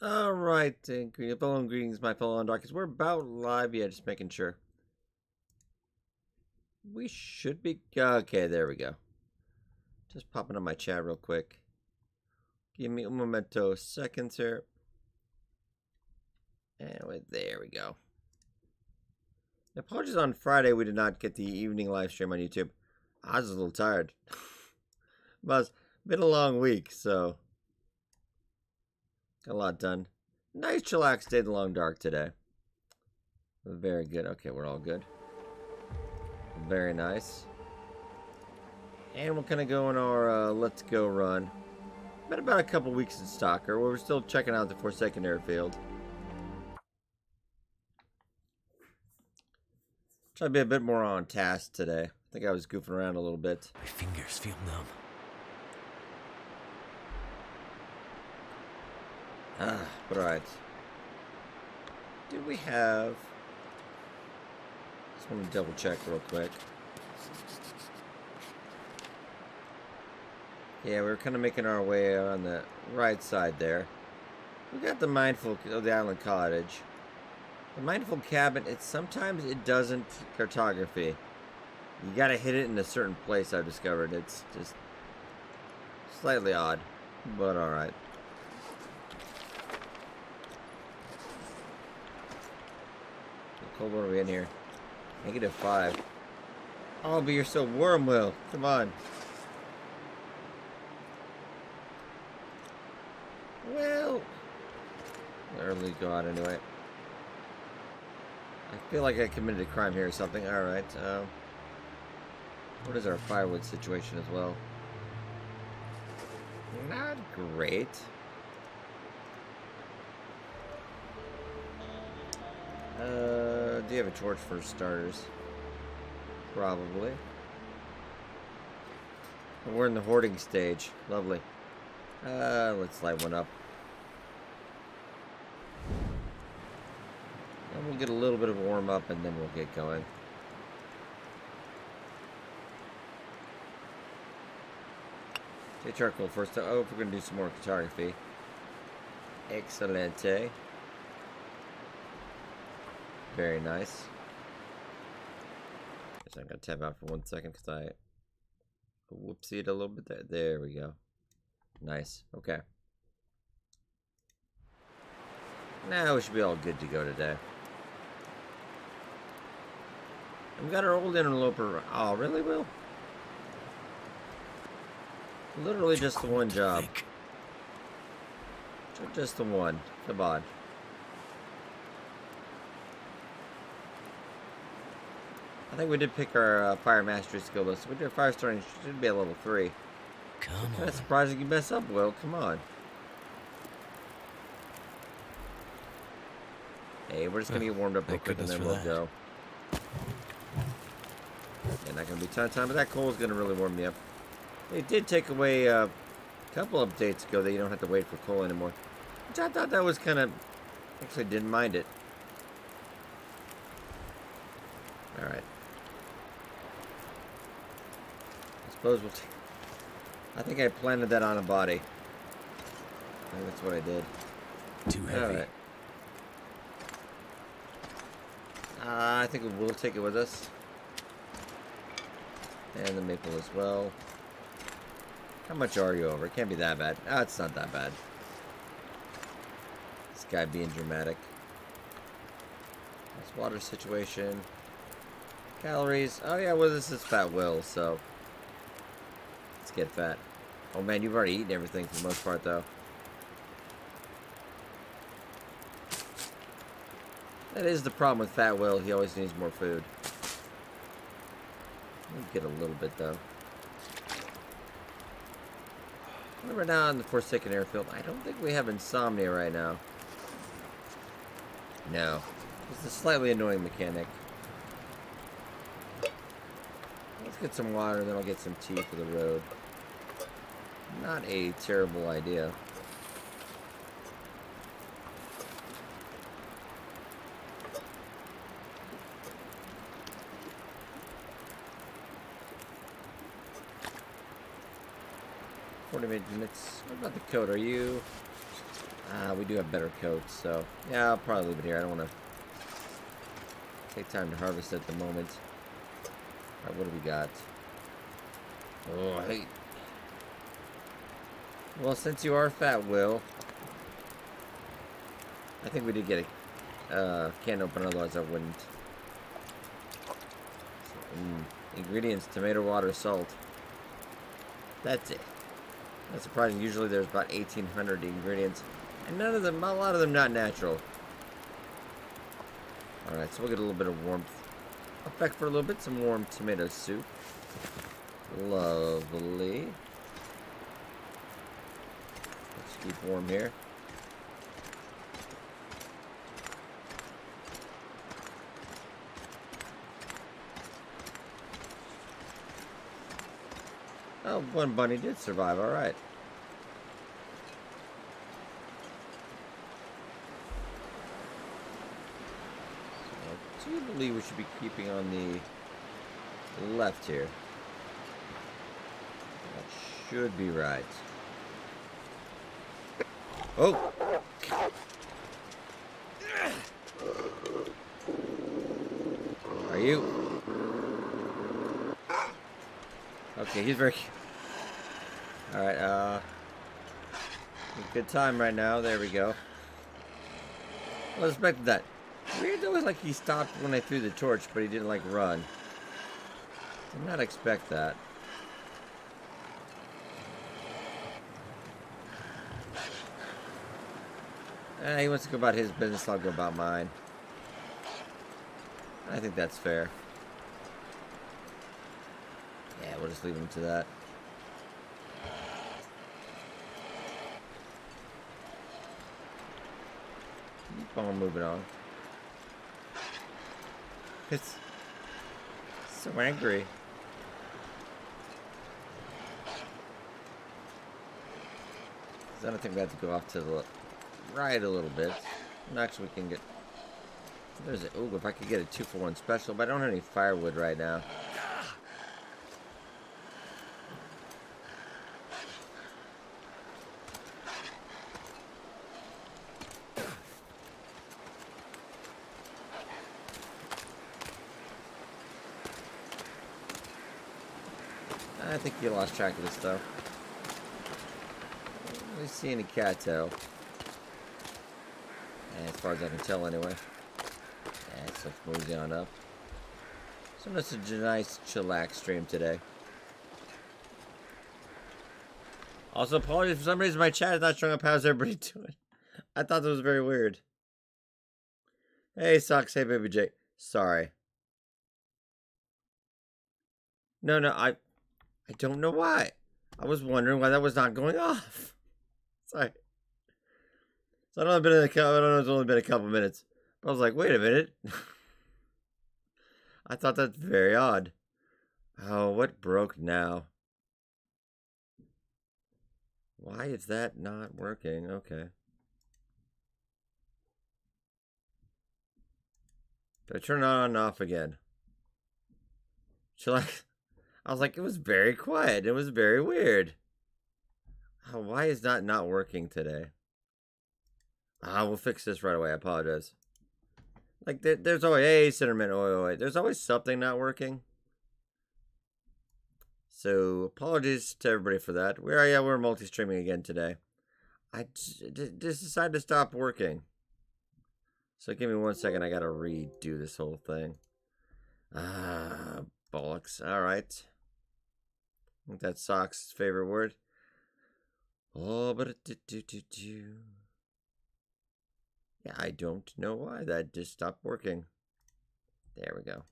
Alright, fellow greetings, my fellow undockers. We're about live, yeah, just making sure. We should be, okay, there we go. Just popping on my chat real quick. Give me un momento seconds here. And wait, there we go. Apologies on Friday we did not get the evening live stream on YouTube. I was a little tired. But it's been a long week, so got a lot done. Nice chillax day in the long dark today. Very good. Okay, we're all good. Very nice. And we'll kind of go on our Let's Go run. Been about a couple weeks in Stalker, where we're still checking out the Forsaken Airfield. Try to be a bit more on task today. I think I was goofing around a little bit. My fingers feel numb. But alright. Do we have... Just want to double check real quick. Yeah, we're kind of making our way on the right side there. We got the Mindful of the Island Cottage. The Mindful Cabin, sometimes it doesn't cartography. You gotta hit it in a certain place, I've discovered. It's just slightly odd, but alright. How cold are we in here? -5. Oh, but you're so warm, Will. Come on. Well, early go out anyway. I feel like I committed a crime here or something. Alright, what is our firewood situation as well? Not great. Do you have a torch for starters? Probably. We're in the hoarding stage. Lovely. Let's light one up. And we'll get a little bit of a warm up and then we'll get going. Okay, charcoal first. Oh, we're going to do some more photography. Excelente. Very nice. Guess I'm going to tab out for 1 second because I whoopsied a little bit there. There we go. Nice. Okay. Now we should be all good to go today. And we got our old interloper. Oh, really, Will? Literally just the one job. Just the one. Come on. I think we did pick our fire mastery skill list. So we did fire starting. Should be a level 3. Come Kind on. of surprising you mess up, Will. Come on. Hey, we're just gonna get warmed up real quick and then we'll go. Yeah, not gonna be ton of time, but that coal is gonna really warm me up. They did take away a couple updates ago that you don't have to wait for coal anymore. Which I thought that was kind of... Actually, didn't mind it. Alright. I suppose we'll take... I think I planted that on a body. I think that's what I did. Too heavy. Alright. I think we'll take it with us. And the maple as well. How much are you over? It can't be that bad. Ah, it's not that bad. This guy being dramatic. This water situation. Calories. Oh yeah, well this is Fat Will, so let's get fat. Oh man, you've already eaten everything for the most part though. That is the problem with Fat Will, he always needs more food. We'll get a little bit though. We're now on the Forsaken Airfield. I don't think we have insomnia right now. No. It's a slightly annoying mechanic. Let's get some water, then I'll get some tea for the road. Not a terrible idea. Minutes. What about the code? Are you We do have better coats, so yeah, I'll probably leave it here. I don't want to take time to harvest at the moment. Alright, what do we got? Oh, hey. Well, since you are fat, Will, I think we did get a can opener, otherwise I wouldn't. Ingredients: tomato, water, salt. That's it. That's surprising. Usually there's about 1,800 ingredients, and a lot of them not natural. Alright, so we'll get a little bit of warmth effect for a little bit. Some warm tomato soup. Lovely. Let's keep warm here. Oh, one bunny did survive. All right. So I do believe we should be keeping on the left here. That should be right. Oh! Are you? Okay, he's very... Alright, good time right now. There we go. I was expecting that. Weird, it was like he stopped when I threw the torch, but he didn't, like, run. Did not expect that. He wants to go about his business, I'll go about mine. I think that's fair. Yeah, we'll just leave him to that. Keep on moving on. It's so angry. I don't think we have to go off to the right a little bit. Next we can get... There's a... Ooh, if I could get a 2-for-1 special, but I don't have any firewood right now. I think you lost track of this, though. I don't really see any cattail. As far as I can tell, anyway. Yeah, so let's move on up. So it's a nice chillax stream today. Also, apologies for some reason my chat is not showing up. How's everybody doing? I thought that was very weird. Hey, Socks. Hey, Baby J. Sorry. No, I don't know why. I was wondering why that was not going off. Sorry. So I don't know, I don't know, it's only been a couple minutes. But I was like, wait a minute. I thought that's very odd. Oh, what broke now? Why is that not working? Okay. Do I turn it on and off again? I was like, it was very quiet. It was very weird. Oh, why is that not working today? We'll fix this right away. I apologize. Like, there's always... Hey, cinnamon oil. There's always something not working. So, apologies to everybody for that. We're multi-streaming again today. I just decided to stop working. So, give me 1 second. I gotta redo this whole thing. Bollocks. Alright. I think that's Sock's favorite word. Oh, but it do. Yeah, I don't know why that just stopped working. There we go.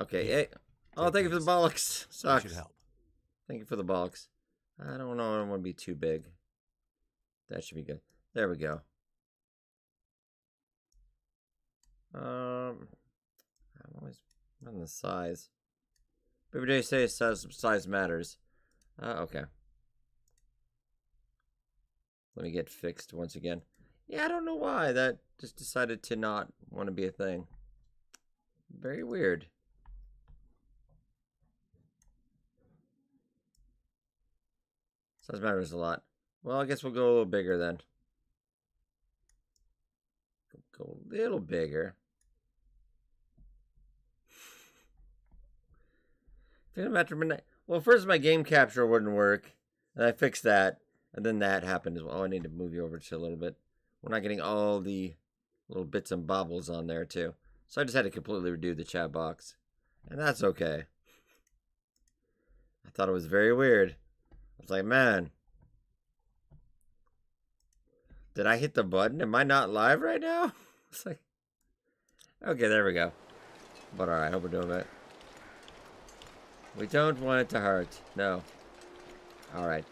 Okay, hey. Oh, thank you for the bollocks. Socks. Should help. Thank you for the bollocks. I don't know. I don't want to be too big. That should be good. There we go. I'm always on the size. Baby J says size matters. Okay. Let me get fixed once again. Yeah, I don't know why. That just decided to not want to be a thing. Very weird. Size matters a lot. Well, I guess we'll go a little bigger then. Go a little bigger. After midnight. Well, first my game capture wouldn't work, and I fixed that, and then that happened as well. Oh, I need to move you over to a little bit. We're not getting all the little bits and bobbles on there too, so I just had to completely redo the chat box, and that's okay. I thought it was very weird. I was like, man, did I hit the button? Am I not live right now? It's like, okay, there we go. But alright, I hope we're doing it. We don't want it to hurt. No. Alright.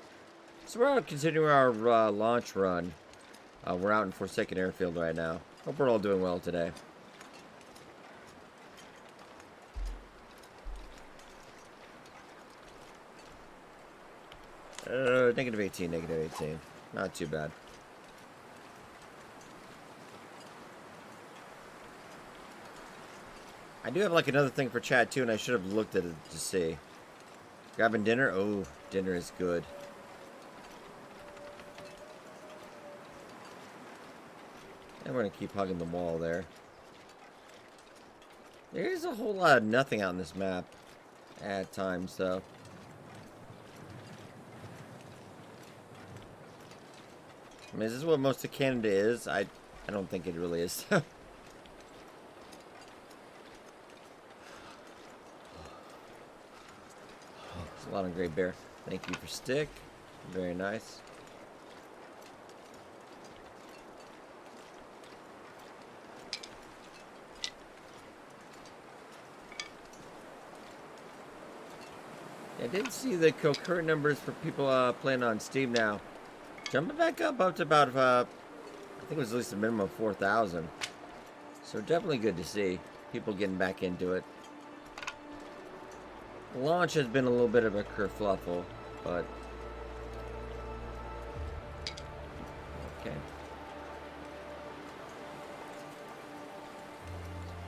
So we're out continuing our launch run. We're out in Forsaken Airfield right now. Hope we're all doing well today. Negative 18, negative 18. Not too bad. I do have like another thing for chat too, and I should have looked at it to see. Grabbing dinner? Oh, dinner is good. And we're gonna keep hugging the wall there. There's a whole lot of nothing out in this map at times, though. I mean, is this what most of Canada is? I don't think it really is. A lot of Great Bear. Thank you for stick. Very nice. I did see the concurrent numbers for people playing on Steam now. Jumping back up to about, I think it was at least a minimum of 4,000. So definitely good to see people getting back into it. The launch has been a little bit of a kerfluffle, but okay.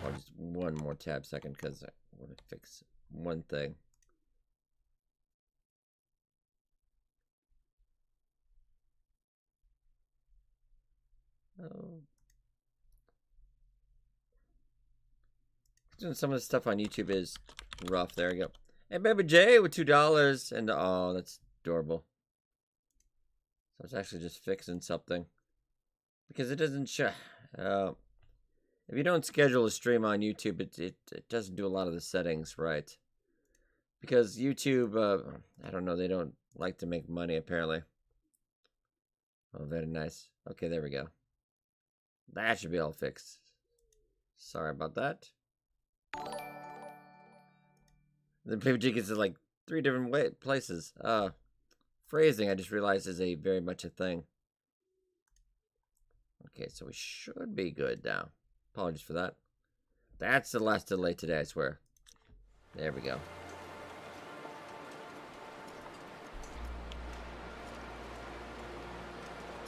I'll just one more tab second because I want to fix one thing. Oh. Doing some of the stuff on YouTube is rough. There we go. Hey, Baby J with $2. And oh, that's adorable. So it's actually just fixing something. Because it doesn't show. If you don't schedule a stream on YouTube, it doesn't do a lot of the settings right. Because YouTube, I don't know, they don't like to make money apparently. Oh, very nice. Okay, there we go. That should be all fixed. Sorry about that. The paper gets it like 3 different places. Phrasing, I just realized, is very much a thing. Okay, so we should be good now. Apologies for that. That's the last delay today, I swear. There we go.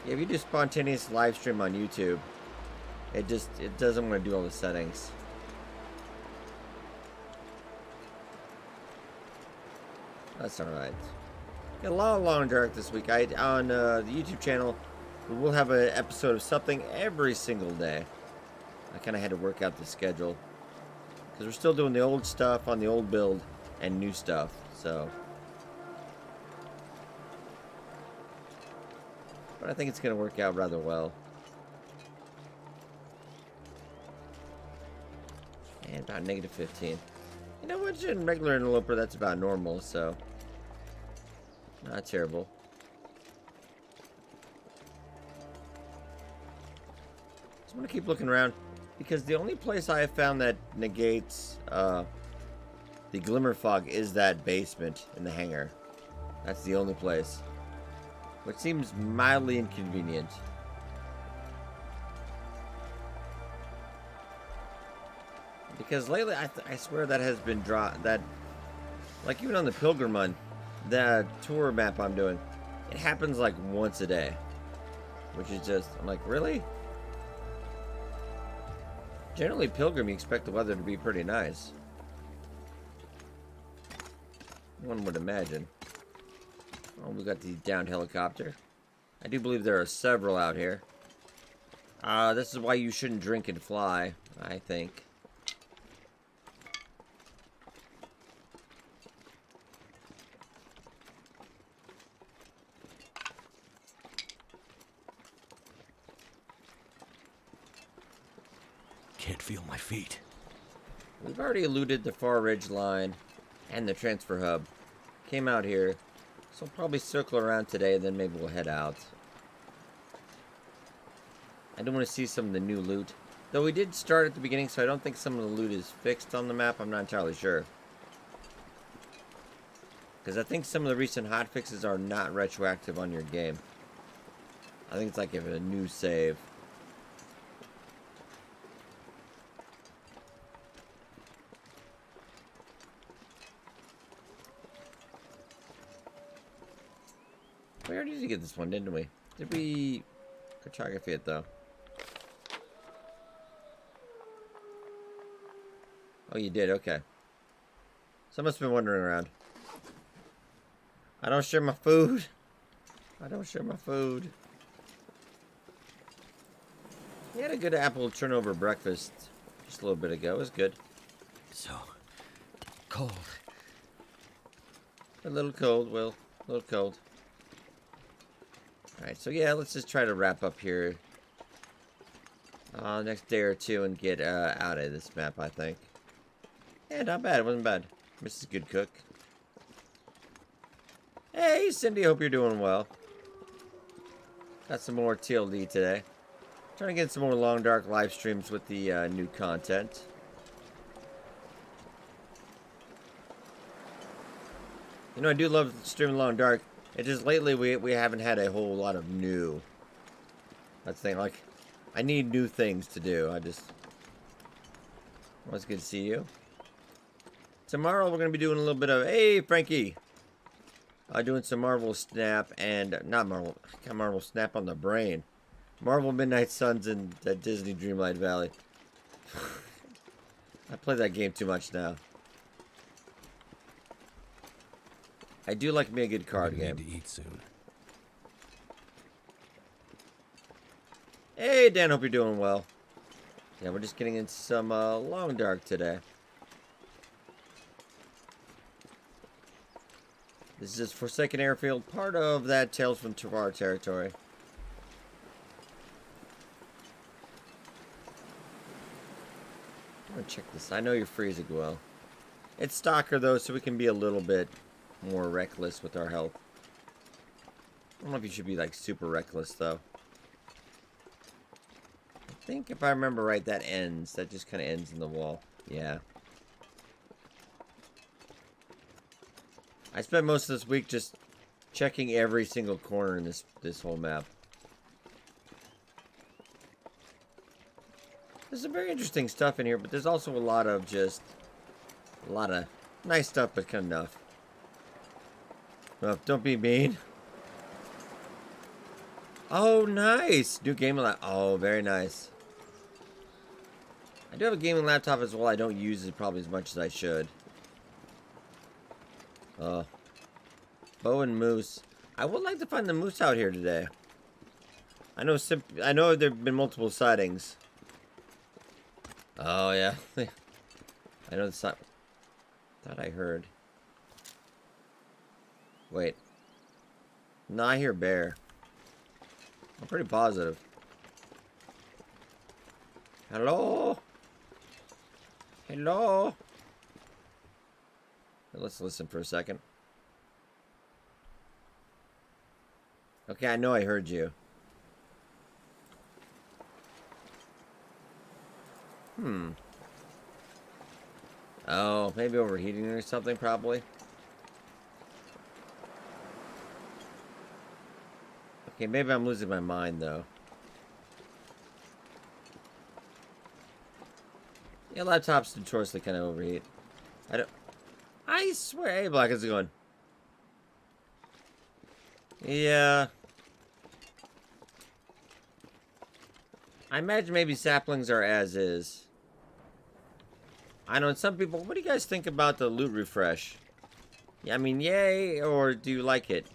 Yeah, if you do spontaneous live stream on YouTube, it doesn't want to do all the settings. That's alright. Got a lot of long dark this week. On the YouTube channel, we will have an episode of something every single day. I kind of had to work out the schedule. Because we're still doing the old stuff on the old build and new stuff. So. But I think it's going to work out rather well. And about negative 15. You know what? In regular interloper, that's about normal, so. Not terrible. So I'm going to keep looking around. Because the only place I have found that negates the glimmer fog is that basement in the hangar. That's the only place. Which seems mildly inconvenient. Because lately, I swear that has been dropped. That, like even on the Pilgrim one, that tour map I'm doing, it happens like once a day. Which is just, I'm like, really? Generally, Pilgrim, you expect the weather to be pretty nice. One would imagine. Oh, we got the downed helicopter. I do believe there are several out here. This is why you shouldn't drink and fly, I think. Can't feel my feet. We've already eluded the far ridge line and the transfer hub. Came out here, so I'll probably circle around today, and then maybe we'll head out. I do want to see some of the new loot. Though we did start at the beginning, so I don't think some of the loot is fixed on the map. I'm not entirely sure. Because I think some of the recent hotfixes are not retroactive on your game. I think it's like if a new save. We already did get this one, didn't we? Did we cartography it, though? Oh, you did? Okay. So I must have been wandering around. I don't share my food. I don't share my food. We had a good apple turnover breakfast just a little bit ago. It was good. So cold. A little cold, Will. A little cold. Alright, so yeah, let's just try to wrap up here. Next day or two and get out of this map, I think. Yeah, not bad. It wasn't bad. Mrs. Good Cook. Hey, Cindy. Hope you're doing well. Got some more TLD today. Trying to get some more Long Dark live streams with the new content. You know, I do love streaming Long Dark. It's just lately we haven't had a whole lot of new. That's the thing. Like, I need new things to do. Well, it's good to see you. Tomorrow we're going to be doing a little bit of... Hey, Frankie! Doing some Marvel Snap and... Not Marvel... I got Marvel Snap on the brain. Marvel Midnight Suns and Disney Dreamlight Valley. I play that game too much now. I do like me a good card game. Need to eat soon. Hey, Dan, hope you're doing well. Yeah, we're just getting into some Long Dark today. This is Forsaken Airfield, part of that Tales from Terrar territory. I'm gonna check this. I know you're freezing well. It's Stalker, though, so we can be a little bit more reckless with our health. I don't know if you should be, like, super reckless, though. I think, if I remember right, that ends. That just kind of ends in the wall. Yeah. I spent most of this week just checking every single corner in this whole map. There's some very interesting stuff in here, but there's also a lot of nice stuff, but kind of enough. Well, don't be mean. Oh, nice! New gaming laptop. Oh, very nice. I do have a gaming laptop as well. I don't use it probably as much as I should. Bow and moose. I would like to find the moose out here today. I know there have been multiple sightings. Oh, yeah. I know the sign. Thought I heard. Wait. No, I hear bear. I'm pretty positive. Hello? Hello? Let's listen for a second. Okay, I know I heard you. Oh, maybe overheating or something, probably. Okay, maybe I'm losing my mind, though. Yeah, laptops notoriously kind of overheat. I swear, hey, Black, how's it going? Yeah. I imagine maybe saplings are as is. I know some people... What do you guys think about the loot refresh? Yeah, I mean, yay, or do you like it?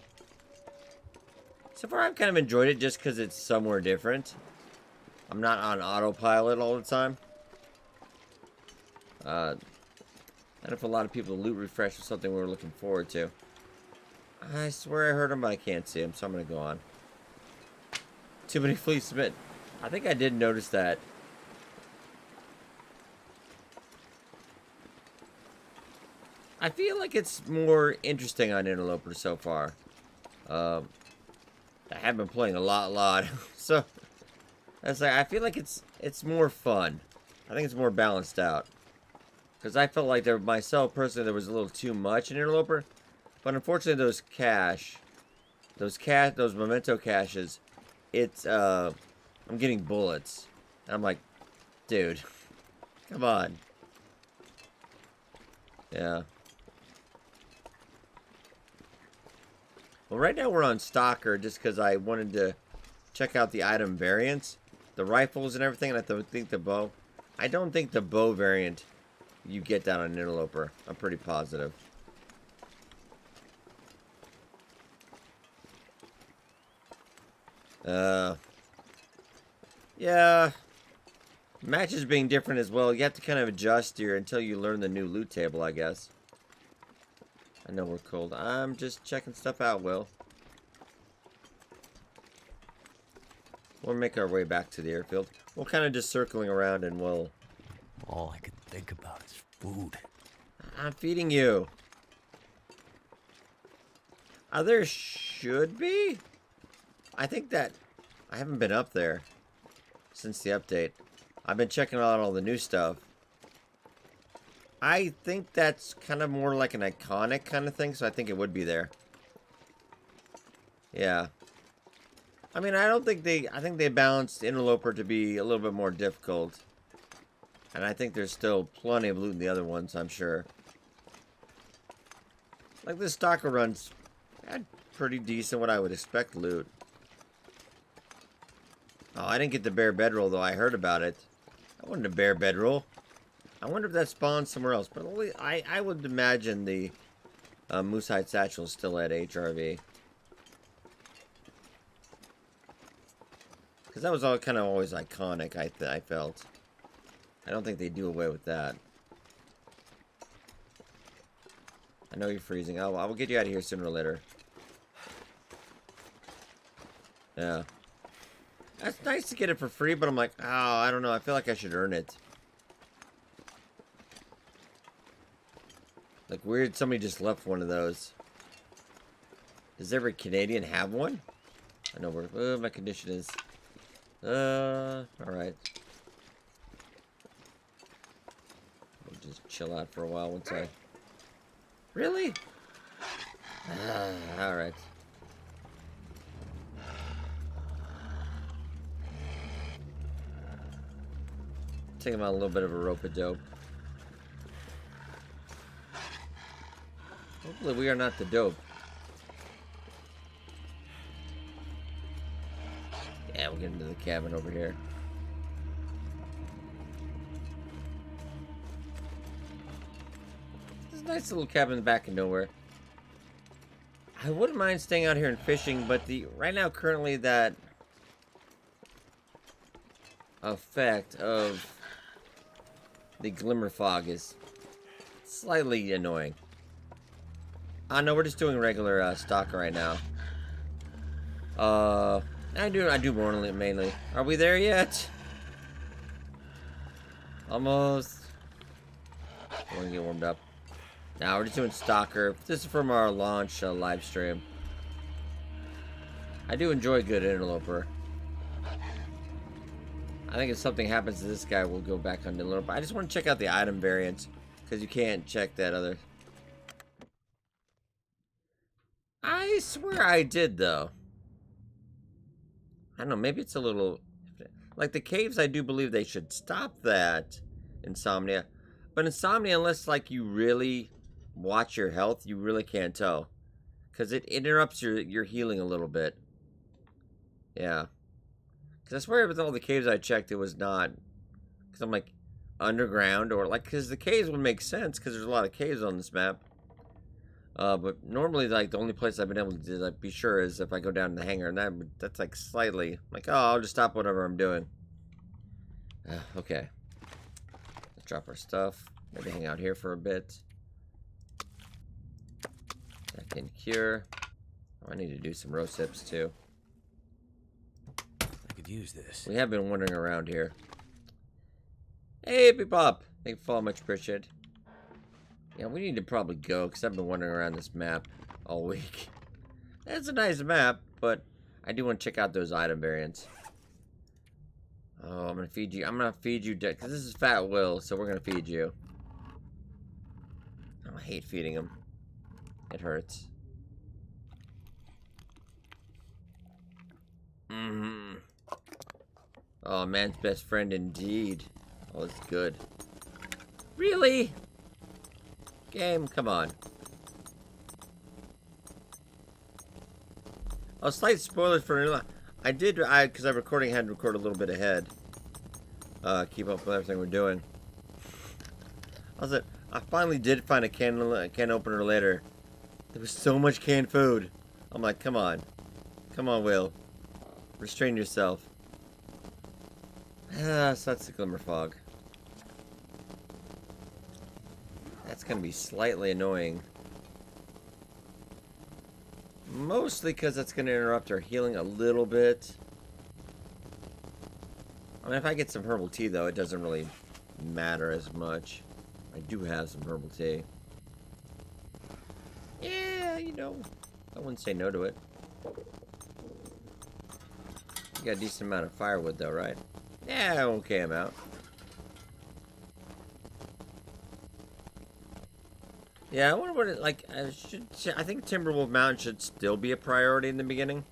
So far, I've kind of enjoyed it just because it's somewhere different. I'm not on autopilot all the time. I don't know if a lot of people loot refresh was something we were looking forward to. I swear I heard him, but I can't see him, so I'm going to go on. Too many fleets submit. I think I did notice that. I feel like it's more interesting on Interloper so far. I have been playing a lot, so that's like I feel like it's more fun. I think it's more balanced out. Because I felt like there myself personally there was a little too much in Interloper, but unfortunately those memento caches, it's I'm getting bullets, and I'm like, dude, come on, yeah. Well, right now we're on Stalker just because I wanted to check out the item variants, the rifles and everything, and I think the bow. I don't think the bow variant you get that on Interloper. I'm pretty positive. Yeah. Matches being different as well. You have to kind of adjust here until you learn the new loot table, I guess. I know we're cold. I'm just checking stuff out, Will. We'll make our way back to the airfield. We'll kind of just circling around and we'll... All I could think about is food. I'm feeding you. There should be? I think that... I haven't been up there since the update. I've been checking out all the new stuff. I think that's kind of more like an iconic kind of thing, so I think it would be there. Yeah. I mean, I think they balanced Interloper to be a little bit more difficult. And I think there's still plenty of loot in the other ones, I'm sure. Like this Stalker run's had pretty decent what I would expect loot. Oh, I didn't get the bare bedroll though. I heard about it. I wanted a bare bedroll. I wonder if that spawns somewhere else. But I would imagine the Moosehide Satchel is still at HRV. Because that was all kind of always iconic, I felt. I don't think they do away with that. I know you're freezing. I will get you out of here sooner or later. Yeah. That's nice to get it for free, but I'm like, oh, I don't know. I feel like I should earn it. Like, weird, somebody just left one of those. Does every Canadian have one? I know where my condition is. Alright. We'll just chill out for a while once I... Really? Alright. Take him out a little bit of a rope-a-dope. Hopefully we are not the dope. Yeah, we'll get into the cabin over here. This is a nice little cabin in the back of nowhere. I wouldn't mind staying out here and fishing, but right now currently that effect of the glimmer fog is slightly annoying. No, we're just doing regular Stalker right now. I do mainly. Are we there yet? Almost. I want to get warmed up. Now we're just doing Stalker. This is from our launch live stream. I do enjoy good Interloper. I think if something happens to this guy, we'll go back on Interloper. I just want to check out the item variants because you can't check that other. I swear I did though. I don't know, maybe it's a little... Like the caves, I do believe they should stop that. Insomnia. But Insomnia, unless like you really watch your health, you really can't tell. Because it interrupts your healing a little bit. Yeah. Because I swear with all the caves I checked, it was not... Because I'm like, underground or like... Because the caves would make sense, because there's a lot of caves on this map. But normally, like, the only place I've been able to like be sure is if I go down to the hangar, and that's like slightly like, oh, I'll just stop whatever I'm doing. Okay. Let's drop our stuff. Maybe hang out here for a bit. That can cure. Oh, I need to do some row sips too. I could use this. We have been wandering around here. Hey, Bebop! Thank you for all, much appreciated. Yeah, we need to probably go, because I've been wandering around this map all week. It's a nice map, but I do want to check out those item variants. Oh, I'm going to feed you. I'm going to feed you, because this is Fat Will, so we're going to feed you. Oh, I hate feeding him. It hurts. Oh, man's best friend indeed. Oh, it's good. Really? Game, come on. Oh, slight spoilers for because I'm recording, had to record a little bit ahead. Keep up with everything we're doing. I finally did find a can opener later. There was so much canned food. I'm like, come on. Come on, Will. Restrain yourself. So that's the glimmer fog. That's going to be slightly annoying. Mostly because that's going to interrupt our healing a little bit. I mean, if I get some herbal tea, though, it doesn't really matter as much. I do have some herbal tea. Yeah, you know, I wouldn't say no to it. You got a decent amount of firewood, though, right? Yeah, okay amount. Yeah, I wonder what it, like, I think Timberwolf Mountain should still be a priority in the beginning.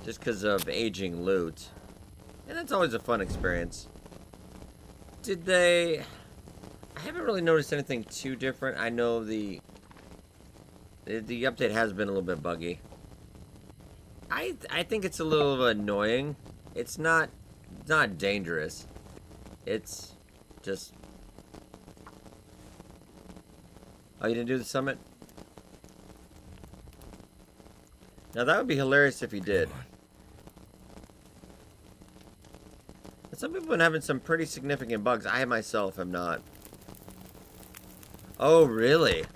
Just because of aging loot. And that's always a fun experience. I haven't really noticed anything too different. I know the update has been a little bit buggy. I think it's a little annoying. It's not dangerous. It's just... Oh, you didn't do the summit? Now that would be hilarious if he did. And some people have been having some pretty significant bugs. I myself am not. Oh, really?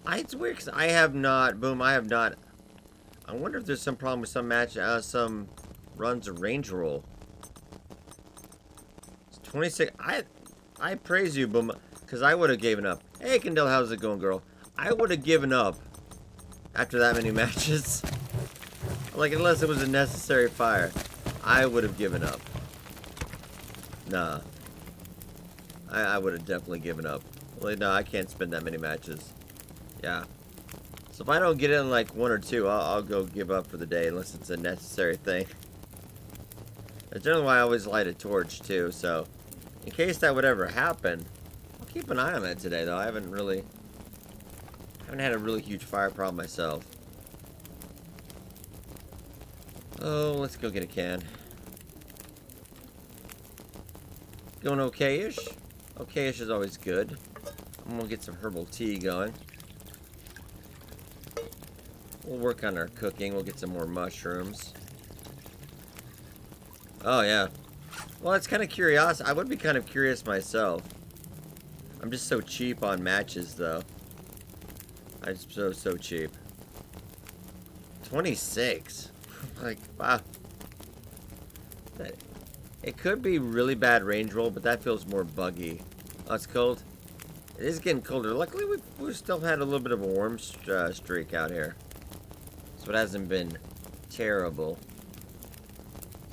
It's weird because I have not. Boom, I have not. I wonder if there's some problem with some runs of range roll. It's 26. I praise you, Boom, because I would have given up. Hey, Kendall, how's it going, girl? I would have given up after that many matches. Like, unless it was a necessary fire, I would have given up. Nah. I would have definitely given up. Well, no, I can't spend that many matches. Yeah. So if I don't get in like one or two, I'll go give up for the day unless it's a necessary thing. That's generally why I always light a torch too, so in case that would ever happen, I'll keep an eye on that today though. I haven't had a really huge fire problem myself. Oh, let's go get a can. Going okay-ish? Okay-ish is always good. I'm gonna get some herbal tea going. We'll work on our cooking. We'll get some more mushrooms. Oh, yeah. Well, it's kind of curious. I would be kind of curious myself. I'm just so cheap on matches, though. I'm so cheap. 26. Like, wow. It could be really bad range roll, but that feels more buggy. Oh, it's cold. It is getting colder. Luckily, we've still had a little bit of a warm streak out here. So it hasn't been terrible.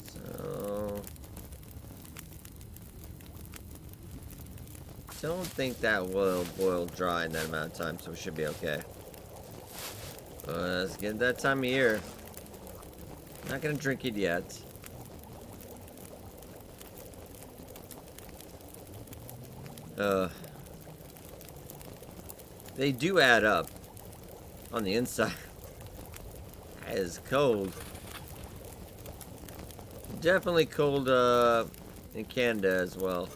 So... don't think that will boil dry in that amount of time, so we should be okay. Let's get that time of year. Not gonna drink it yet. They do add up on the inside. That is cold. Definitely cold in Canada as well.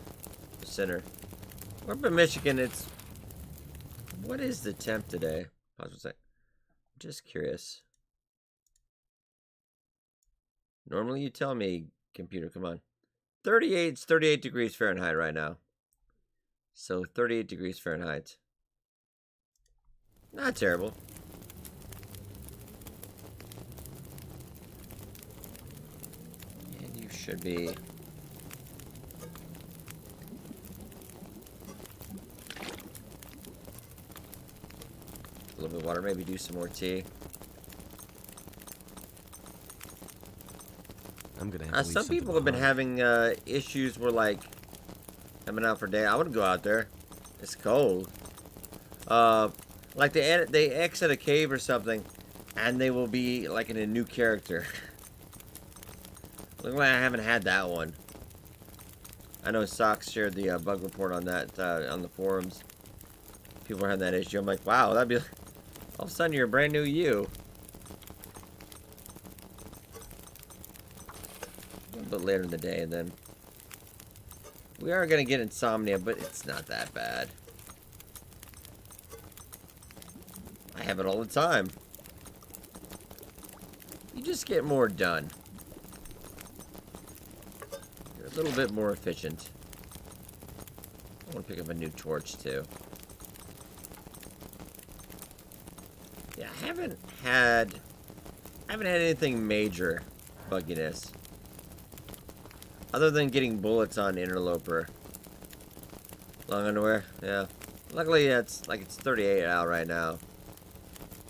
Center. We're up in Michigan, it's What is the temp today? Pause for a sec. Just curious. Normally you tell me, computer, come on. 38, it's 38 degrees Fahrenheit right now. So 38 degrees Fahrenheit. Not terrible. And you should be... A little bit of water, maybe do some more tea. I'm gonna have to Some people have been having issues where, like, coming out for a day. I wouldn't go out there. It's cold. Like they exit a cave or something, and they will be like in a new character. Look like I haven't had that one. I know Socks shared the bug report on that on the forums. People are having that issue. I'm like, wow, that'd be all of a sudden you're a brand new you. A little bit later in the day, and then we are gonna get insomnia, but it's not that bad. I have it all the time. You just get more done. You're a little bit more efficient. I want to pick up a new torch too. Yeah, I haven't had anything major bugginess. Other than getting bullets on Interloper. Long underwear, yeah. Luckily it's 38 out right now.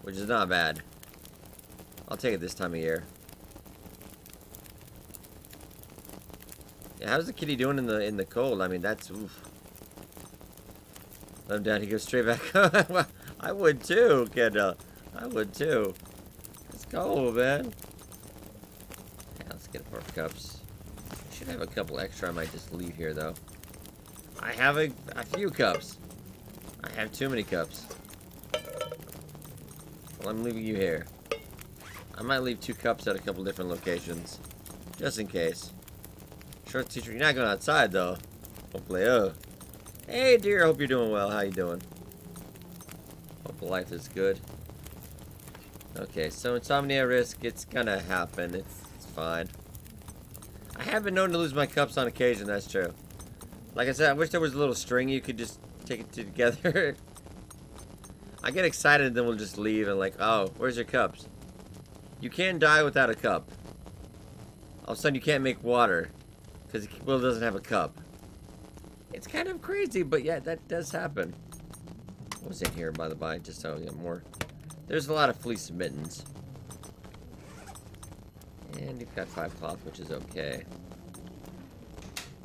Which is not bad. I'll take it this time of year. Yeah, how's the kitty doing in the cold? I mean, that's oof. Let him down, he goes straight back. I would too, kid. I would too. It's cold, man. Yeah, let's get more cups. I should have a couple extra. I might just leave here though. I have a few cups. I have too many cups. Well, I'm leaving you here. I might leave 2 cups at a couple different locations. Just in case. Short teacher, you're not going outside though. Hopefully, hey dear, hope you're doing well. How you doing? Hope life is good. Okay, so insomnia risk, it's gonna happen. It's fine. I have been known to lose my cups on occasion, that's true. Like I said, I wish there was a little string you could just take it together. I get excited and then we'll just leave and like, oh, where's your cups? You can die without a cup. All of a sudden you can't make water because Will doesn't have a cup. It's kind of crazy, but yeah, that does happen. What was in here, by the by? Just so yeah, more. There's a lot of fleece mittens. And you've got 5 cloth, which is okay.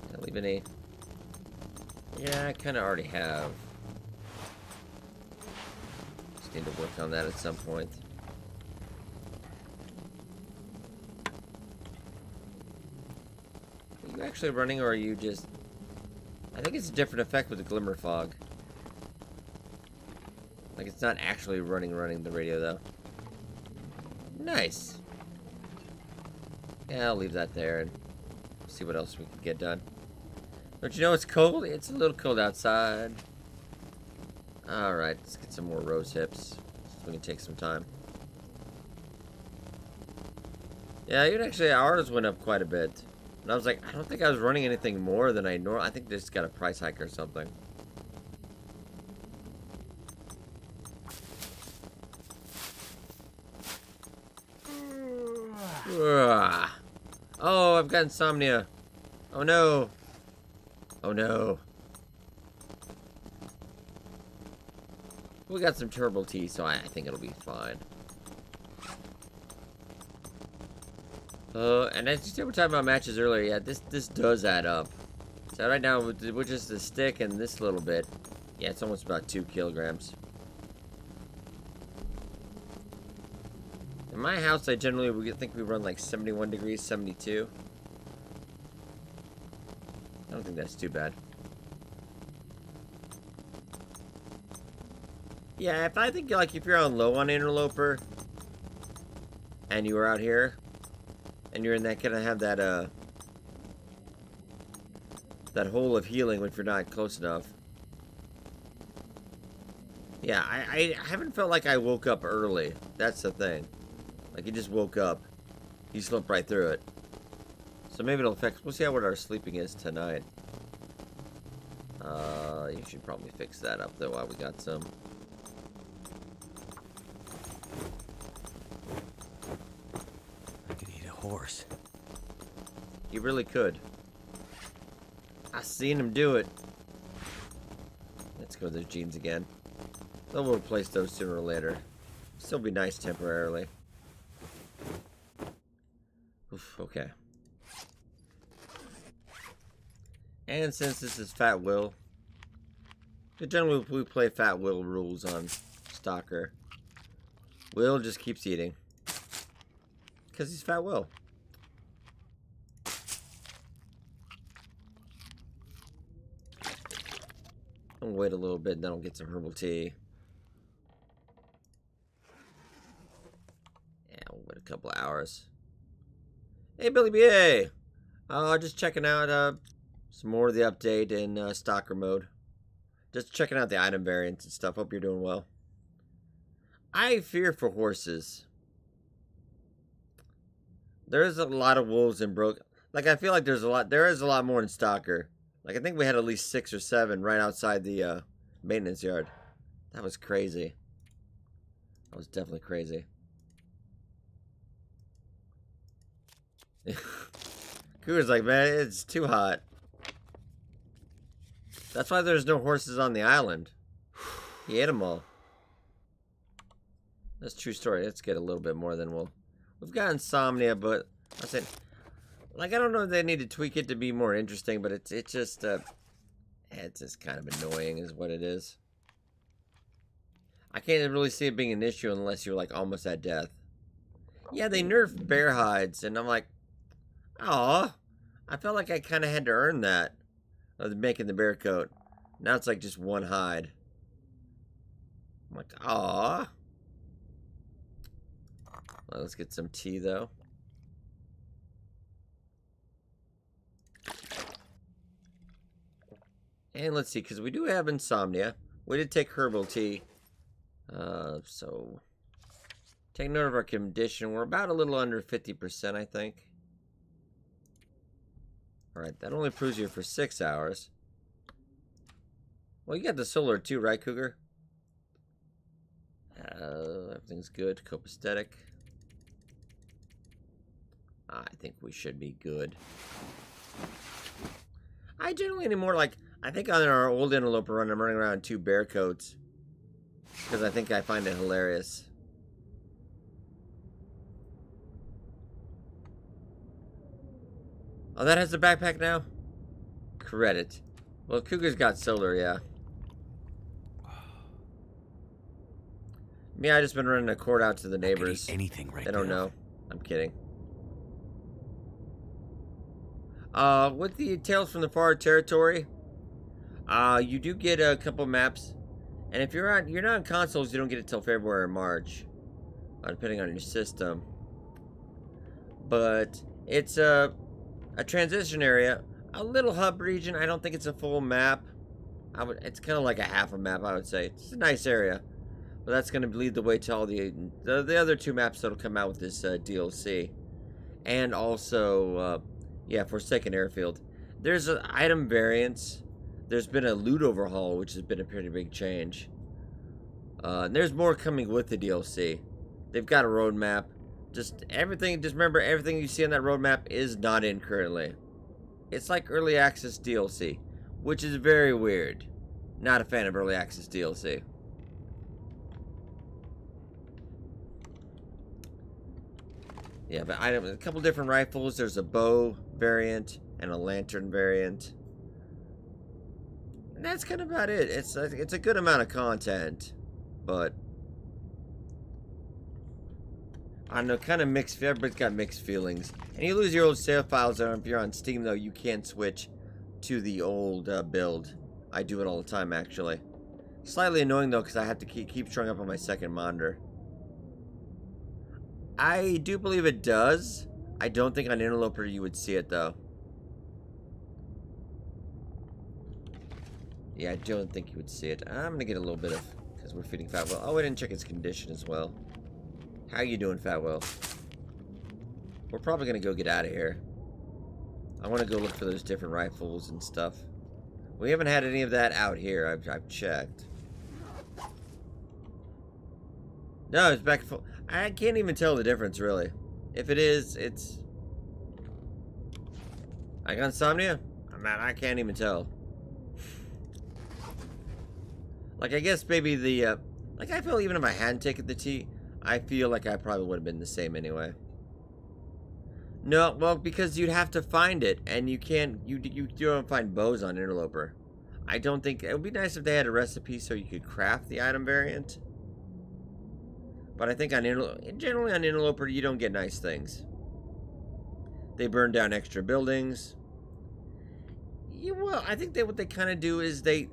Did I leave any? Yeah, I kind of already have. Need to work on that at some point. Are you actually running or are you just... I think it's a different effect with the glimmer fog. Like it's not actually running the radio though. Nice. Yeah, I'll leave that there and see what else we can get done. Don't you know it's cold? It's a little cold outside. Alright, let's get some more rose hips. It's going to take some time. Yeah, even actually ours went up quite a bit. And I was like, I don't think I was running anything more than I normally. I think they just got a price hike or something. Oh, I've got insomnia. Oh no. Oh no. We got some turbo tea, so I think it'll be fine. And as you said, we were talking about matches earlier. Yeah, this does add up. So right now, with just the stick and this little bit, yeah, it's almost about 2 kilograms. In my house, I generally think we run like 71 degrees, 72. I don't think that's too bad. Yeah, I think like if you're on low on interloper and you were out here and you're in that kind of have that that hole of healing if you're not close enough. Yeah, I haven't felt like I woke up early. That's the thing. Like, he just woke up. He slept right through it. So maybe it'll fix... We'll see how what our sleeping is tonight. You should probably fix that up, though, while we got some. I could eat a horse. You really could. I seen him do it. Let's go to those jeans again. They'll replace those sooner or later. Still be nice temporarily. Oof, okay. And since this is Fat Will, generally we play Fat Will rules on Stalker. Will just keeps eating. Because he's Fat Will. I'll wait a little bit and then I'll get some herbal tea. Yeah, we'll wait a couple of hours. Hey, Billy B.A. Just checking out some more of the update in Stalker mode. Just checking out the item variants and stuff. Hope you're doing well. I fear for horses. There's a lot of wolves in Brook. Like, I feel like there is a lot more in Stalker. Like, I think we had at least 6 or 7 right outside the maintenance yard. That was crazy. That was definitely crazy. Cougar's like, man, it's too hot. That's why there's no horses on the island. He ate them all. That's a true story. Let's get a little bit more than we've got insomnia, but I said, like, I don't know if they need to tweak it to be more interesting, but it's just kind of annoying is what it is. I can't really see it being an issue unless you're like almost at death. Yeah, they nerfed bear hides, and I'm like, aw, I felt like I kind of had to earn that of making the bear coat. Now it's like just one hide. I'm like, aw. Well, let's get some tea though. And let's see, because we do have insomnia. We did take herbal tea. So, take note of our condition. We're about a little under 50%, I think. Alright, that only proves you for 6 hours. Well, you got the solar too, right, Cougar? Everything's good. Copacetic. I think we should be good. I generally anymore like... I think on our old Interloper run, I'm running around in 2 bear coats. Because I think I find it hilarious. Oh, that has a backpack now? Credit. Well, Cougar's got solar, yeah. Me, I just been running a cord out to the neighbors. Anything right They don't now. know. I'm kidding. With the Tales from the Far Territory, you do get a couple maps, and if you're not on consoles, you don't get it till February or March, depending on your system. But it's a transition area, a little hub region. I don't think it's a full map. It's kind of like a half a map, I would say. It's a nice area, but that's going to lead the way to all the other 2 maps that'll come out with this DLC, and also, yeah, Forsaken Airfield. There's an item variance. There's been a loot overhaul, which has been a pretty big change. And there's more coming with the DLC. They've got a roadmap. Just remember, everything you see on that roadmap is not in currently. It's like early access DLC, which is very weird. Not a fan of early access DLC. Yeah, but a couple different rifles. There's a bow variant and a lantern variant. And that's kind of about it. It's a good amount of content, but I don't know, kind of mixed. Everybody's got mixed feelings, and you lose your old save files. If you're on Steam, though, you can't switch to the old build. I do it all the time, actually. Slightly annoying though, because I have to keep showing up on my second monitor. I do believe it does. I don't think on Interloper you would see it though. Yeah, I don't think you would see it. I'm gonna get a little bit of because we're feeding Fatwell. Oh, we didn't check his condition as well. How you doing, Fatwell? We're probably going to go get out of here. I want to go look for those different rifles and stuff. We haven't had any of that out here. I've checked. No, it's back full. I can't even tell the difference, really. If it is, it's... I got insomnia? Man, I can't even tell. Like, I guess maybe the, like, I feel even if I hadn't taken the tea, I feel like I probably would have been the same anyway. No, well, because you'd have to find it, and you can't, you don't find bows on Interloper. I don't think, it would be nice if they had a recipe so you could craft the item variant. But I think on generally on Interloper, you don't get nice things. They burn down extra buildings. Yeah, well, I think that what they kind of do is they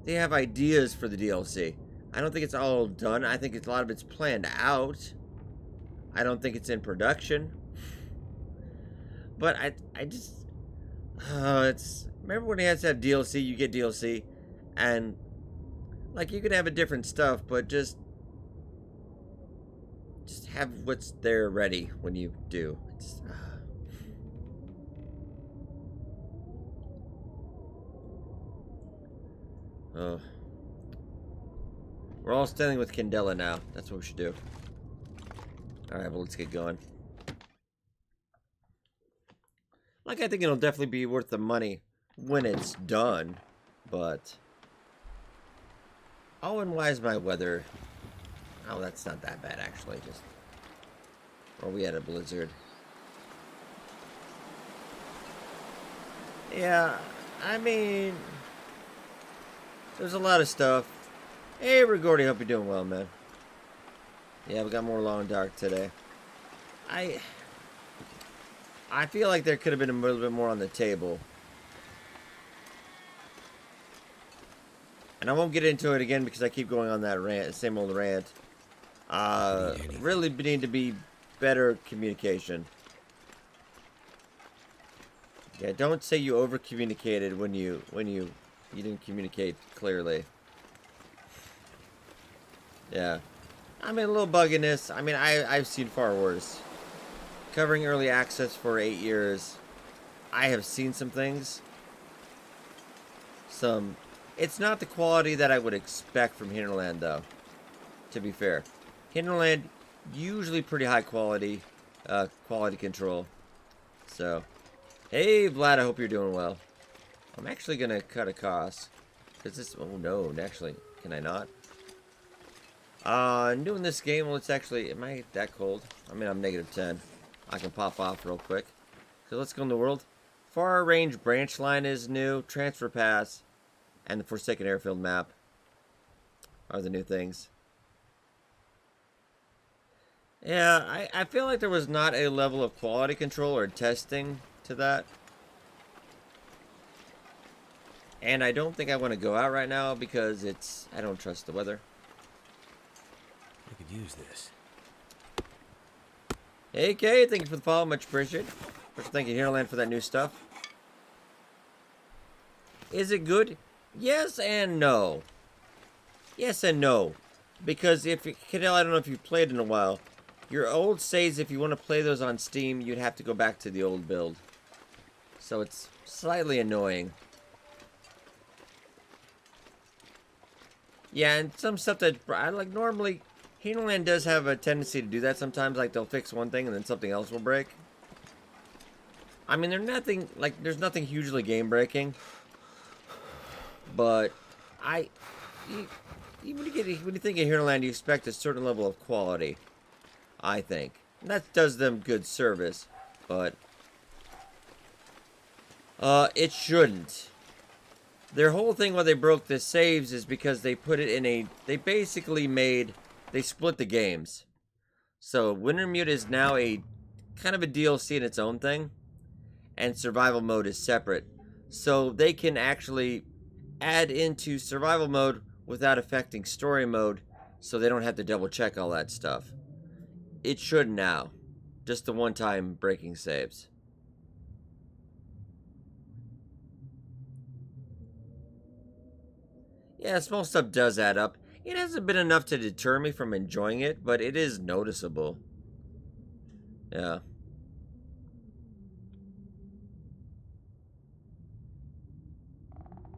have ideas for the DLC. I don't think it's all done. I think a lot of it's planned out. I don't think it's in production. But I just, it's, remember when he has to have DLC, you get DLC, and, like, you can have a different stuff, but just have what's there ready when you do. It's, oh. We're all standing with Candela now. That's what we should do. Alright, well, let's get going. Like, I think it'll definitely be worth the money when it's done, but... Oh, and why is my weather... Oh, that's not that bad, actually, just... Or we had a blizzard. Yeah, I mean... There's a lot of stuff. Hey, Rigordy, hope you're doing well, man. Yeah, we got more Long Dark today. I feel like there could have been a little bit more on the table. And I won't get into it again because I keep going on that rant, same old rant. Really need to be better communication. Yeah, don't say you over communicated when you didn't communicate clearly. Yeah. I mean, a little bugginess. I mean, I've seen far worse. Covering early access for 8 years, I have seen some things. It's not the quality that I would expect from Hinterland, though. To be fair. Hinterland, usually pretty high quality control. So, hey, Vlad, I hope you're doing well. I'm actually going to cut a cost. Because this, oh no, actually, can I not? Doing this game, well, it's actually, am I that cold? I mean, I'm -10. I can pop off real quick. So let's go in the world. Far range branch line is new. Transfer pass. And the Forsaken Airfield map are the new things. Yeah, I feel like there was not a level of quality control or testing to that. And I don't think I want to go out right now because I don't trust the weather. I could use this. Hey, Kay, thank you for the follow. Much appreciated. First, thank you, Hinterland, for that new stuff. Is it good? Yes and no. Yes and no. Because if Cadell, I don't know if you've played in a while. Your old saves, if you want to play those on Steam, you'd have to go back to the old build. So it's slightly annoying. Yeah, and some stuff that I like normally... Hinterland does have a tendency to do that sometimes. Like, they'll fix one thing and then something else will break. I mean, there's nothing hugely game-breaking. But, when you think of Hinterland, you expect a certain level of quality. I think. And that does them good service. But, it shouldn't. Their whole thing why they broke the saves is because they put it in a... They basically they split the games. So, Wintermute is now a kind of a DLC in its own thing. And survival mode is separate. So, they can actually add into survival mode without affecting story mode. So, they don't have to double check all that stuff. It should now. Just the one-time breaking saves. Yeah, small stuff does add up. It hasn't been enough to deter me from enjoying it, but it is noticeable. Yeah.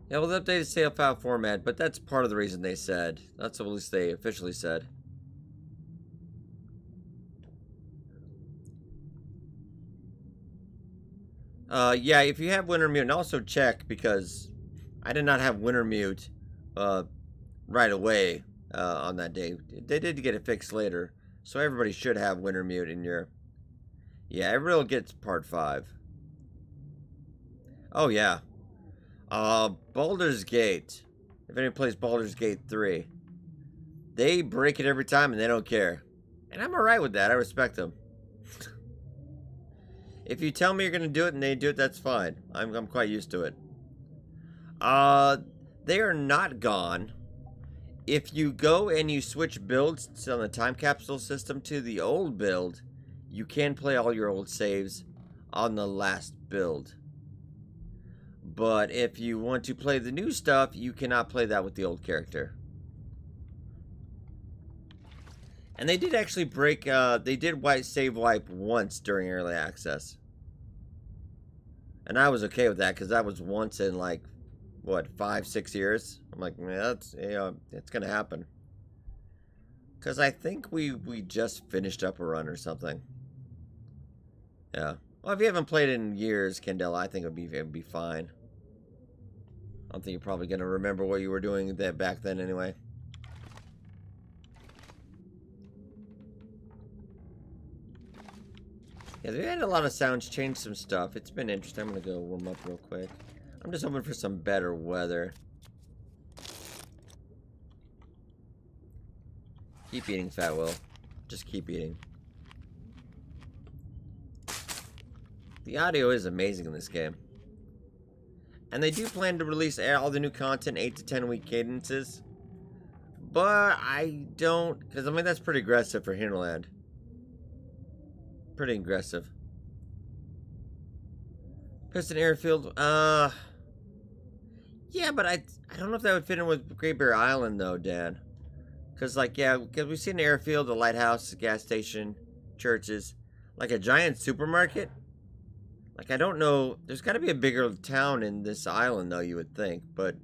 Yeah, well, the updated save file format, but that's part of the reason they said. That's what at least they officially said. Yeah, if you have Winter Mute, and also check, because I did not have Winter Mute right away on that day. They did get it fixed later, so everybody should have Winter Mute in your... Yeah, everybody will get part 5. Oh, yeah. Baldur's Gate. If anyone plays Baldur's Gate 3, they break it every time and they don't care. And I'm alright with that. I respect them. If you tell me you're gonna do it and they do it, that's fine. I'm quite used to it. They are not gone. If you go and you switch builds on the time capsule system to the old build, you can play all your old saves on the last build. But if you want to play the new stuff, you cannot play that with the old character. And they did actually break, they did save wipe once during early access. And I was okay with that, because that was once in like, what, 5-6 years? I'm like, man, that's, you know, it's gonna happen. Because I think we just finished up a run or something. Yeah. Well, if you haven't played in years, Kendall, I think it'd be fine. I don't think you're probably gonna remember what you were doing back then anyway. Yeah, they had a lot of sounds, changed some stuff. It's been interesting. I'm gonna go warm up real quick. I'm just hoping for some better weather. Keep eating, Fat Will. Just keep eating. The audio is amazing in this game. And they do plan to release all the new content 8 to 10 week cadences. But I don't, because I mean that's pretty aggressive for Hinterland. Pretty aggressive. Piston Airfield, yeah, but I don't know if that would fit in with Great Bear Island though, Dan. Because like, yeah, because we've seen an airfield, a lighthouse, a gas station, churches, like a giant supermarket. Like, I don't know, there's got to be a bigger town in this island though, you would think, but...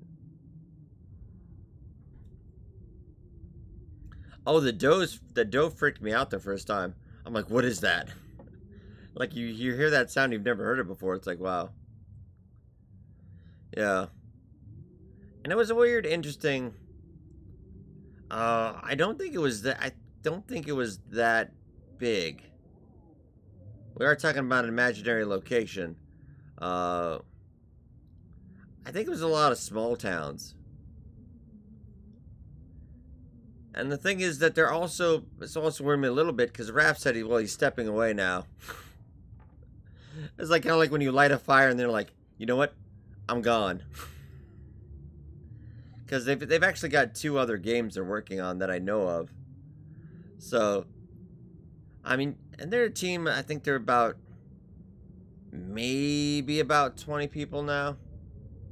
Oh, the doe freaked me out the first time. I'm like, what is that? Like, you hear that sound, you've never heard it before. It's like, wow. Yeah. And it was a weird, interesting... I don't think it was that big. We are talking about an imaginary location. I think it was a lot of small towns. And the thing is that it's also worrying me a little bit, because Raph said he's stepping away now. It's like kind of like when you light a fire and they're like, you know what? I'm gone. Because they've actually got 2 other games they're working on that I know of. So, I mean, and they're a team, I think they're maybe about 20 people now.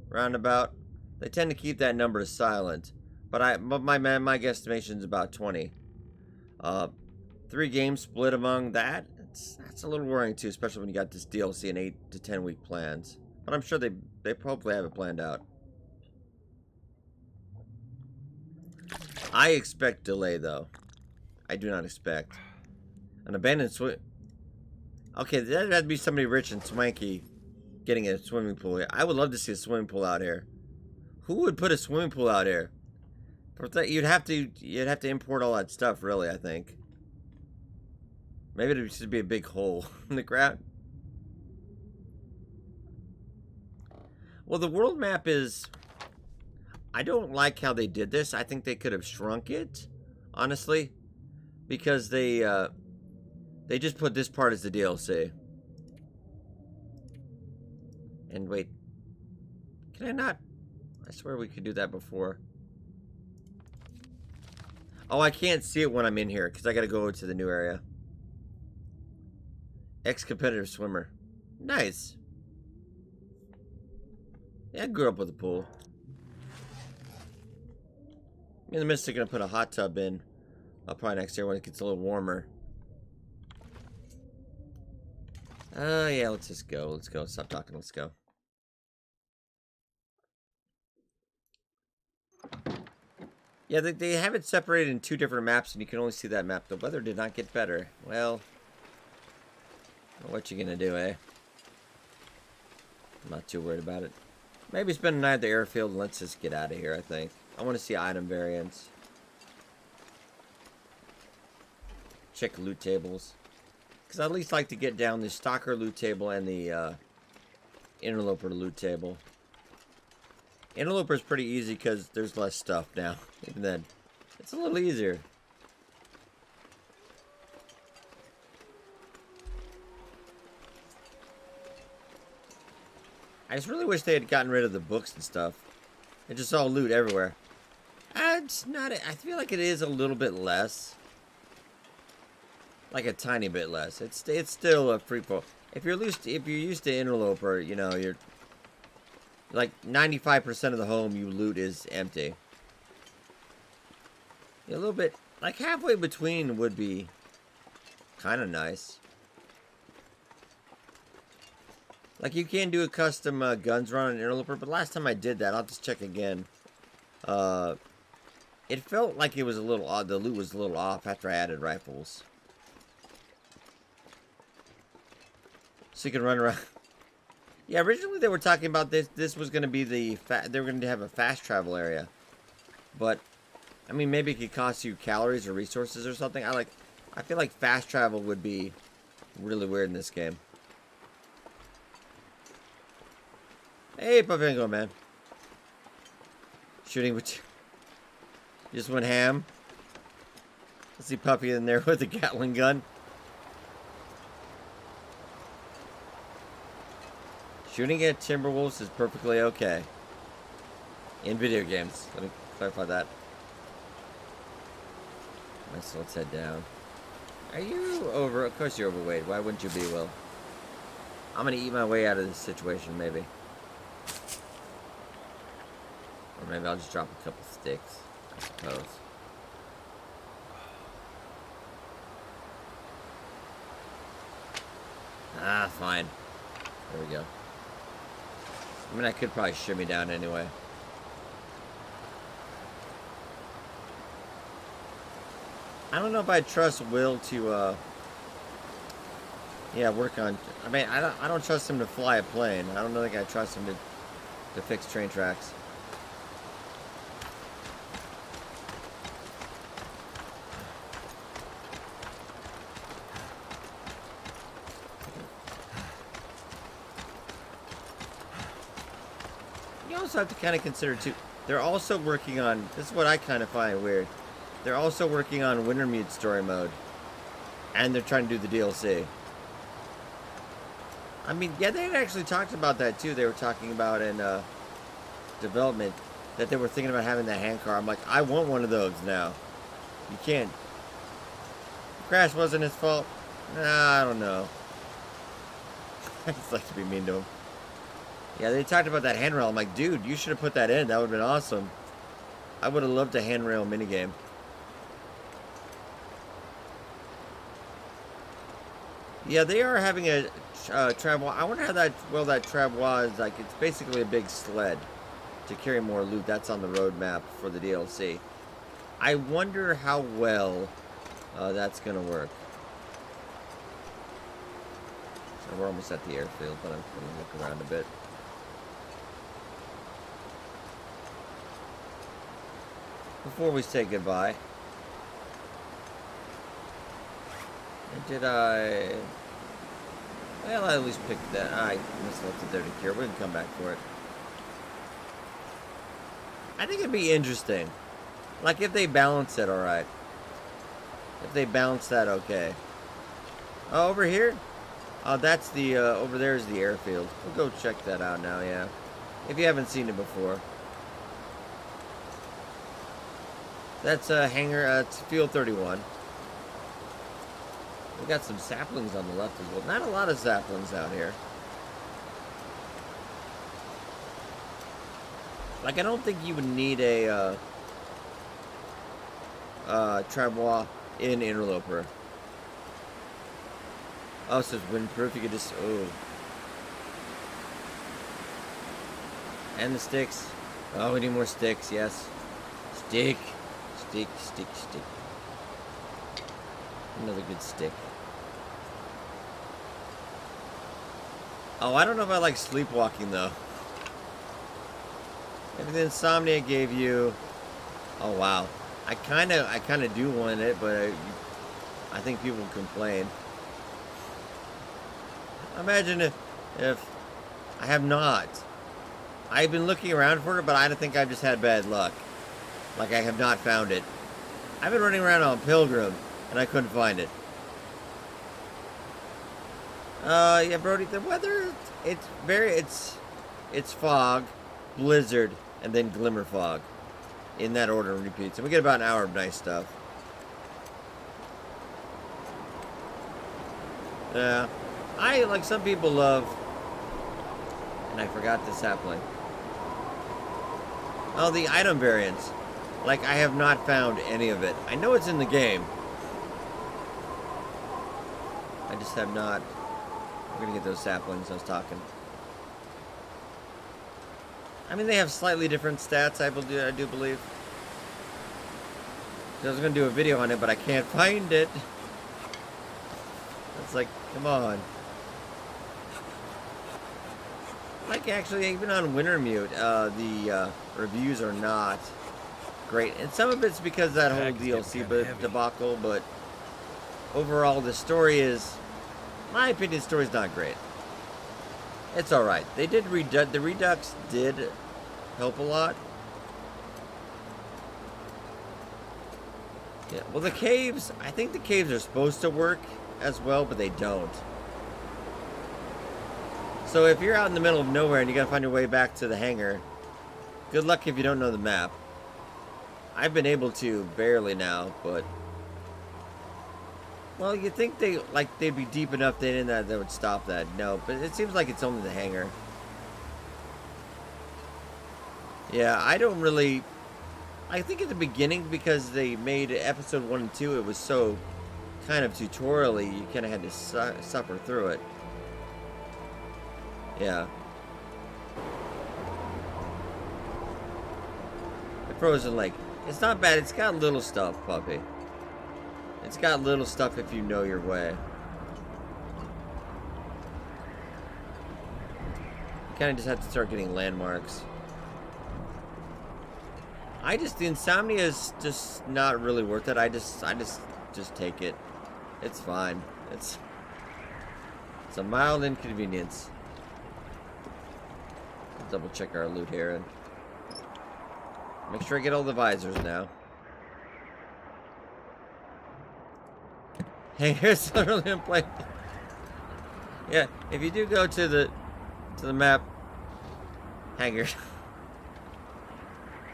Roundabout. They tend to keep that number silent. But my guesstimation is about 20. 3 games split among that. That's a little worrying too, especially when you got this DLC and 8 to 10 week plans. But I'm sure they probably have it planned out. I expect delay though. I do not expect an abandoned swim. Okay, that'd be somebody rich and swanky getting a swimming pool here. I would love to see a swimming pool out here. Who would put a swimming pool out here? You'd have to import all that stuff, really, I think. Maybe it should be a big hole in the ground. Well, the world map is... I don't like how they did this. I think they could have shrunk it, honestly. Because they just put this part as the DLC. And wait. Can I not? I swear we could do that before. Oh, I can't see it when I'm in here, because I gotta go to the new area. Ex-competitive swimmer. Nice. Yeah, I grew up with a pool. Me and the Mystic are gonna put a hot tub in. Probably next year when it gets a little warmer. Yeah, let's just go. Let's go. Stop talking. Let's go. Yeah, they have it separated in 2 different maps, and you can only see that map. The weather did not get better. Well, what you gonna do, eh? I'm not too worried about it. Maybe spend a night at the airfield and let's just get out of here, I think. I want to see item variants. Check loot tables. Because I at least like to get down the Stalker loot table and the Interloper loot table. Interloper's pretty easy because there's less stuff now. Even then, it's a little easier. I just really wish they had gotten rid of the books and stuff. It just all loot everywhere. It's not. I feel like it is a little bit less. Like a tiny bit less. It's still a free for. If you're used to Interloper, you know, you're like 95% of the home you loot is empty. A little bit, like halfway between would be kind of nice. Like you can do a custom guns run on Interloper, but last time I did that, I'll just check again. It felt like it was a little odd. The loot was a little off after I added rifles. So you can run around. Yeah, originally they were talking about this. This was going to be they were going to have a fast travel area, but I mean maybe it could cost you calories or resources or something. I feel like fast travel would be really weird in this game. Hey, Pavingo, man. Shooting with you. Just went ham. Let's see Puppy in there with a Gatling gun. Shooting at Timberwolves is perfectly okay. In video games. Let me clarify that. Alright, so let's head down. Are you over? Of course you're overweight. Why wouldn't you be, Will? I'm gonna eat my way out of this situation, maybe. Or maybe I'll just drop a couple sticks, I suppose. Ah, fine. There we go. I mean, I could probably shimmy down anyway. I don't know if I trust Will to, yeah, work on. I mean, I don't trust him to fly a plane. I don't think I trust him to fix train tracks. You also have to kind of consider too. They're also working on. This is what I kind of find weird. They're also working on Wintermute story mode, and they're trying to do the DLC. I mean, yeah, they had actually talked about that too. They were talking about in development that they were thinking about having the handcar. I'm like, I want one of those now. You can't. The crash wasn't his fault. Nah, I don't know. I just like to be mean to him. Yeah, they talked about that handrail. I'm like, dude, you should have put that in. That would have been awesome. I would have loved a handrail minigame. Yeah, they are having a travel. I wonder how that travois is like. It's basically a big sled to carry more loot. That's on the roadmap for the DLC. I wonder how well that's gonna work. So we're almost at the airfield, but I'm gonna look around a bit. Before we say goodbye, did I? Well, I at least picked that. I must have left it there to cure. We can come back for it. I think it'd be interesting. Like if they balance it alright. If they balance that okay. Oh, over here? Oh, that's the, over there is the airfield. We'll go check that out now, yeah. If you haven't seen it before. That's a hangar, it's Field 31. We got some saplings on the left as well. Not a lot of saplings out here. Like, I don't think you would need a, travois in Interloper. Oh, so it's windproof. You could just and the sticks. Oh, we need more sticks. Yes, stick. Another good stick. Oh, I don't know if I like sleepwalking though. Maybe the insomnia gave you. Oh wow, I kind of do want it, but I think people complain. Imagine if I have not. I've been looking around for it, but I don't think I've just had bad luck. Like I have not found it. I've been running around on Pilgrim, and I couldn't find it. Yeah, Brody, the weather, it's fog, blizzard, and then glimmer fog. In that order and repeats. And we get about an hour of nice stuff. Yeah. I, like some people, love... And I forgot this sapling. Oh, the item variants. Like, I have not found any of it. I know it's in the game. I just have not. We're gonna get those saplings I was talking. I mean, they have slightly different stats, I do believe. I was going to do a video on it, but I can't find it. It's like, come on. Like, actually, even on Wintermute, the reviews are not great. And some of it's because of that whole DLC debacle, but overall, the story is, in my opinion, the story's not great. It's alright. They did the Redux did help a lot. Yeah, well the caves, I think the caves are supposed to work as well, but they don't. So if you're out in the middle of nowhere and you gotta find your way back to the hangar, good luck if you don't know the map. I've been able to barely now, but well, you'd think they'd be deep enough that would stop that. No, but it seems like it's only the hangar. Yeah, I don't really... I think at the beginning, because they made episode 1 and 2, it was so kind of tutorial-y, you kind of had to suffer through it. Yeah. The Frozen Lake. It's not bad. It's got little stuff, puppy. It's got little stuff if you know your way. You kind of just have to start getting landmarks. The insomnia is just not really worth it. I just take it. It's fine. It's a mild inconvenience. Double check our loot here and make sure I get all the visors now. Hangers literally in play. Yeah, if you do go to the map, hangar.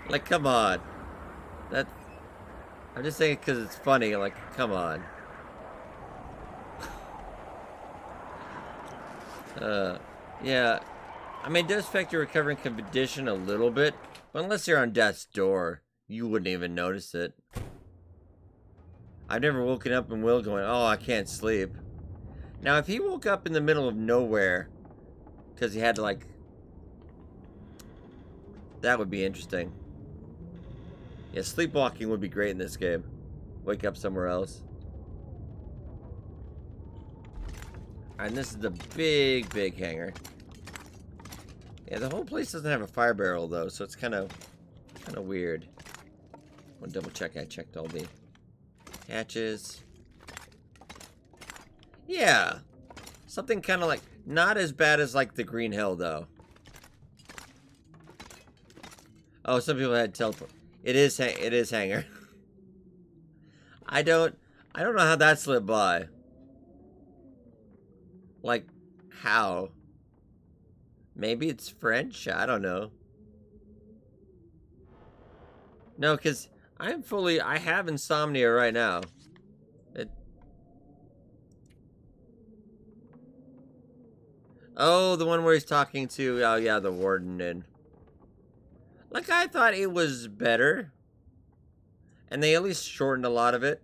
Like, come on. I'm just saying because it's funny. Like, come on. Yeah. I mean, it does affect your recovering condition a little bit, but unless you're on death's door, you wouldn't even notice it. I've never woken up and Will going, oh, I can't sleep. Now, if he woke up in the middle of nowhere, because he had to, like... That would be interesting. Yeah, sleepwalking would be great in this game. Wake up somewhere else. Alright, and this is the big hangar. Yeah, the whole place doesn't have a fire barrel, though, so it's kind of weird. I'll double check. I checked all the hatches. Yeah. Something kind of like... Not as bad as, like, the Green Hill, though. Oh, some people had teleport. It is hangar. I don't know how that slipped by. Like, how? Maybe it's French? I don't know. No, because I have insomnia right now. Oh, the one where he's talking to, oh yeah, the warden and... Like, I thought it was better. And they at least shortened a lot of it,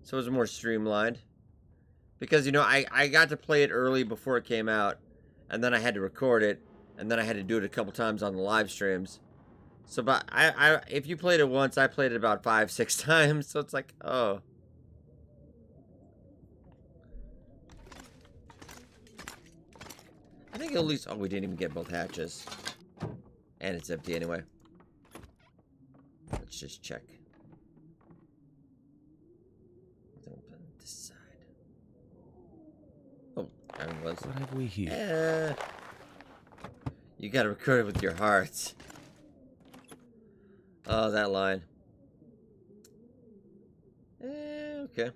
so it was more streamlined. Because, you know, I got to play it early before it came out, and then I had to record it, and then I had to do it a couple times on the live streams. So, but if you played it once, I played it about 5-6 times, so it's like, oh. I think at least, oh, we didn't even get both hatches. And it's empty anyway. Let's just check. Open this side. Oh, there it was. What have we here? You gotta record it with your heart. Oh, that line. Okay.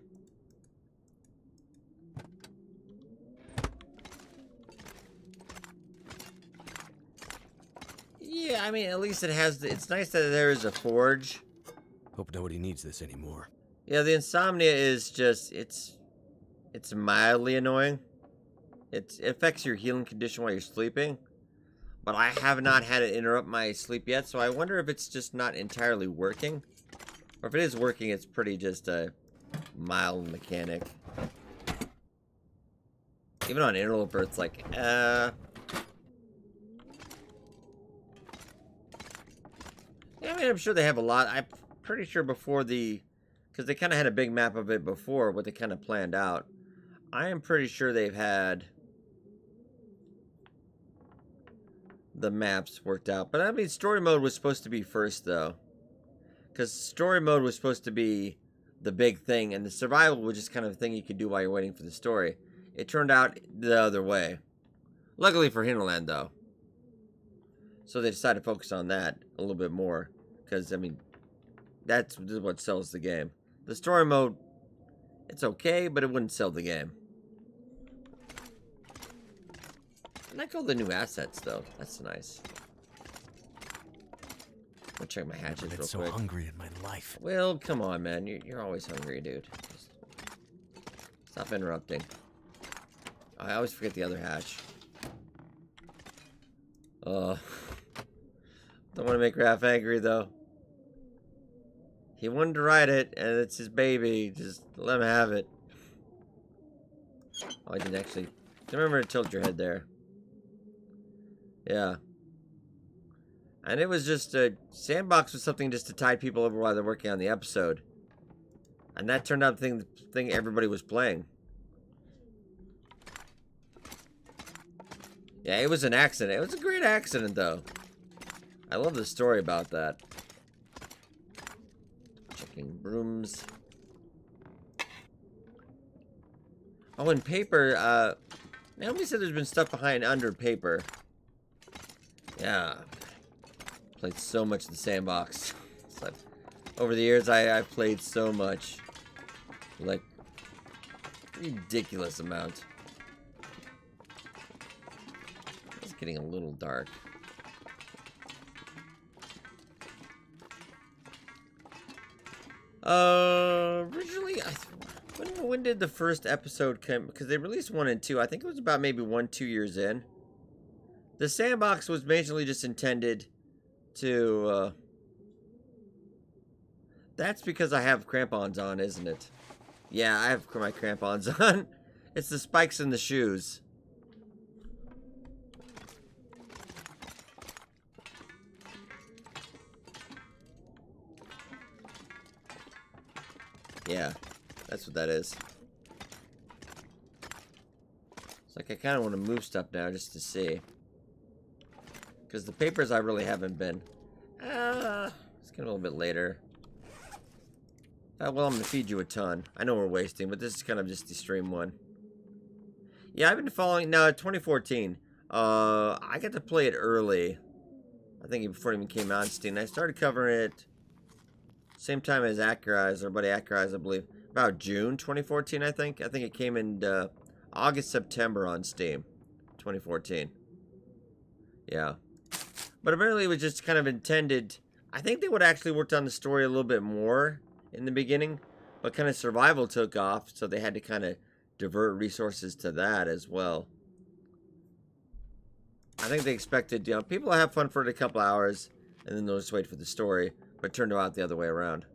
Yeah, I mean, at least it has. It's nice that there is a forge. Hope nobody needs this anymore. Yeah, the insomnia is just it's mildly annoying. It affects your healing condition while you're sleeping, but I have not had it interrupt my sleep yet, so I wonder if it's just not entirely working, or if it is working, it's pretty just a mild mechanic. Even on interloper, it's like, Yeah, I mean, I'm sure they have a lot. I'm pretty sure before because they kind of had a big map of it before, what they kind of planned out. I am pretty sure they've had the maps worked out. But I mean, story mode was supposed to be first, though. Because story mode was supposed to be the big thing, and the survival was just kind of a thing you could do while you're waiting for the story. It turned out the other way. Luckily for Hinterland, though. So they decided to focus on that a little bit more. Because, I mean, that's what sells the game. The story mode, it's okay, but it wouldn't sell the game. I like all the new assets, though. That's nice. I'll check my hatches real quick. I've been so hungry in my life. Well, come on, man. You're always hungry, dude. Just stop interrupting. I always forget the other hatch. Don't want to make Raph angry, though. He wanted to ride it, and it's his baby. Just let him have it. Oh, I didn't actually... Remember to tilt your head there. Yeah. And it was just a... Sandbox was something just to tide people over while they're working on the episode. And that turned out the thing everybody was playing. Yeah, it was an accident. It was a great accident, though. I love the story about that. Checking brooms. Oh, and paper, Naomi said there's been stuff behind under paper. Yeah. Played so much of the sandbox. It's like, over the years, I've played so much. Like, ridiculous amount. It's getting a little dark. Originally, when did the first episode come? Because they released 1 and 2. I think it was about maybe 1-2 years in. The sandbox was majorly just intended to, That's because I have crampons on, isn't it? Yeah, I have my crampons on. It's the spikes in the shoes. Yeah, that's what that is. It's like I kind of want to move stuff now just to see. Because the papers I really haven't been. It's getting a little bit later. Well, I'm going to feed you a ton. I know we're wasting, but this is kind of just the stream one. Yeah, I've been following... Now, 2014. I got to play it early. I think before it even came out on Steam. I started covering it same time as Acurize, our buddy Acurize, I believe. About June 2014, I think. I think it came in August, September on Steam. 2014. Yeah. But apparently it was just kind of intended... I think they would actually worked on the story a little bit more in the beginning. But kind of survival took off, so they had to kind of divert resources to that as well. I think they expected, you know, people to have fun for a couple hours, and then they'll just wait for the story. But it turned out the other way around.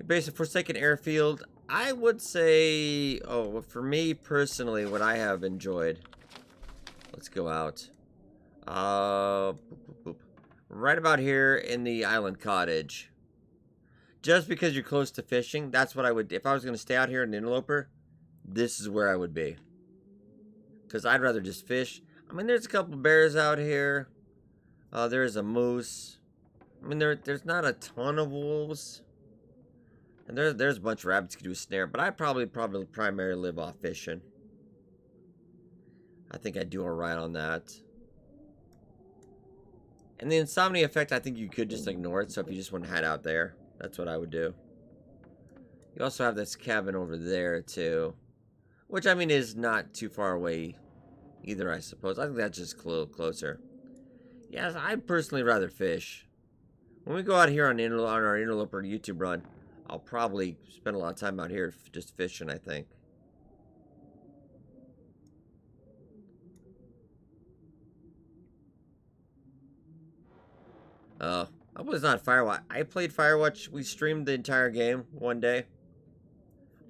base of Forsaken Airfield. I would say, oh, for me personally, what I have enjoyed. Let's go out. Boop, boop, boop. Right about here in the island cottage. Just because you're close to fishing, that's what I would, if I was going to stay out here in Interloper, this is where I would be. Because I'd rather just fish. I mean, there's a couple bears out here. There's a moose. I mean, there's not a ton of wolves. And there's a bunch of rabbits you could do a snare. But I'd probably primarily live off fishing. I think I'd do alright on that. And the insomnia effect, I think you could just ignore it. So if you just want to head out there, that's what I would do. You also have this cabin over there, too. Which, I mean, is not too far away either, I suppose. I think that's just a little closer. Yes, I'd personally rather fish. When we go out here on our Interloper YouTube run, I'll probably spend a lot of time out here just fishing, I think. I was not Firewatch. I played Firewatch. We streamed the entire game one day.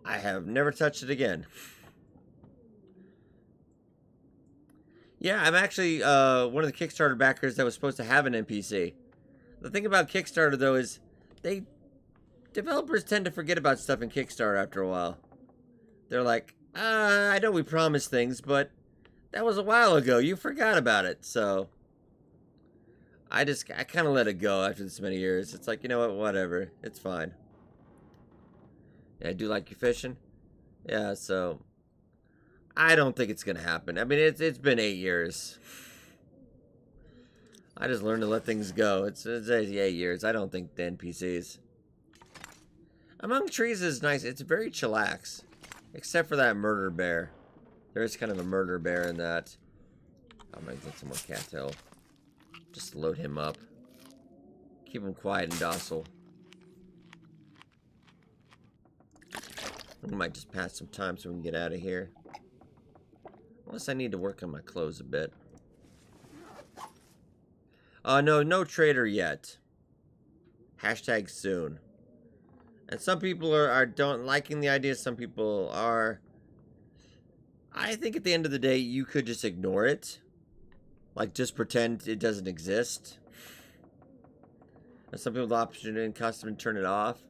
I have never touched it again. Yeah, I'm actually one of the Kickstarter backers that was supposed to have an NPC. The thing about Kickstarter, though, is developers tend to forget about stuff in Kickstarter after a while. They're like, I know we promised things, but that was a while ago. You forgot about it, so I kind of let it go after this many years. It's like, you know what, whatever. It's fine. Yeah, I do like you fishing. Yeah, so I don't think it's gonna happen. I mean, it's been 8 years. I just learned to let things go. It's 8 years. I don't think the NPCs. Among Trees is nice. It's very chillax, except for that murder bear. There is kind of a murder bear in that. I might get some more cattail. Just load him up. Keep him quiet and docile. We might just pass some time so we can get out of here. Unless I need to work on my clothes a bit. No trader yet. Hashtag soon. And some people don't liking the idea. Some people are. I think at the end of the day, you could just ignore it. Like, just pretend it doesn't exist. And some people have the option in custom and turn it off.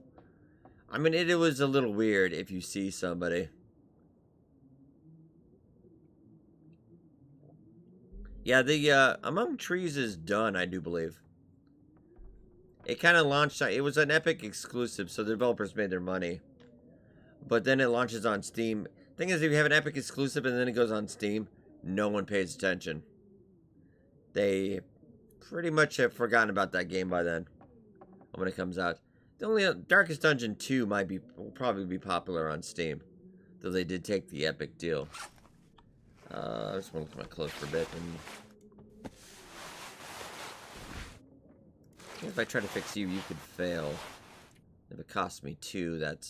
I mean, it was a little weird if you see somebody. Yeah, the Among Trees is done, I do believe. It kind of launched, it was an Epic exclusive, so the developers made their money. But then it launches on Steam. Thing is, if you have an Epic exclusive and then it goes on Steam, no one pays attention. They pretty much have forgotten about that game by then, when it comes out. The only Darkest Dungeon 2 will probably be popular on Steam, though they did take the Epic deal. I just want to look at my clothes for a bit. And if I try to fix you, you could fail. If it costs me 2, that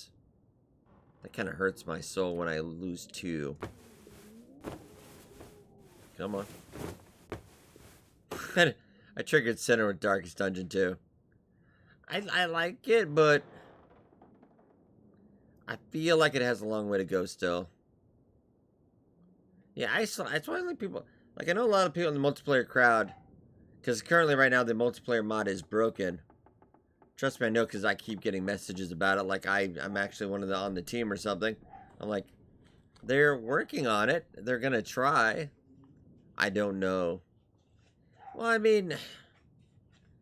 kind of hurts my soul when I lose 2. Come on. I triggered center with Darkest Dungeon 2. I like it, but I feel like it has a long way to go still. Yeah, it's why like people, like I know a lot of people in the multiplayer crowd, because currently right now the multiplayer mod is broken. Trust me, I know, because I keep getting messages about it, like I'm actually on the team or something. I'm like, they're working on it. They're gonna try. I don't know. Well, I mean,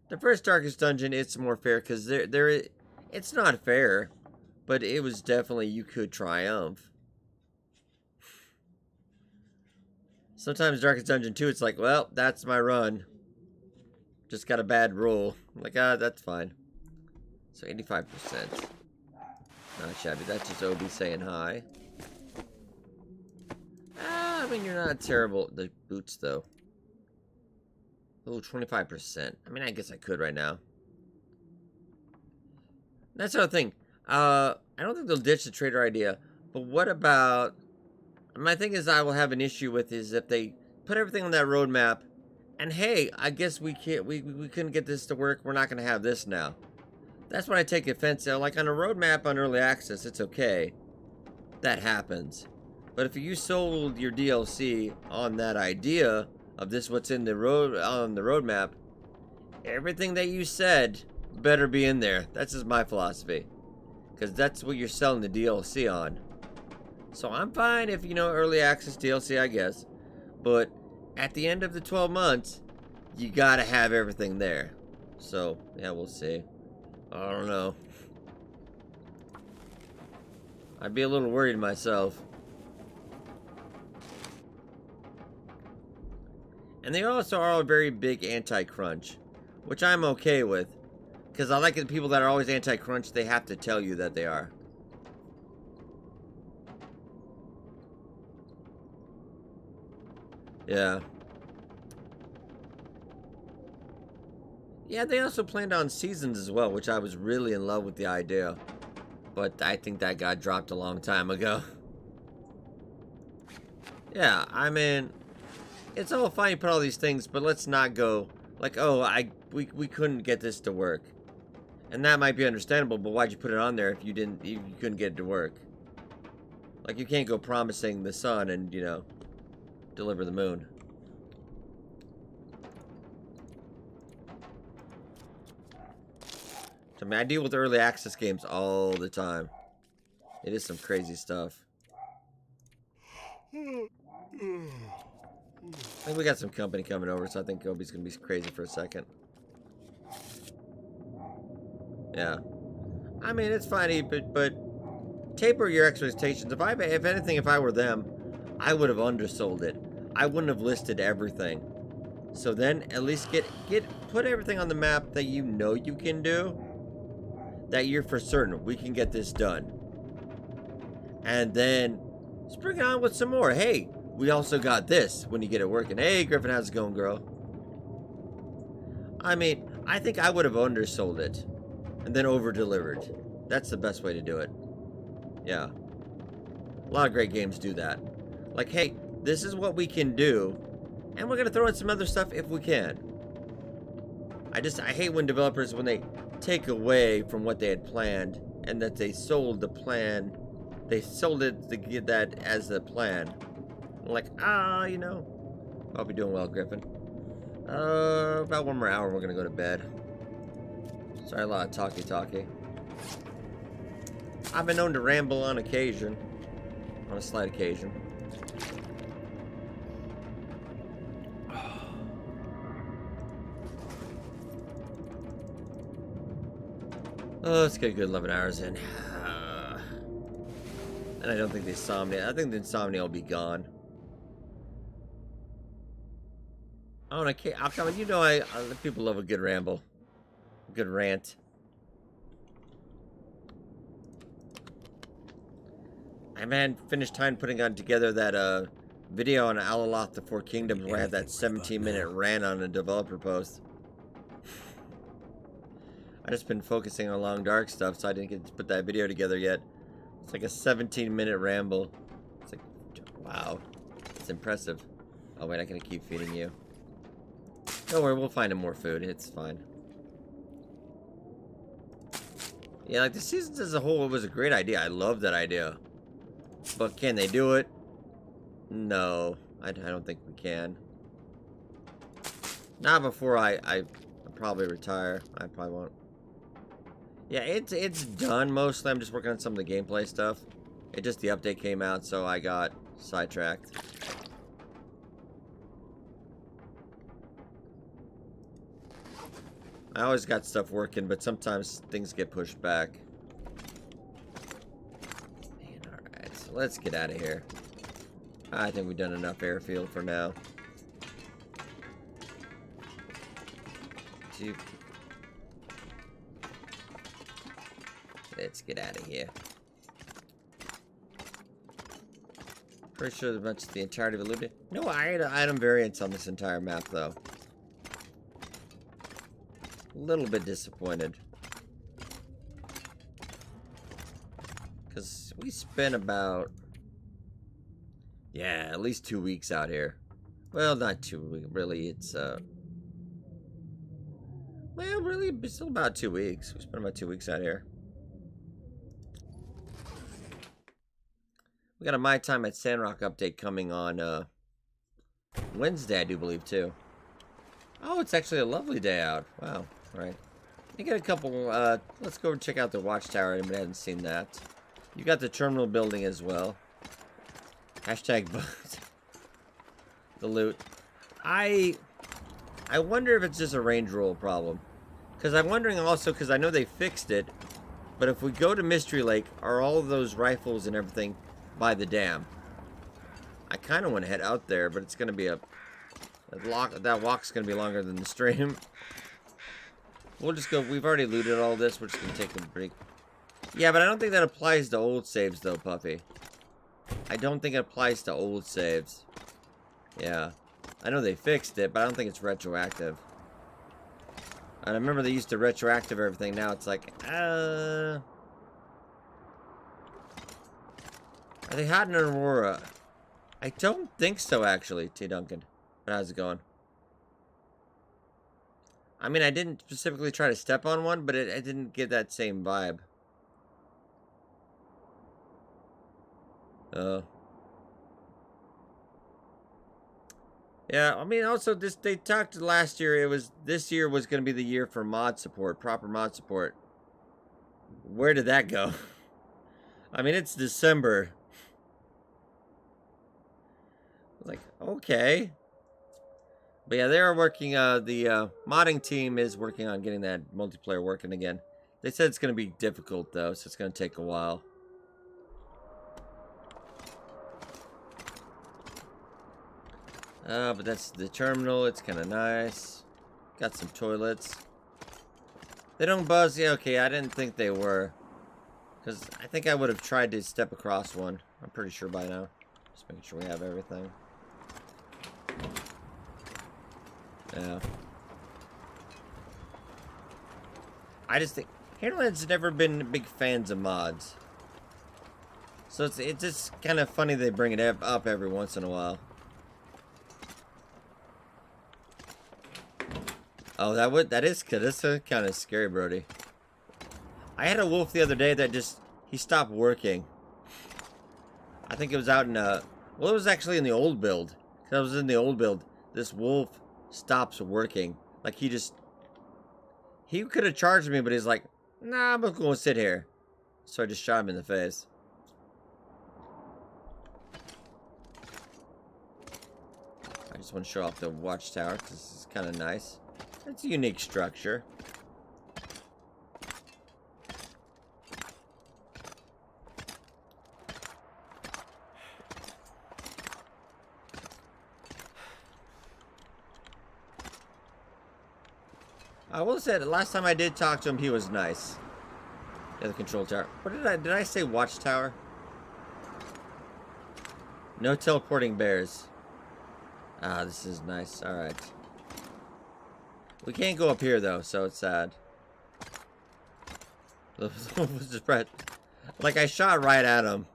the first Darkest Dungeon, it's more fair because it's not fair, but it was definitely, you could triumph. Sometimes Darkest Dungeon 2, it's like, well, that's my run. Just got a bad rule. I'm like, that's fine. So 85%. Not shabby. That's just Obi saying hi. I mean, you're not terrible. The boots, though. Oh, 25%. I mean, I guess I could right now. That's the other thing. I don't think they'll ditch the trader idea. But what about... My thing is I will have an issue with is if they put everything on that roadmap and, hey, I guess we couldn't get this to work. We're not going to have this now. That's when I take offense. Like on a roadmap on early access, it's okay. That happens. But if you sold your DLC on that idea of this what's in the roadmap, everything that you said better be in there. That's just my philosophy. Because that's what you're selling the DLC on. So I'm fine if, you know, early access DLC, I guess. But at the end of the 12 months, you gotta have everything there. So, yeah, we'll see. I don't know. I'd be a little worried myself. And they also are a very big anti-crunch, which I'm okay with. Because I like the people that are always anti-crunch, they have to tell you that they are. Yeah. Yeah, they also planned on seasons as well, which I was really in love with the idea. But I think that got dropped a long time ago. Yeah, I mean, it's all fine you put all these things, but let's not go like, oh, we couldn't get this to work. And that might be understandable, but why'd you put it on there if you couldn't get it to work? Like, you can't go promising the sun and, you know, deliver the moon. I mean, I deal with early access games all the time. It is some crazy stuff. I think we got some company coming over, so I think Gobi's gonna be crazy for a second. Yeah. I mean, it's funny, but taper your expectations. If anything, if I were them, I would have undersold it. I wouldn't have listed everything. So then, at least put everything on the map that you know you can do. That you're for certain we can get this done. And then spring it on with some more. Hey, we also got this when you get it working. Hey, Griffin, how's it going, girl? I mean, I think I would have undersold it and then over-delivered. That's the best way to do it. Yeah. A lot of great games do that. Like, hey, this is what we can do, and we're going to throw in some other stuff if we can. I hate when developers, when they take away from what they had planned and that they sold the plan. They sold it to get that as a plan. Like, you know. I'll be doing well, Griffin. About one more hour, we're gonna go to bed. Sorry, a lot of talkie. I've been known to ramble on occasion. On a slight occasion. Oh, let's get a good 11 hours in. And I don't think the insomnia. I think the insomnia will be gone. Oh, and I'll come. You know, people love a good ramble, a good rant. I finished time putting on together that video on Alaloth: The Four Kingdoms where I had that 17-minute rant on a developer post. I just been focusing on Long Dark stuff, so I didn't get to put that video together yet. It's like a 17-minute ramble. It's like, wow, it's impressive. Oh wait, I'm gonna keep feeding you. Don't worry, we'll find him more food. It's fine. Yeah, like the seasons as a whole, it was a great idea. I love that idea. But can they do it? No, I don't think we can. Not before I probably retire. I probably won't. Yeah, it's done mostly. I'm just working on some of the gameplay stuff. The update came out, so I got sidetracked. I always got stuff working, but sometimes things get pushed back. Man, alright, so let's get out of here. I think we've done enough airfield for now. Let's get out of here. Pretty sure as much as the entirety of it looted. No item variants on this entire map, though. A little bit disappointed. Because we spent about... yeah, at least 2 weeks out here. Well, not 2 weeks. Really, it's... Well, really, it's still about 2 weeks. We spent about 2 weeks out here. We got a My Time at Sandrock update coming on Wednesday, I do believe, too. Oh, it's actually a lovely day out. Wow. All right. You get a couple, let's go check out the watchtower. Anybody hasn't seen that. You got the terminal building as well. Hashtag the loot. I wonder if it's just a range roll problem. Because I'm wondering also, because I know they fixed it, but if we go to Mystery Lake, are all of those rifles and everything by the dam? I kind of want to head out there, but it's going to be that walk's going to be longer than the stream. We'll just go. We've already looted all this. We're just going to take a break. Yeah, but I don't think that applies to old saves, though, Puffy. I don't think it applies to old saves. Yeah. I know they fixed it, but I don't think it's retroactive. And I remember they used to retroactive everything. Now it's like, are they hot in Aurora? I don't think so, actually, T. Duncan. But how's it going? I mean, I didn't specifically try to step on one, but it didn't get that same vibe. Yeah, I mean, also, they talked last year, this year was going to be the year for mod support, proper mod support. Where did that go? I mean, it's December. Like, okay. But yeah, they are working, the modding team is working on getting that multiplayer working again. They said it's going to be difficult, though, so it's going to take a while. But that's the terminal. It's kind of nice. Got some toilets. They don't buzz. Yeah, okay, I didn't think they were. Because I think I would have tried to step across one. I'm pretty sure by now. Just making sure we have everything. Yeah. I just think Hairland's never been big fans of mods. So it's just kind of funny they bring it up every once in a while. Oh, that is kind of scary, Brody. I had a wolf the other day that he stopped working. I think it was out in well, it was actually in the old build. Cause I was in the old build. This wolf stops working. Like he could have charged me, but he's like, nah, I'm just gonna sit here. So I just shot him in the face. I just want to show off the watchtower because it's kind of nice. It's a unique structure. I will say, the last time I did talk to him, he was nice. Yeah, the control tower. What did I say watchtower? No teleporting bears. Ah, this is nice. Alright. We can't go up here, though, so it's sad. Like, I shot right at him.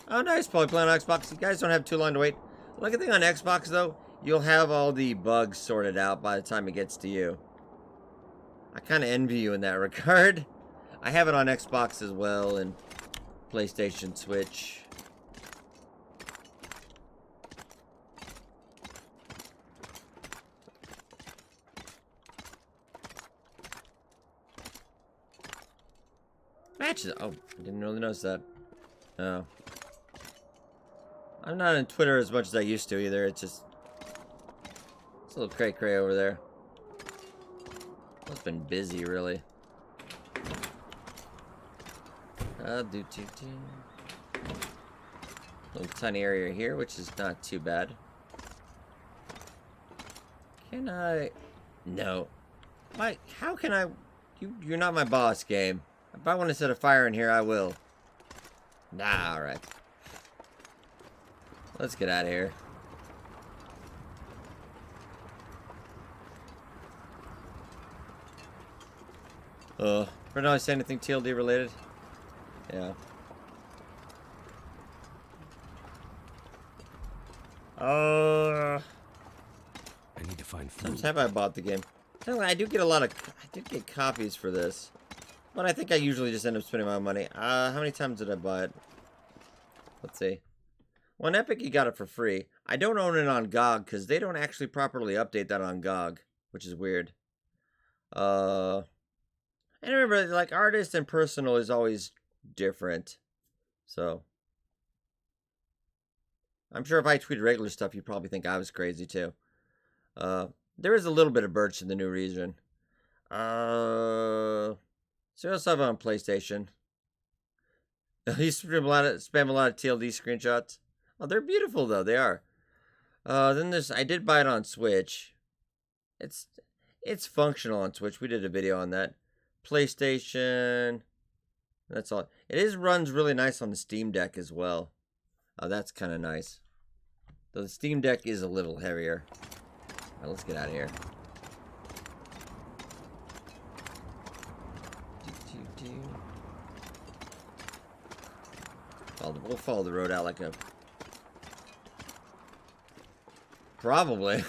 Oh, nice. Probably playing on Xbox. You guys don't have too long to wait. Look at the thing on Xbox, though. You'll have all the bugs sorted out by the time it gets to you. I kind of envy you in that regard. I have it on Xbox as well, and PlayStation, Switch. Matches. Oh, I didn't really notice that. Oh. I'm not on Twitter as much as I used to either. It's a little cray-cray over there. It's been busy, really. Little tiny area here, which is not too bad. Can I? No. Why? How can I? You're not my boss, game. If I want to set a fire in here, I will. Nah, alright. Let's get out of here. Did I say anything TLD related? Yeah. I need to find food. How much have I bought the game? I do get a lot of, I did get copies for this, but I think I usually just end up spending my money. How many times did I buy it? Let's see. Well, on Epic, you got it for free. I don't own it on GOG because they don't actually properly update that on GOG, which is weird. And remember, like, artist and personal is always different. So, I'm sure if I tweeted regular stuff, you'd probably think I was crazy too. There is a little bit of Birch in the new region. So I also have it on PlayStation. You spam a lot of TLD screenshots. Oh, they're beautiful though. They are. Then there's. I did buy it on Switch. It's functional on Switch. We did a video on that. PlayStation. That's all. Runs really nice on the Steam Deck as well. That's kind of nice. Though the Steam Deck is a little heavier. All right, let's get out of here. We'll follow the road out like a... Probably.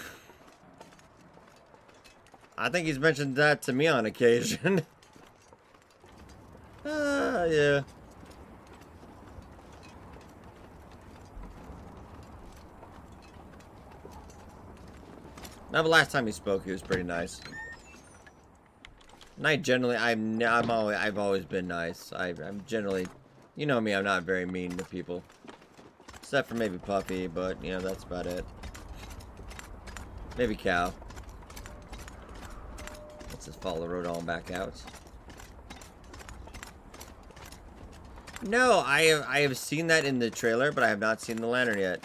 I think he's mentioned that to me on occasion. Yeah. Now, the last time he spoke, he was pretty nice. And I generally, I've always been nice. I'm generally, you know me, I'm not very mean to people. Except for maybe Puffy, but, you know, that's about it. Maybe Cow. Let's just follow the road on back out. No, I have seen that in the trailer, but I have not seen the lantern yet.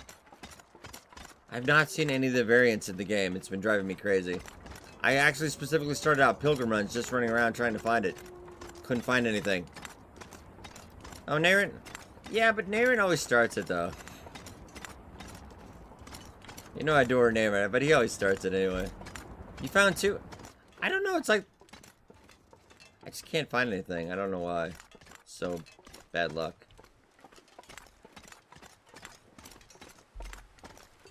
I've not seen any of the variants in the game. It's been driving me crazy. I actually specifically started out pilgrim runs, just running around trying to find it. Couldn't find anything. Oh, Naren? Yeah, but Naren always starts it, though. You know I adore Naren, but he always starts it anyway. You found two? I don't know, it's like... I just can't find anything. I don't know why. So, bad luck.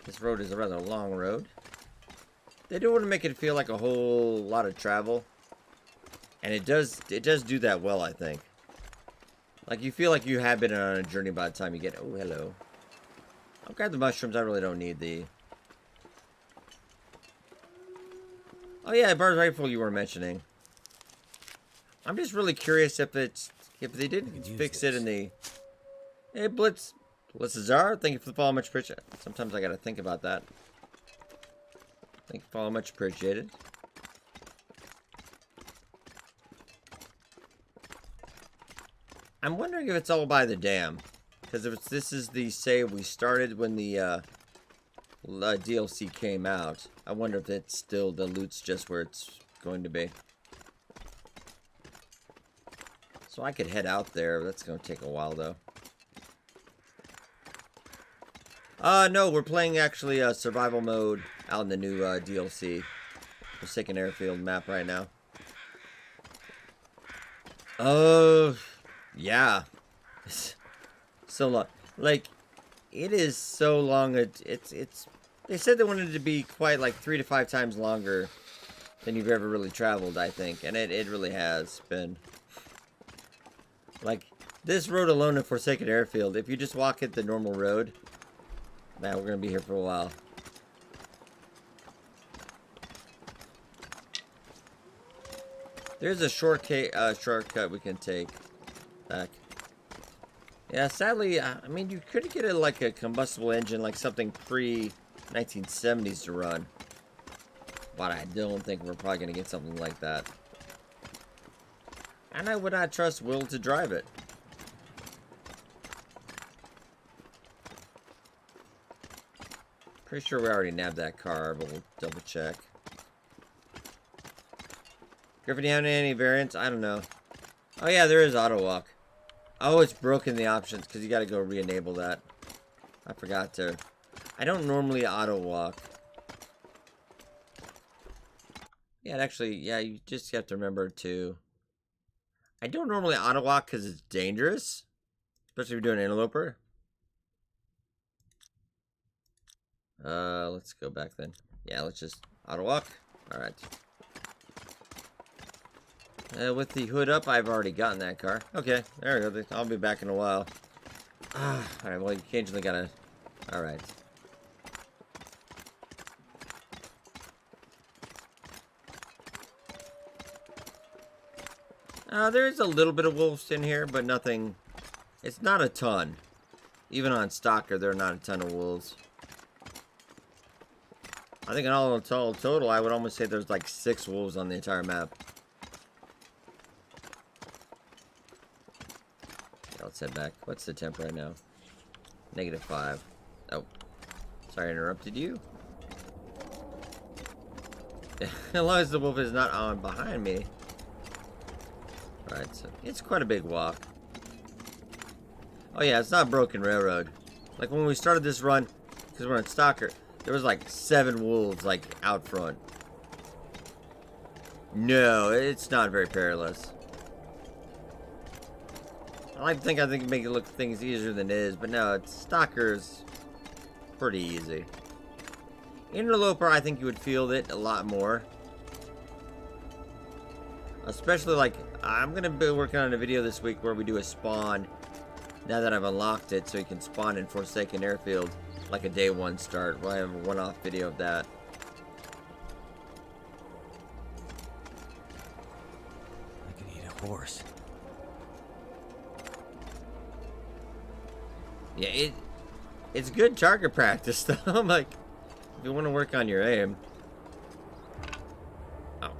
This road is a rather long road. They do want to make it feel like a whole lot of travel. And it does do that well, I think. Like, you feel like you have been on a journey by the time you get... Oh, hello. I'll grab the mushrooms. I really don't need the... Oh, yeah, Bird's Rifle you were mentioning. I'm just really curious if they did fix it in the... Hey, Blitzazar, thank you for the follow, much appreciated. Sometimes I gotta think about that. Thank you for follow, much appreciated. I'm wondering if it's all by the dam. Because if this is the save we started when the DLC came out, I wonder if it's still, the loot's just where it's going to be. So I could head out there. That's going to take a while, though. No, we're playing actually survival mode out in the new DLC. Forsaken Airfield map right now. Oh, yeah. So long. Like, it is so long. It's. They said they wanted it to be quite like 3 to 5 times longer than you've ever really traveled, I think. And it really has been. Like, this road alone in Forsaken Airfield, if you just walk it the normal road, man, we're going to be here for a while. There's a shortcut we can take back. Yeah, sadly, I mean, you could get like a combustible engine, like something pre-1970s to run. But I don't think we're probably going to get something like that. And I would not trust Will to drive it. Pretty sure we already nabbed that car, but we'll double check. Griffin, do you have any variants? I don't know. Oh yeah, there is auto walk. Oh, it's broken the options because you got to go re-enable that. I forgot to. I don't normally auto walk. Yeah, actually, yeah, you just have to remember to. I don't normally auto walk because it's dangerous, especially if you're doing an interloper. Let's go back then. Yeah, let's just auto walk. All right. With the hood up, I've already gotten that car. Okay, there we go. I'll be back in a while. Alright, well, you occasionally gotta... Alright. There's a little bit of wolves in here, but nothing... It's not a ton. Even on Stalker, there are not a ton of wolves. I think in all total, I would almost say there's like 6 wolves on the entire map. Yeah, let's head back. What's the temp right now? -5. Oh. Sorry I interrupted you. As long as the wolf is not on behind me. Alright, so it's quite a big walk. Oh yeah, it's not Broken Railroad. Like when we started this run, because we're on Stalker, there was like 7 wolves like out front. No, it's not very perilous. I think make it look things easier than it is, but no, it's Stalker's pretty easy. Interloper, I think you would feel it a lot more. Especially like, I'm going to be working on a video this week where we do a spawn. Now that I've unlocked it, so you can spawn in Forsaken Airfield. Like a day 1 start. We'll have a one-off video of that. I can eat a horse. Yeah, it's good target practice though. I'm like, if you want to work on your aim. Oh.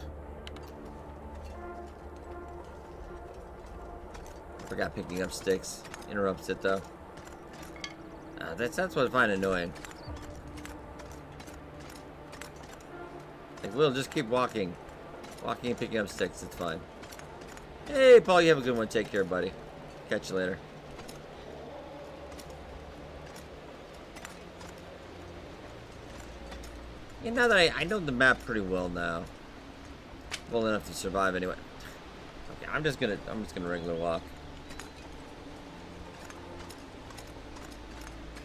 Forgot picking up sticks. Interrupts it though. That's what I find annoying. Like, we'll just keep walking. Walking and picking up sticks, it's fine. Hey, Paul, you have a good one. Take care, buddy. Catch you later. Yeah, now that I know the map pretty well now. Well enough to survive anyway. Okay, I'm just gonna regular walk.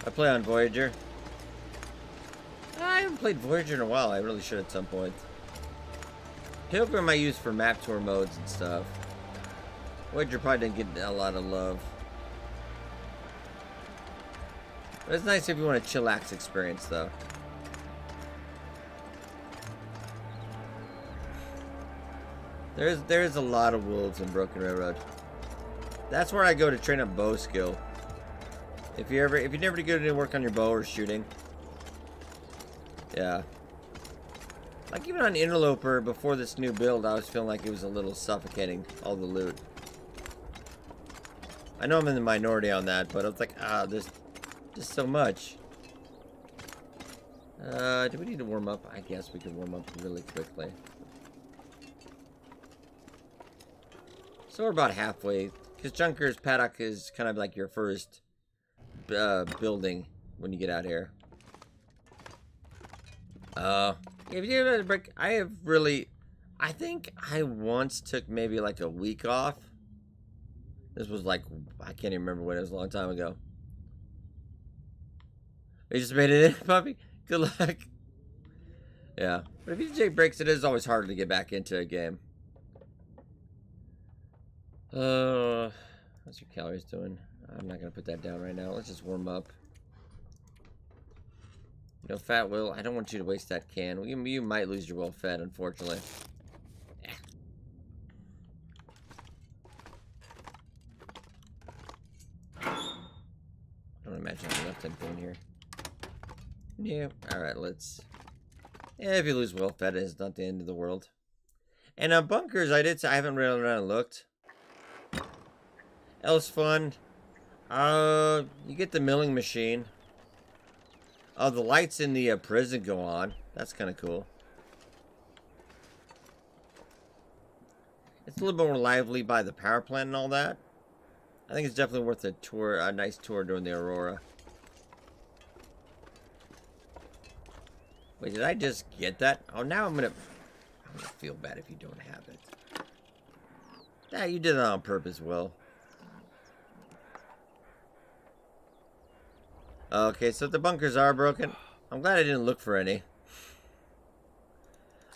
I play on Voyager. I haven't played Voyager in a while. I really should at some point. Pilgrim I use for map tour modes and stuff. Voyager probably didn't get a lot of love. But it's nice if you want a chillax experience, though. There's a lot of wolves in Broken Railroad. That's where I go to train up bow skill. If you never go to work on your bow or shooting. Yeah. Like even on Interloper before this new build, I was feeling like it was a little suffocating, all the loot. I know I'm in the minority on that, but I was like, there's just so much. Do we need to warm up? I guess we can warm up really quickly. So we're about halfway, because Junker's Paddock is kind of like your first building when you get out here. If you have a break, I think I once took maybe like a week off. This was like, I can't even remember when, it was a long time ago. You just made it in, puppy? Good luck. Yeah, but if you take breaks, it is always harder to get back into a game. What's your calories doing? I'm not gonna put that down right now. Let's just warm up. No fat, Will. I don't want you to waste that can. You might lose your well fed, unfortunately. Yeah. I don't imagine I left anything here. Yeah. Alright, let's... Yeah, if you lose well fed, it's not the end of the world. And bunkers, I haven't really around and looked. Else fun. You get the milling machine. Oh, the lights in the prison go on. That's kind of cool. It's a little bit more lively by the power plant and all that. I think it's definitely worth a tour, a nice tour during the Aurora. Wait, did I just get that? Oh, now I'm gonna feel bad if you don't have it. Yeah, you did that on purpose, Will. Okay, so the bunkers are broken. I'm glad I didn't look for any.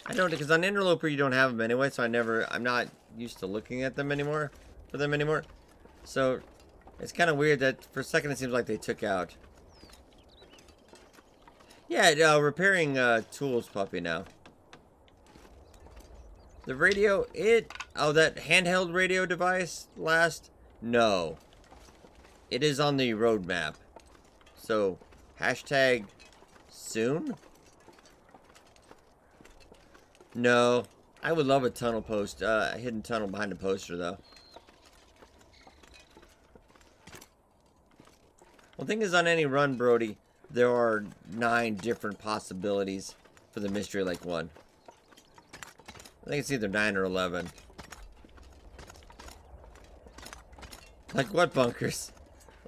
I don't, because on Interloper you don't have them anyway, so I'm not used to looking at them anymore, So, it's kind of weird that for a second it seems like they took out. Yeah, repairing tools puppy now. The radio, that handheld radio device last? No. It is on the roadmap. So, hashtag soon? No. I would love a tunnel post, a hidden tunnel behind a poster though. Well, the thing is, on any run, Brody, there are 9 different possibilities for the Mystery Lake one. I think it's either 9 or 11. Like what bunkers?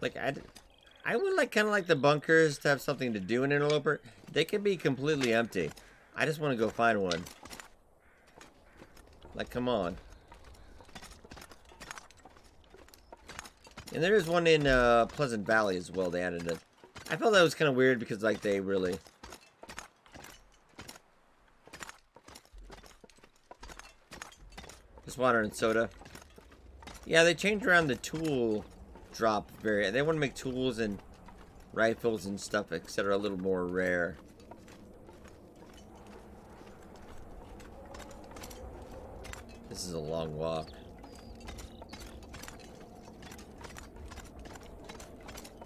Like, I would like kind of like the bunkers to have something to do in Interloper. They can be completely empty. I just want to go find one. Like, come on. And there is one in Pleasant Valley as well. They added it. I felt that was kind of weird because, like, they really... Just water and soda. Yeah, they changed around the tool drop very... They want to make tools and rifles and stuff, etc. a little more rare. This is a long walk.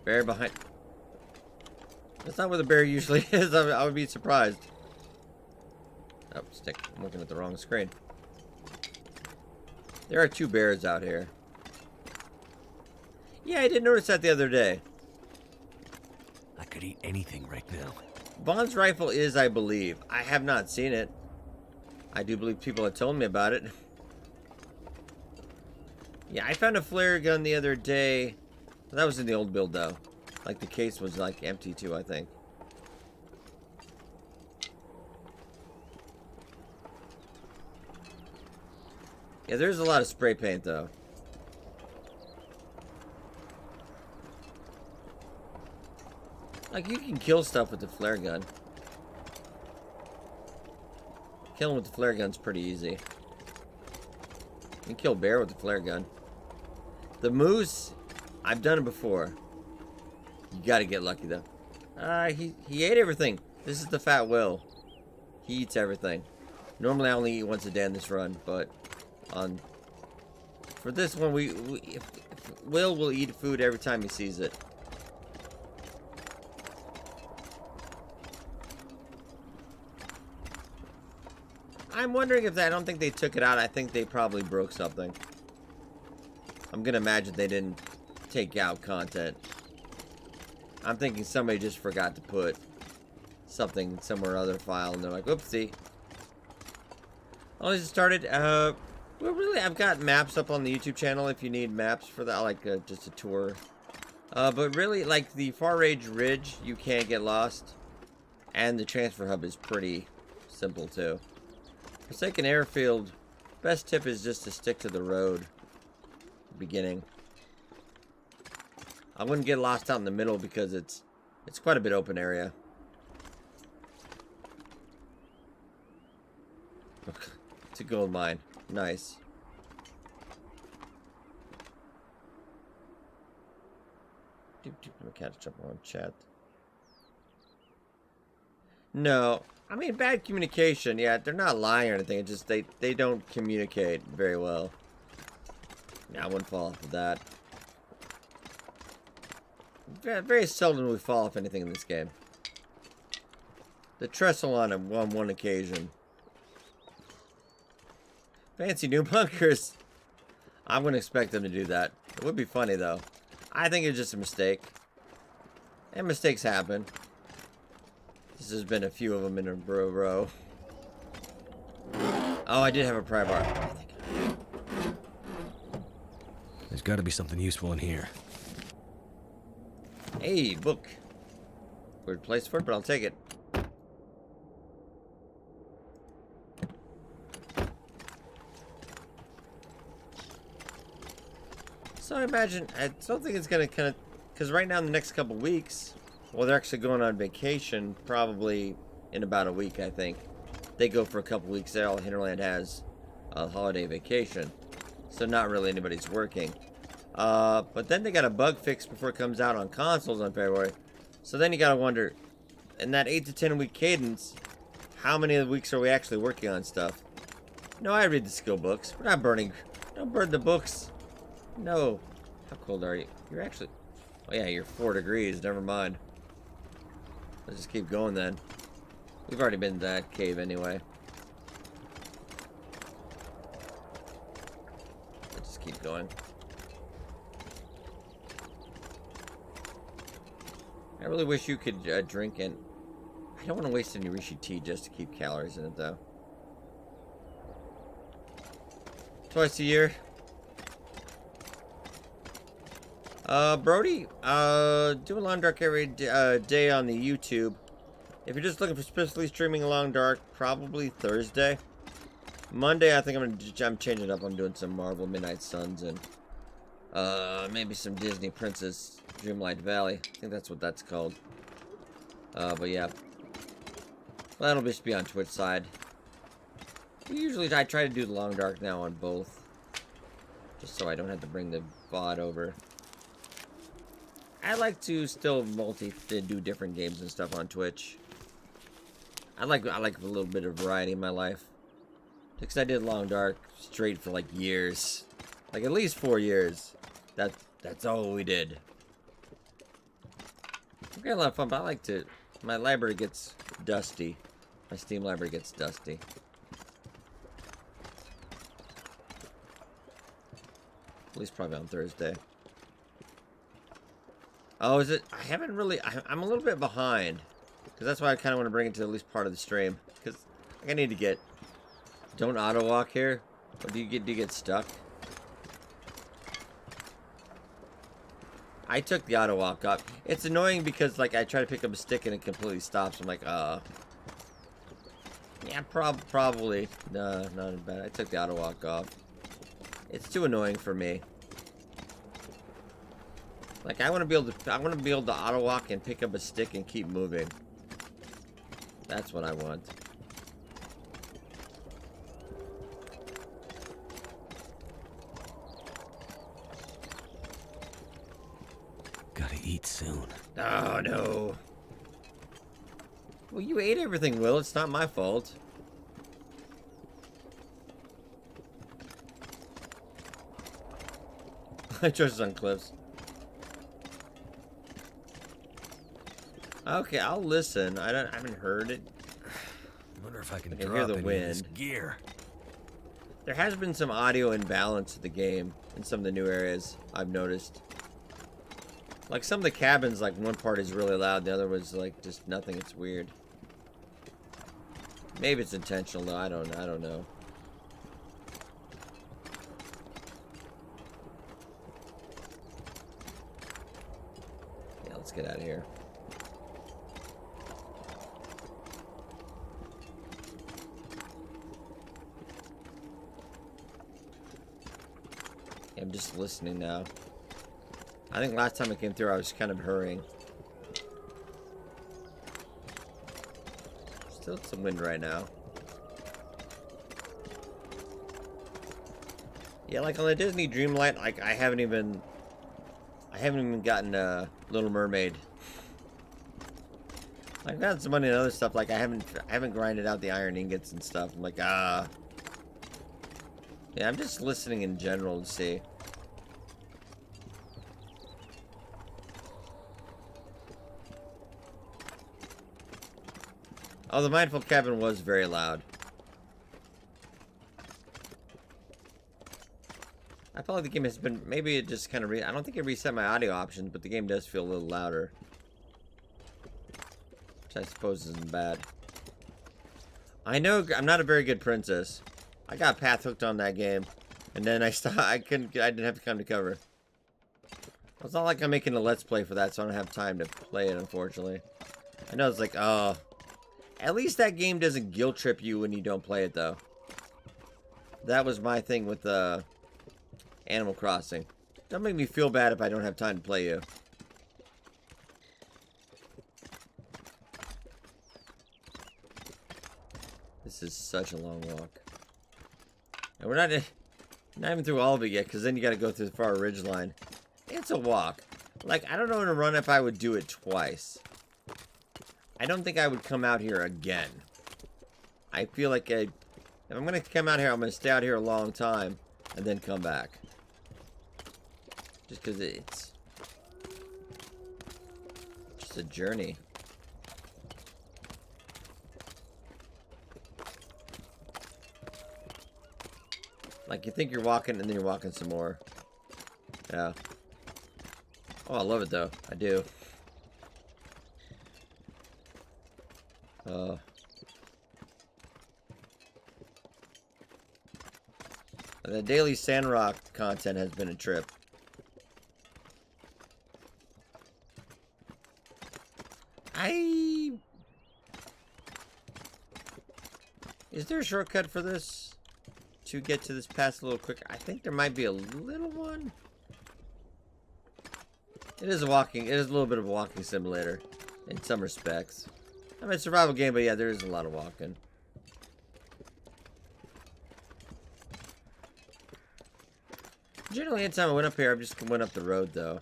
Bear behind... That's not where the bear usually is. I would be surprised. Oh, stick. I'm looking at the wrong screen. There are 2 bears out here. Yeah, I did notice that the other day. I could eat anything right now. Vaughn's rifle is, I believe. I have not seen it. I do believe people have told me about it. Yeah, I found a flare gun the other day. That was in the old build, though. Like, the case was, like, empty, too, I think. Yeah, there's a lot of spray paint, though. Like, you can kill stuff with the flare gun. Killing with the flare gun's pretty easy. You can kill bear with the flare gun. The moose, I've done it before. You gotta get lucky, though. He ate everything. This is the Fat Will. He eats everything. Normally, I only eat once a day on this run, but for this one, Will will eat food every time he sees it. I'm wondering if I don't think they took it out. I think they probably broke something. I'm gonna imagine they didn't take out content. I'm thinking somebody just forgot to put something somewhere other file, and they're like, "Oopsie." I just started. Well, really, I've got maps up on the YouTube channel if you need maps for that, like just a tour. But really, like the Far Range Ridge, you can't get lost, and the transfer hub is pretty simple too. Forsaken Airfield, best tip is just to stick to the road. Beginning. I wouldn't get lost out in the middle because it's quite a bit open area. It's a gold mine. Nice. Let me catch up on chat. No. I mean, bad communication. Yeah, they're not lying or anything. It's just they don't communicate very well. Yeah, I wouldn't fall off of that. Very seldom we fall off anything in this game. The trestle on one occasion. Fancy new bunkers. I'm going to expect them to do that. It would be funny, though. I think it's just a mistake. And mistakes happen. This has been a few of them in a row. Oh, I did have a pry bar. There's got to be something useful in here. Hey, book. Weird place for it, but I'll take it. So I imagine, I don't think it's going to kind of, because right now in the next couple weeks, well, they're actually going on vacation probably in about a week, I think. they go for a couple weeks there. All Hinterland has a holiday vacation, so not really anybody's working. But then they got a bug fix before it comes out on consoles on February. So then you gotta wonder, in that 8 to 10 week cadence, how many of the weeks are we actually working on stuff? No, I read the skill books. We're not burning. Don't burn the books. No. How cold are you? You're actually... Oh yeah, you're 4 degrees. Never mind. Let's just keep going then. We've already been to that cave anyway. Let's just keep going. I really wish you could drink and... I don't want to waste any Rishi tea just to keep calories in it though. Twice a year. Brody, do a Long Dark every day on the YouTube. If you're just looking for specifically streaming Long Dark, probably Thursday. Monday, I think I'm changing it up. I'm doing some Marvel Midnight Suns and maybe some Disney Princess Dreamlight Valley. I think that's what that's called. But yeah, well, that'll just be on Twitch side. Usually, I try to do the Long Dark now on both, just so I don't have to bring the VOD over. I like to still do different games and stuff on Twitch. I like a little bit of variety in my life. Because I did Long Dark straight for like years, like at least 4 years. That's all we did. We got a lot of fun, but I like to. My library gets dusty. My Steam library gets dusty. At least probably on Thursday. Oh, is it? I haven't really... I'm a little bit behind. Because that's why I kind of want to bring it to at least part of the stream. Because I need to get... Don't auto-walk here? Or do you get stuck? I took the auto-walk off. It's annoying because, like, I try to pick up a stick and it completely stops. I'm like, yeah, probably. No, not bad. I took the auto-walk off. It's too annoying for me. Like, I want to be able to auto walk and pick up a stick and keep moving. That's what I want. Gotta eat soon. Oh no. Well, you ate everything, Will. It's not my fault. I trust on cliffs. Okay, I'll listen. I haven't heard it. Wonder if I can hear drop the any of this wind. gear. There has been some audio imbalance to the game in some of the new areas, I've noticed. Like some of the cabins, like one part is really loud, the other was like just nothing. It's weird. Maybe it's intentional though. I don't know. Yeah, let's get out of here. I'm just listening now. I think last time I came through, I was kind of hurrying. Still some wind right now. Yeah, like on the Disney Dreamlight, like I haven't even gotten Little Mermaid. I've gotten some money and other stuff. Like I haven't grinded out the iron ingots and stuff. I'm like, yeah, I'm just listening in general to see. Oh, the Mindful Cabin was very loud. I felt like the game has been... Maybe it just kind of... I don't think it reset my audio options, but the game does feel a little louder. Which I suppose isn't bad. I know I'm not a very good princess. I got path hooked on that game. And then I stopped... I didn't have to come to cover. It's not like I'm making a Let's Play for that, so I don't have time to play it, unfortunately. I know it's like, oh... At least that game doesn't guilt trip you when you don't play it, though. That was my thing with Animal Crossing. Don't make me feel bad if I don't have time to play you. This is such a long walk. And we're not even through all of it yet, because then you got to go through the far ridge line. It's a walk. Like, I don't know in a run if I would do it twice. I don't think I would come out here again. I feel like if I'm going to come out here, I'm going to stay out here a long time and then come back. Just because it's just a journey. Like, you think you're walking, and then you're walking some more. Yeah. Oh, I love it, though. I do. The daily Sandrock content has been a trip. Is there a shortcut for this? To get to this pass a little quicker? I think there might be a little one. It is a little bit of a walking simulator. In some respects. I mean, it's a survival game, but yeah, there is a lot of walking. Generally, anytime I went up here, I just went up the road, though.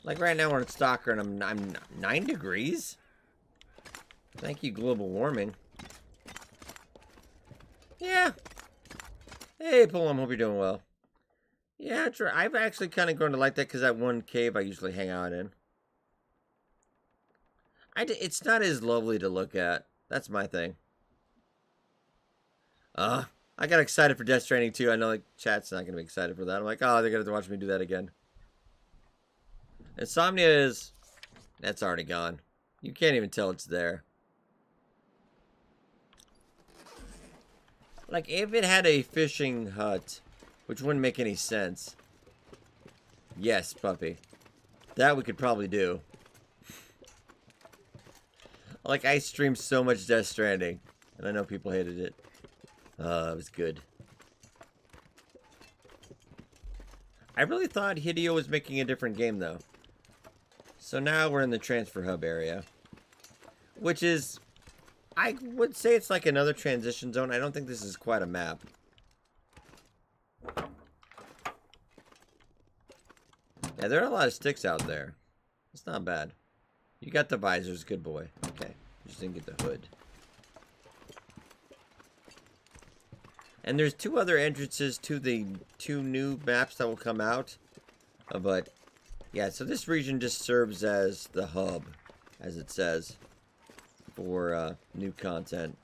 Like right now, we're in Stalker, and I'm 9 degrees? Thank you, global warming. Yeah. Hey, Pullum, hope you're doing well. Yeah, true. I've actually kind of grown to like that, because that one cave I usually hang out in. It's not as lovely to look at. That's my thing. I got excited for Death Stranding 2. I know like chat's not going to be excited for that. I'm like, oh, they're going to have to watch me do that again. Insomnia that's already gone. You can't even tell it's there. Like, if it had a fishing hut, which wouldn't make any sense. Yes, puppy. That we could probably do. Like, I streamed so much Death Stranding, and I know people hated it. It was good. I really thought Hideo was making a different game, though. So now we're in the transfer hub area. Which is... I would say it's like another transition zone. I don't think this is quite a map. Yeah, there are a lot of sticks out there. It's not bad. You got the visors, good boy. Okay, just didn't get the hood. And there's 2 other entrances to the 2 new maps that will come out. But, yeah, so this region just serves as the hub, as it says, for new content.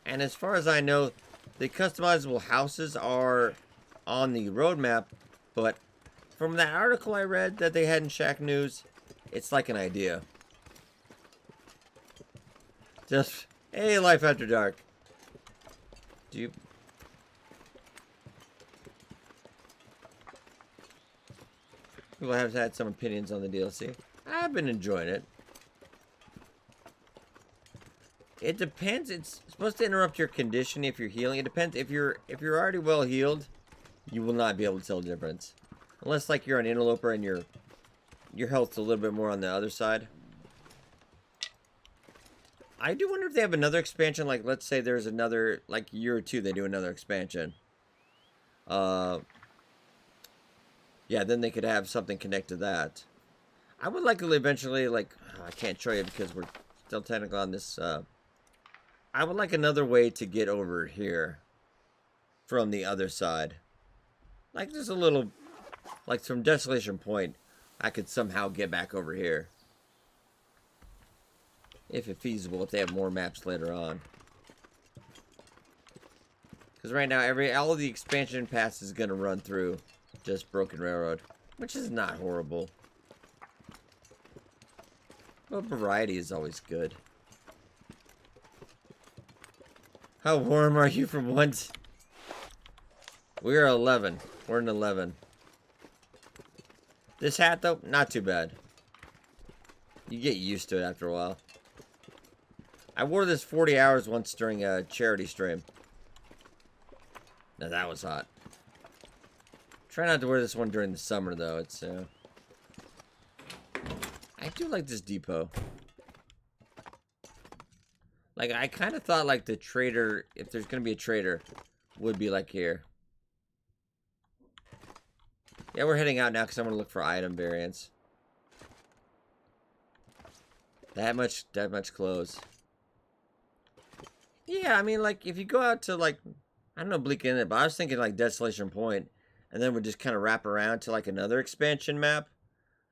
And as far as I know, the customizable houses are on the roadmap, but from that article I read that they had in Shack News, it's like an idea. Just, hey, Life After Dark. Do you... People have had some opinions on the DLC. I've been enjoying it. It depends. It's supposed to interrupt your condition if you're healing. It depends. If you're already well healed, you will not be able to tell the difference. Unless like you're an interloper and your health's a little bit more on the other side. I do wonder if they have another expansion, like let's say there's another, like year or 2 they do another expansion. Yeah, then they could have something connected to that. I would like to eventually, like, I can't show you because we're still technically on this, I would like another way to get over here from the other side. Like there's a little, like from Desolation Point, I could somehow get back over here. If it's feasible, if they have more maps later on. Because right now, all of the expansion pass is going to run through just Broken Railroad. Which is not horrible. But variety is always good. How warm are you from once? We are 11. We're in 11. This hat, though, not too bad. You get used to it after a while. I wore this 40 hours once during a charity stream. Now that was hot. Try not to wear this one during the summer, though. It's, I do like this depot. Like, I kind of thought, like, the trader, if there's going to be a trader, would be, like, here. Yeah, we're heading out now because I'm going to look for item variants. That much clothes. Yeah, I mean, like, if you go out to, like, I don't know, Bleak Inlet, but I was thinking, like, Desolation Point, and then we just kind of wrap around to, like, another expansion map,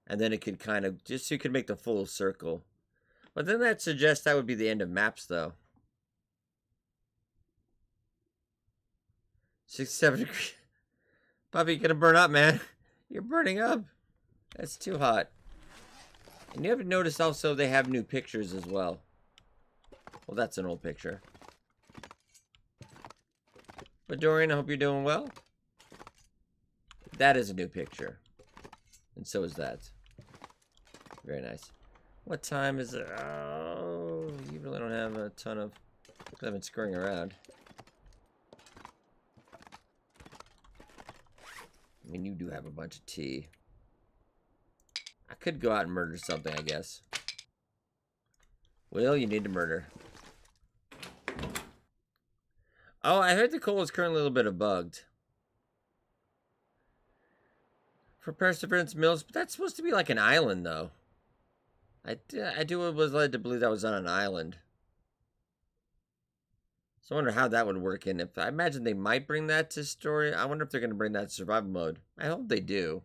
and then it could kind of, just so you could make the full circle. But then that suggests that would be the end of maps, though. 67 degrees. Puppy, you're gonna burn up, man. You're burning up. That's too hot. And you have to notice also they have new pictures as well. Well, that's an old picture. But Dorian, I hope you're doing well. That is a new picture. And so is that. Very nice. What time is it? Oh, you really don't have a ton of... I've been scurrying around. I mean, you do have a bunch of tea. I could go out and murder something, I guess. Will, you need to murder. Oh, I heard the coal is currently a little bit bugged. For Perseverance Mills, but that's supposed to be like an island, though. I was led to believe that was on an island. So I wonder how that would work in. If I imagine they might bring that to story. I wonder if they're going to bring that to survival mode. I hope they do.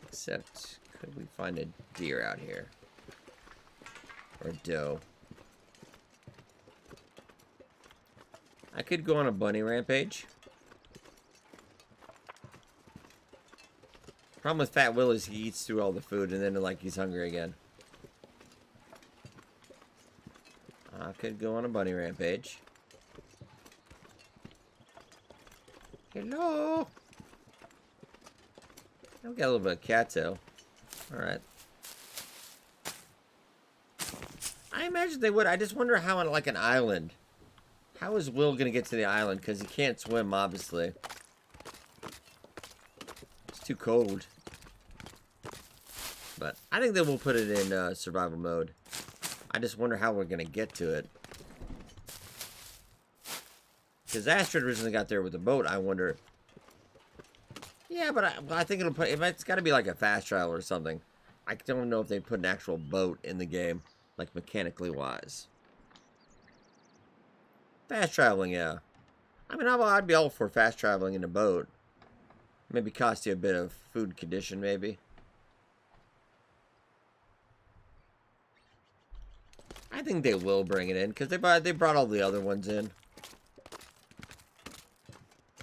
Except, could we find a deer out here? Or a doe? I could go on a bunny rampage. Problem with Fat Will is he eats through all the food and then like he's hungry again. I could go on a bunny rampage. Hello. I've got a little bit of cattail. Alright. I imagine they would. I just wonder how on like an island. How is Will gonna get to the island? Because he can't swim, obviously. It's too cold. But I think that we'll put it in survival mode. I just wonder how we're gonna get to it. Because Astrid originally got there with a boat. I wonder. Yeah, but I think it'll put. It's got to be like a fast travel or something. I don't know if they put an actual boat in the game, like mechanically wise. Fast traveling, yeah. I mean, I'd be all for fast traveling in a boat. Maybe cost you a bit of food condition, maybe. I think they will bring it in because they brought all the other ones in.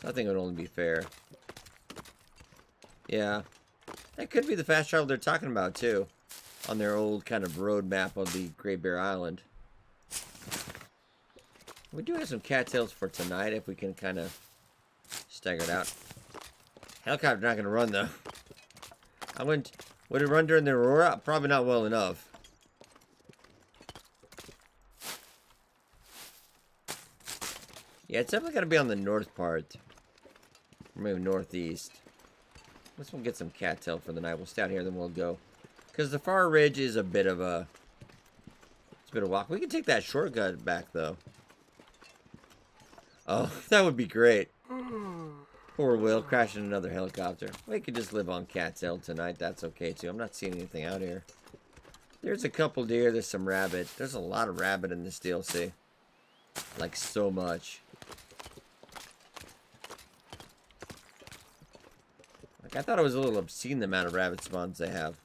So I think it would only be fair. Yeah, that could be the fast travel they're talking about too, on their old kind of road map of the Great Bear Island. We do have some cattails for tonight if we can kind of stagger it out. Helicopter's not going to run though. Would it run during the aurora? Probably not well enough. Yeah, it's definitely got to be on the north part. Or maybe northeast. Let's go get some cattail for the night. We'll stay out here, then we'll go. Because the far ridge is a bit of a... It's a bit of a walk. We can take that shortcut back, though. Oh, that would be great. Poor Will crashing another helicopter. We could just live on cattail tonight. That's okay, too. I'm not seeing anything out here. There's a couple deer. There's some rabbit. There's a lot of rabbit in this DLC. Like, so much. Like, I thought it was a little obscene the amount of rabbit spawns they have.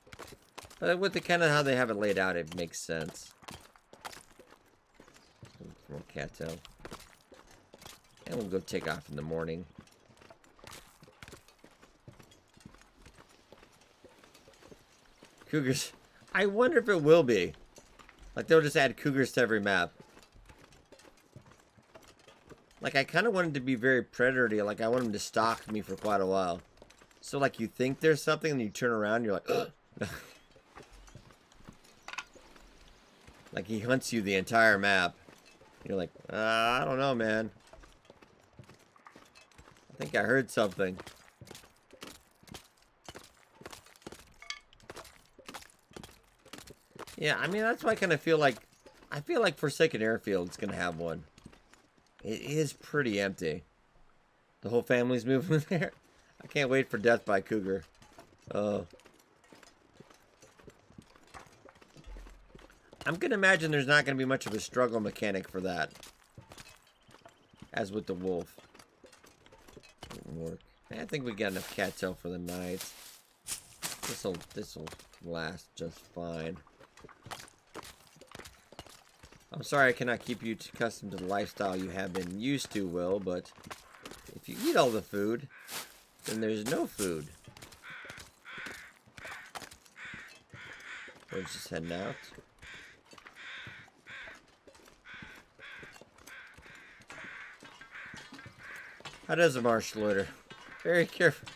But with the kind of how they have it laid out, it makes sense. More cattail. And we'll go take off in the morning. Cougars. I wonder if it will be. Like, they'll just add cougars to every map. Like, I kind of want it to be very predator-y. Like, I want them to stalk me for quite a while. So, like, you think there's something, and you turn around, and you're like, ugh. Like, he hunts you the entire map. You're like, I don't know, man. I think I heard something. Yeah, I mean, that's why I kind of feel like... I feel like Forsaken Airfield's going to have one. It is pretty empty. The whole family's moving there. I can't wait for Death by Cougar. Oh. I'm going to imagine there's not going to be much of a struggle mechanic for that. As with the wolf. Didn't work. I think we got enough cat tail for the night. This'll last just fine. I'm sorry I cannot keep you accustomed to the lifestyle you have been used to, Will, but if you eat all the food, then there's no food. We're just heading out. How does the marsh loiter? Very careful.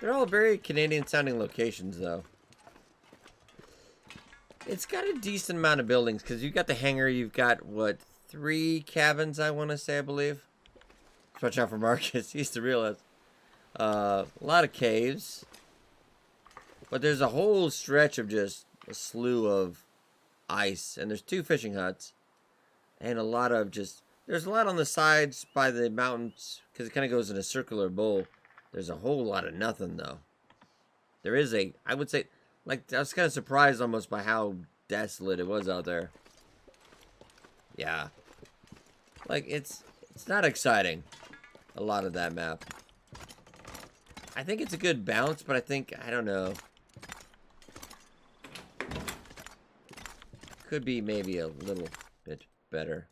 They're all very Canadian sounding locations, though. It's got a decent amount of buildings, because you've got the hangar, you've got, what, 3 cabins, I want to say, I believe. Watch out for Marcus, he's the realist. A lot of caves. But there's a whole stretch of just a slew of ice. And there's 2 fishing huts. And a lot of just... There's a lot on the sides by the mountains, because it kind of goes in a circular bowl. There's a whole lot of nothing, though. There is a... I would say... Like, I was kind of surprised almost by how desolate it was out there. Yeah. Like, it's not exciting. A lot of that map. I think it's a good bounce, but I don't know. Could be maybe a little bit better.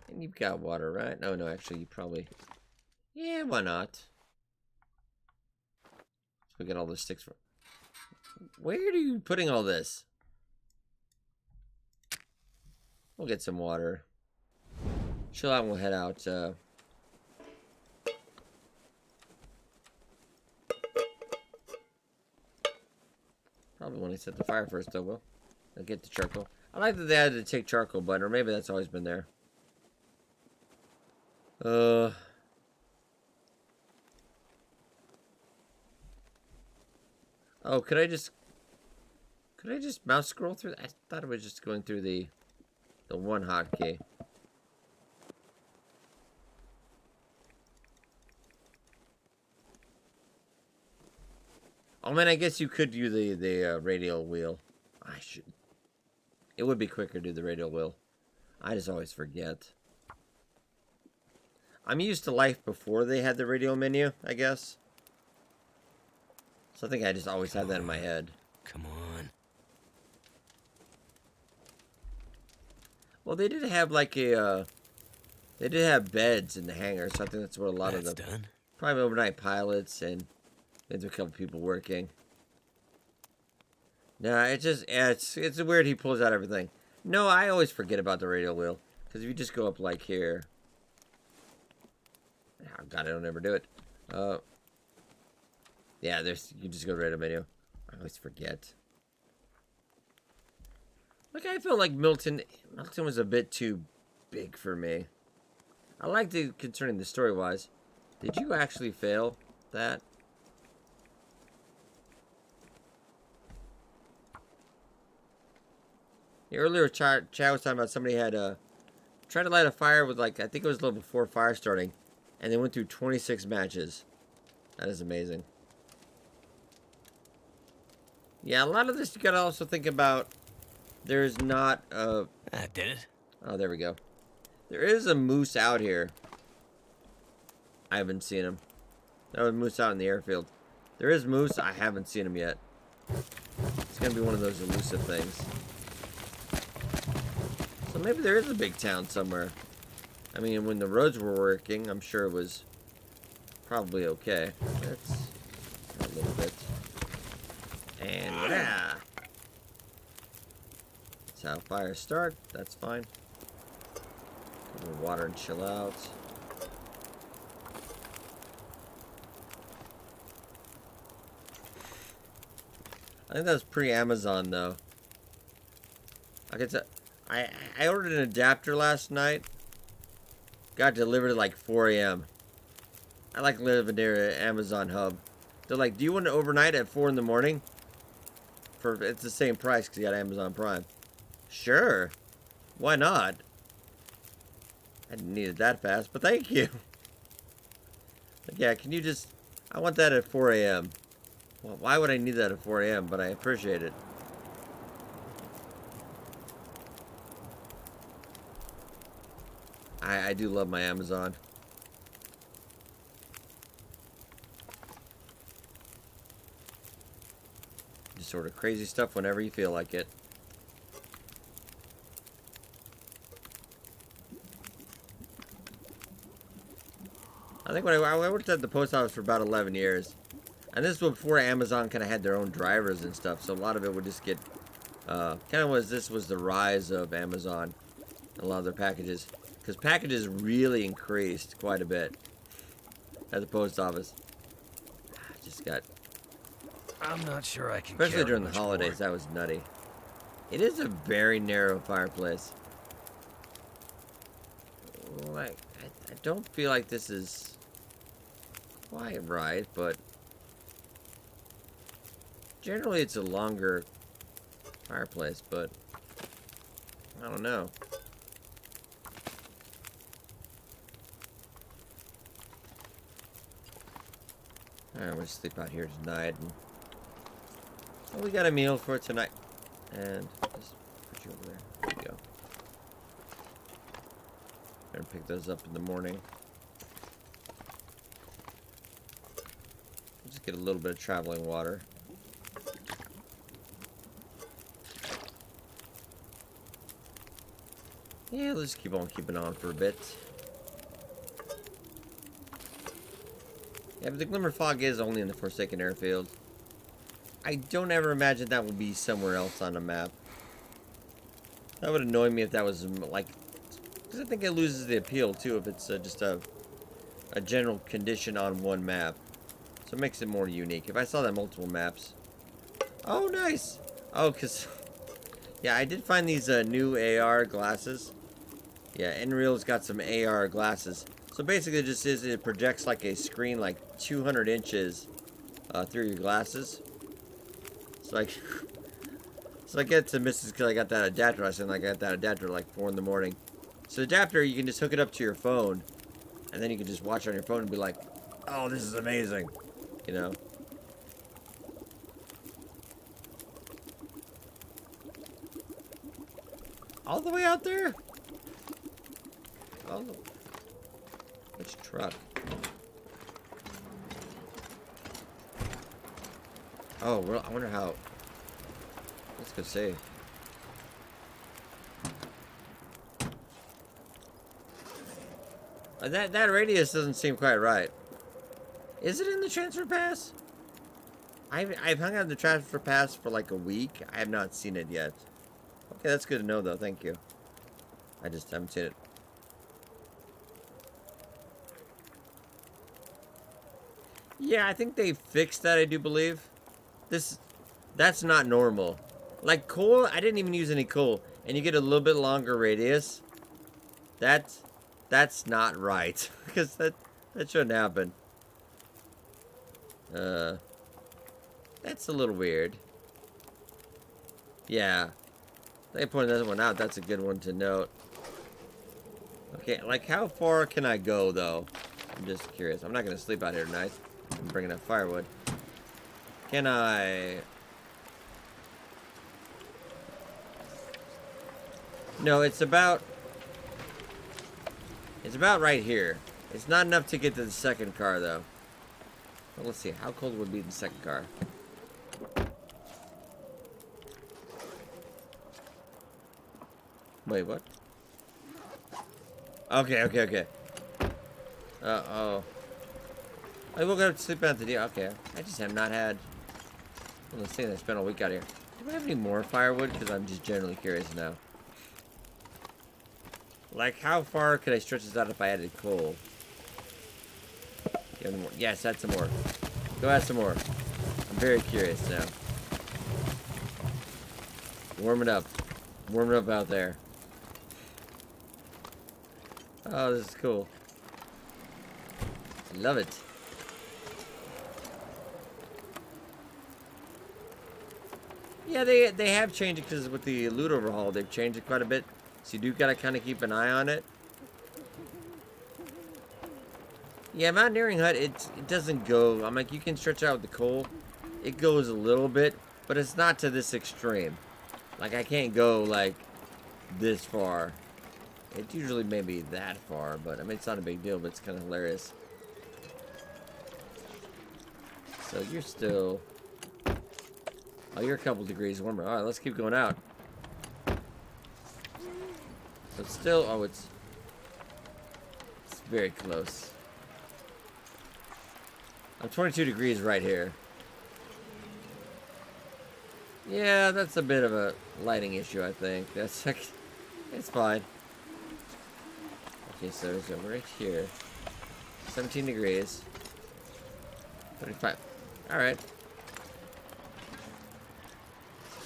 And you've got water, right? No, actually, you probably... Yeah, why not? We got all the sticks. Where are you putting all this? We'll get some water. Chill out and we'll head out. Probably want to set the fire first, though, Will. I'll get the charcoal. I like that they had to take charcoal, but or maybe that's always been there. Oh, could I just mouse scroll through? I thought it was just going through the one hotkey. Oh man, I guess you could do the radial wheel. I should. It would be quicker to do the radial wheel. I just always forget. I'm used to life before they had the radial menu, I guess. So I think I just always had that in my head. Come on. Well, they did have like a, they did have beds in the hangar, so I think that's what a lot of the done. Probably overnight pilots and there's a couple people working. No, it's just, yeah, it's weird he pulls out everything. No, I always forget about the radial wheel, because if you just go up like here, oh God, I don't ever do it. Yeah, you just go right to menu. I always forget. Like, I felt like Milton was a bit too big for me. I liked it concerning the story-wise. Did you actually fail that? The earlier chat was talking about somebody had tried to light a fire with, like, I think it was level 4 fire starting, and they went through 26 matches. That is amazing. Yeah, a lot of this you gotta also think about. There's not a... I did it. Oh, there we go. There is a moose out here. I haven't seen him. There was a moose out in the airfield. There is moose. I haven't seen him yet. It's gonna be one of those elusive things. So maybe there is a big town somewhere. I mean, when the roads were working, I'm sure it was probably okay. That's a little bit. And yeah. That's how fires start. That's fine. A little water and chill out. I think that was pre-Amazon though. I ordered an adapter last night. Got delivered at like 4 a.m. I like living near an Amazon hub. They're like, do you want to overnight at 4 in the morning? It's the same price because you got Amazon Prime. Sure. Why not? I didn't need it that fast, but thank you. Like, yeah, can you just... I want that at 4 a.m. Well, why would I need that at 4 a.m.? But I appreciate it. I do love my Amazon. Just sort of crazy stuff whenever you feel like it. I think when I worked at the post office for about 11 years. And this was before Amazon kind of had their own drivers and stuff. So a lot of it would just get... this was the rise of Amazon. A lot of their packages. Because packages really increased quite a bit at the post office. Just got... I'm not sure I can. Especially during the holidays, that was nutty. It is a very narrow fireplace. Like, I don't feel like this is quite right, but generally it's a longer fireplace, but I don't know. Alright, we'll sleep out here tonight. And well, we got a meal for tonight. And just put you over there. There you go. Gonna pick those up in the morning. Just get a little bit of traveling water. Yeah, let's keep on keeping on for a bit. Yeah, but the Glimmer Fog is only in the Forsaken Airfield. I don't ever imagine that will be somewhere else on the map. That would annoy me if that was, like... Because I think it loses the appeal, too, if it's just a general condition on one map. So it makes it more unique. If I saw that multiple maps... Oh, nice! Oh, because... Yeah, I did find these new AR glasses. Yeah, Nreal's got some AR glasses. So basically it just is, it projects like a screen like 200 inches through your glasses. So like, so I get to Mrs. because I got that adapter. I said I got that adapter like 4 in the morning. So the adapter, you can just hook it up to your phone. And then you can just watch it on your phone and be like, oh, this is amazing. You know? All the way out there? Oh. Which truck? Oh, well, I wonder how... Let's go see. That radius doesn't seem quite right. Is it in the transfer pass? I've hung out the transfer pass for like a week. I have not seen it yet. Okay, that's good to know though. Thank you. I just haven't seen it. Yeah, I think they fixed that, I do believe. That's not normal. Like coal, I didn't even use any coal. And you get a little bit longer radius. That's not right. Because that shouldn't happen. That's a little weird. Yeah. They pointed that one out. That's a good one to note. Okay, like how far can I go though? I'm just curious. I'm not gonna sleep out here tonight. I'm bringing up firewood. Can I? No, it's about right here. It's not enough to get to the second car though. Well, let's see. How cold would be the second car? Wait, what? Okay. Uh-oh. I woke up to sleep out the day. Okay. I just have not had... Well, let's say I spent a week out here. Do I have any more firewood? Because I'm just generally curious now. Like, how far could I stretch this out if I added coal? Yes, add some more. Go add some more. I'm very curious now. Warm it up. Warm it up out there. Oh, this is cool. Love it. Yeah, they have changed it because with the loot overhaul, they've changed it quite a bit. So you do gotta kind of keep an eye on it. Yeah, mountaineering hut, it doesn't go. I'm like, you can stretch out with the coal. It goes a little bit, but it's not to this extreme. Like, I can't go, like, this far. It's usually maybe that far, but, I mean, it's not a big deal, but it's kind of hilarious. So, you're still... Oh, you're a couple degrees warmer. Alright, let's keep going out. So, it's still... Oh, it's very close. I'm 22 degrees right here. Yeah, that's a bit of a lighting issue, I think. That's like, it's fine. Okay, so right here. 17 degrees. 35. Alright.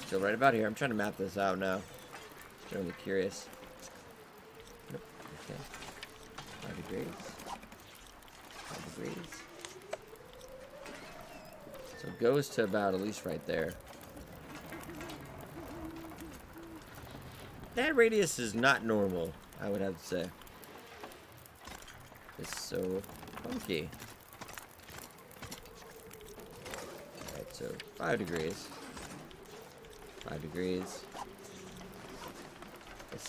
Still right about here. I'm trying to map this out now. Just really curious. Nope. Okay. 5 degrees. 5 degrees. So it goes to about at least right there. That radius is not normal, I would have to say. It's so funky. Alright, so 5 degrees. 5 degrees.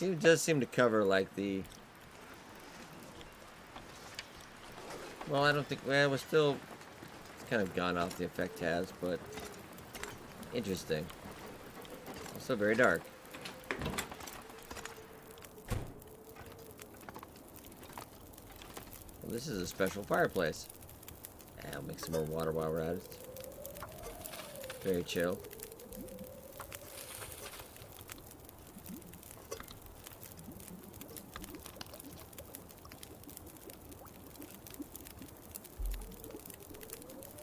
It does seem to cover like the... Well, I don't think... Well, we're still... It's kind of gone off the effect has, but... Interesting. Also very dark. Well, this is a special fireplace. I'll make some more water while we're at it. Very chill.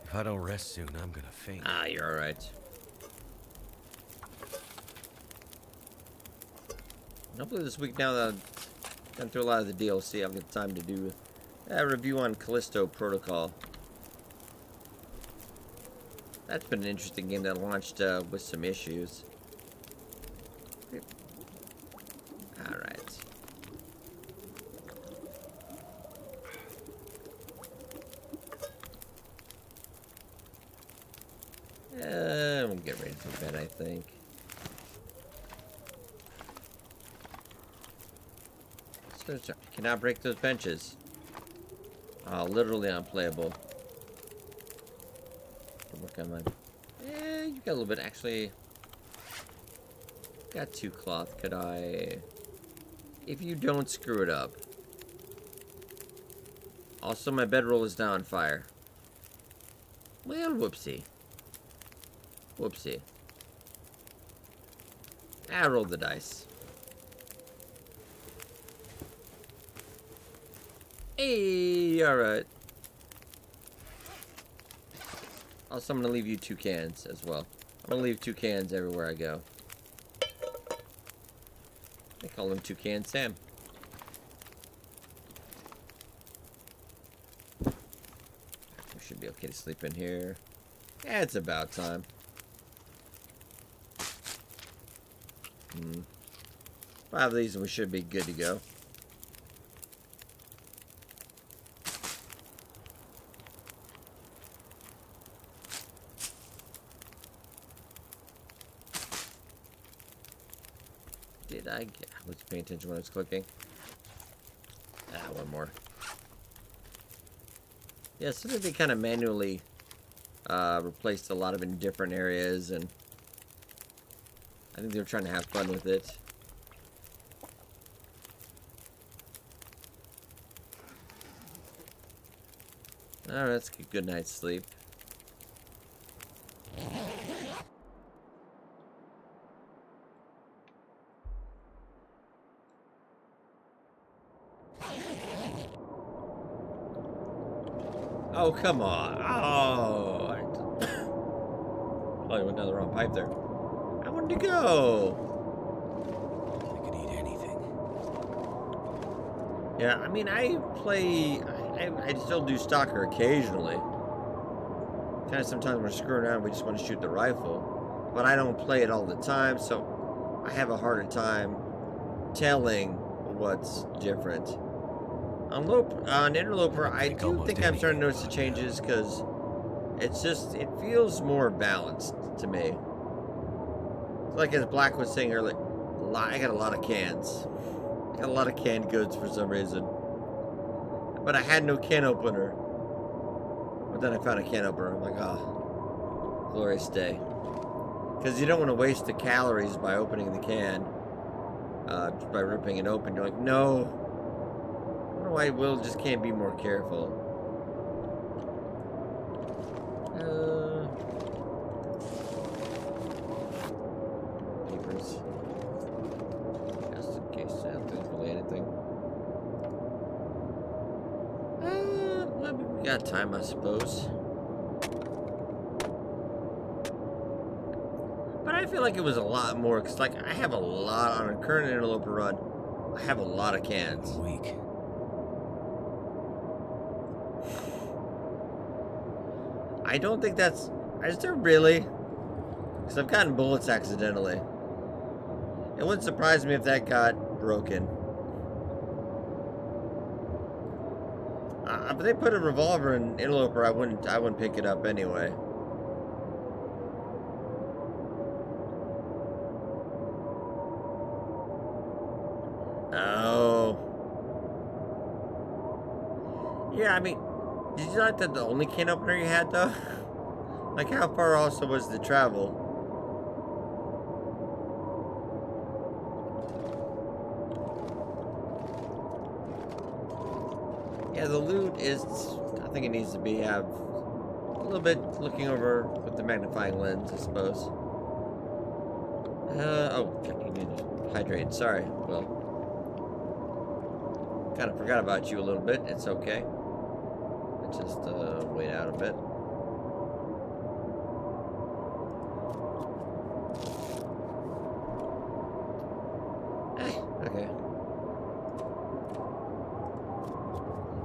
If I don't rest soon, I'm gonna faint. Ah, you're alright. Hopefully this week, now that I've gone through a lot of the DLC, I'll get time to do a review on Callisto Protocol. That's been an interesting game that launched with some issues. Alright. We'll get ready for bed, I think. So, cannot break those benches. Literally unplayable. Work on my... you got a little bit, actually. Got 2 cloth. Could I... If you don't screw it up. Also, my bedroll is now on fire. Well, whoopsie. Whoopsie. I rolled the dice. Hey, alright. Also, I'm going to leave you 2 cans as well. I'm going to leave 2 cans everywhere I go. They call him 2 Can Sam. We should be okay to sleep in here. Yeah, it's about time. 5 of these and we should be good to go. I was paying attention when I was clicking. One more. Yeah, so they kind of manually replaced a lot of it in different areas, and I think they were trying to have fun with it. Alright, let's get a good night's sleep. Oh, come on. Oh. Oh, you went down the wrong pipe there. I wanted to go. I could eat anything. Yeah, I mean, I play... I still do Stalker occasionally. Kind of sometimes we're screwing around, we just want to shoot the rifle. but I don't play it all the time, so I have a harder time telling what's different. On Interloper, I do think I'm starting to notice the changes because it feels more balanced to me. Like as Black was saying earlier, I got a lot of cans. I got a lot of canned goods for some reason. But I had no can opener. But then I found a can opener. I'm like, oh, glorious day. Because you don't want to waste the calories by opening the can. Just by ripping it open. You're like, no. I don't know why Will just can't be more careful. Papers. Just in case. I don't think there's really anything. We got time, I suppose. But I feel like it was a lot more, because, like, I have a lot on a current Interloper run. I have a lot of cans. Weak. I don't think that's... Is there really? Because I've gotten bullets accidentally. It wouldn't surprise me if that got broken. If they put a revolver in Interloper, I wouldn't pick it up anyway. Oh. Yeah, I mean, did you like that the only can opener you had, though? Like, how far also was the travel? Yeah, the loot is, I think it needs to be, have a little bit looking over with the magnifying lens, I suppose. Oh, you need to hydrate. Sorry, Will. Kind of forgot about you a little bit. It's okay. Let's just wait out a bit. Okay.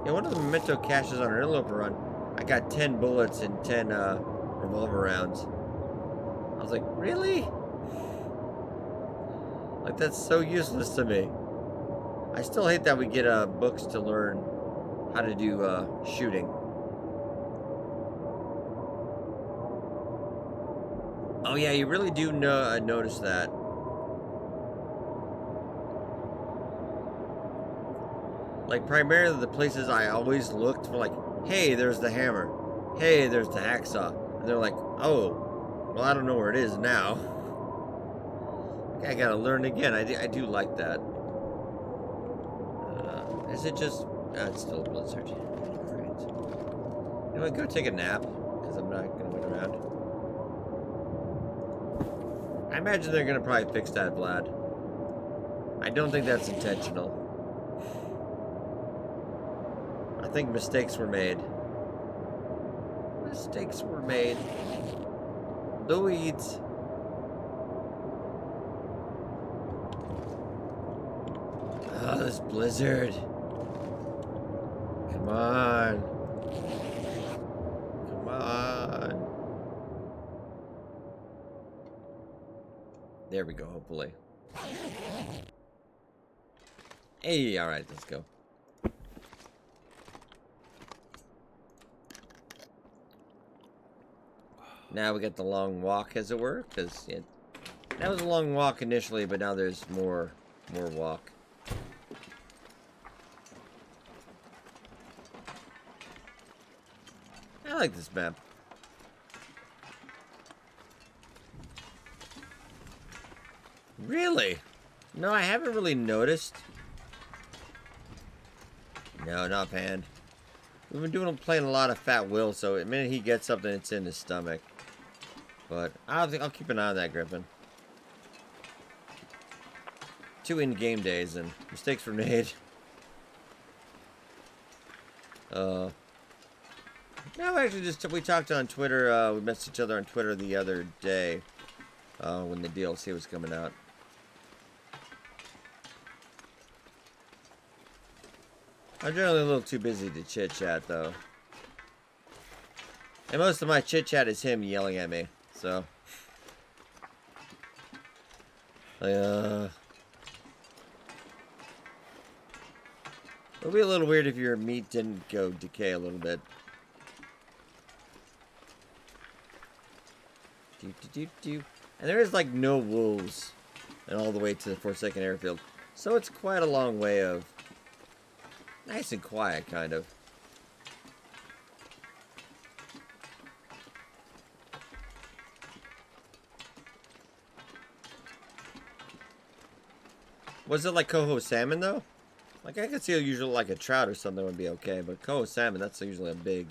Yeah, one of the memento caches on an Interloper run, I got 10 bullets and 10 revolver rounds. I was like, really? Like, that's so useless to me. I still hate that we get books to learn how to do shooting. Oh yeah, you really do notice that. Like, primarily the places I always looked for, like, hey, there's the hammer. Hey, there's the hacksaw. And they're like, oh, well, I don't know where it is now. I gotta learn again. I do like that. Is it just... it's still a blizzard. Alright. You know what, go take a nap, because I'm not gonna wait around. I imagine they're gonna probably fix that, Vlad. I don't think that's intentional. I think mistakes were made. Mistakes were made. The weeds. Oh, this blizzard. Come on. Come on. There we go, hopefully. Hey, alright, let's go. Now we got the long walk, as it were, because that was a long walk initially, but now there's more walk. I like this map. Really? No, I haven't really noticed. No, not offhand. We've been playing a lot of Fat Will, so the minute he gets something, it's in his stomach. But I'll keep an eye on that, Griffin. 2 in-game days, and mistakes were made. No, actually, we talked on Twitter. We messaged each other on Twitter the other day when the DLC was coming out. I'm generally a little too busy to chit-chat, though. And most of my chit-chat is him yelling at me, so... It would be a little weird if your meat didn't go decay a little bit. And there is like no wolves and all the way to the Forsaken Airfield. So it's quite a long way of nice and quiet, kind of. Was it like coho salmon, though? Like, I could see usually like a trout or something would be okay, but coho salmon, that's usually a big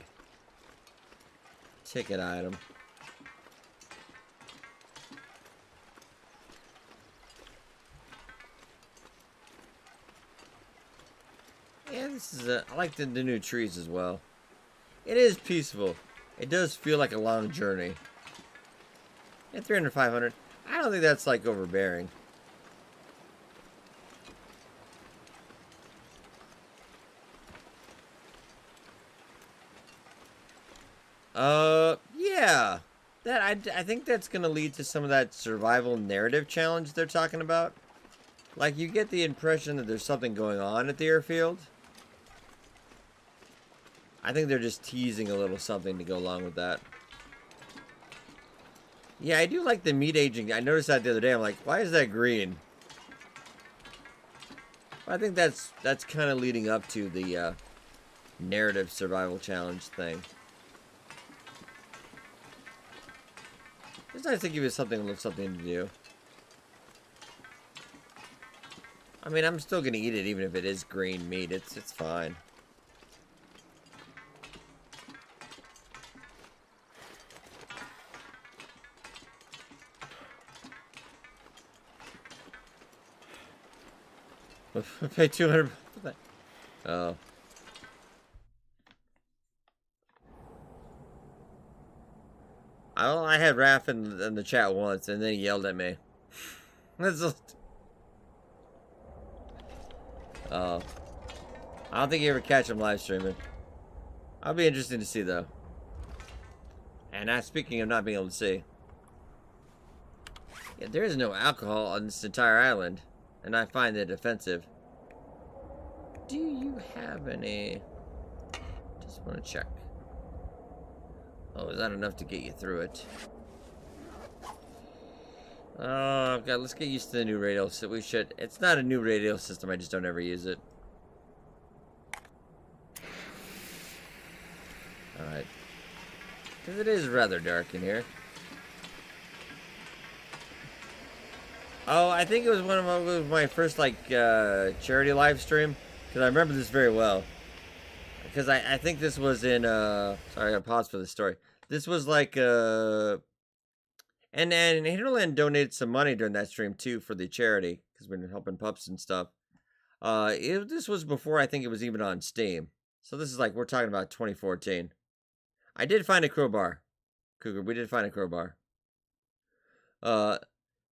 ticket item. Yeah, this is I like the new trees as well. It is peaceful. It does feel like a long journey. At 300, 500, I don't think that's like overbearing. Yeah. I think that's gonna lead to some of that survival narrative challenge they're talking about. Like, you get the impression that there's something going on at the airfield. I think they're just teasing a little something to go along with that. Yeah, I do like the meat aging. I noticed that the other day. I'm like, why is that green? I think that's kind of leading up to the narrative survival challenge thing. It's nice to give you something to do. I mean, I'm still gonna eat it even if it is green meat. It's fine. I paid 200 for that. Oh. I had Raph in the chat once, and then he yelled at me. That's just... Oh. I don't think you ever catch him live streaming. I'll be interesting to see, though. And speaking of not being able to see. Yeah, there is no alcohol on this entire island. And I find it offensive. Do you have any... Just want to check. Oh, is that enough to get you through it? Oh, God, let's get used to the new radio system. We should... It's not a new radio system, I just don't ever use it. Alright. Because it is rather dark in here. Oh, I think it was one of my first, like, charity live stream. Because I remember this very well. Because I think this was in, sorry, I gotta pause for the story. This was like, and Hinterland donated some money during that stream, too, for the charity. Because we've been helping pups and stuff. This was before I think it was even on Steam. So this is like, we're talking about 2014. I did find a crowbar. Cougar, we did find a crowbar.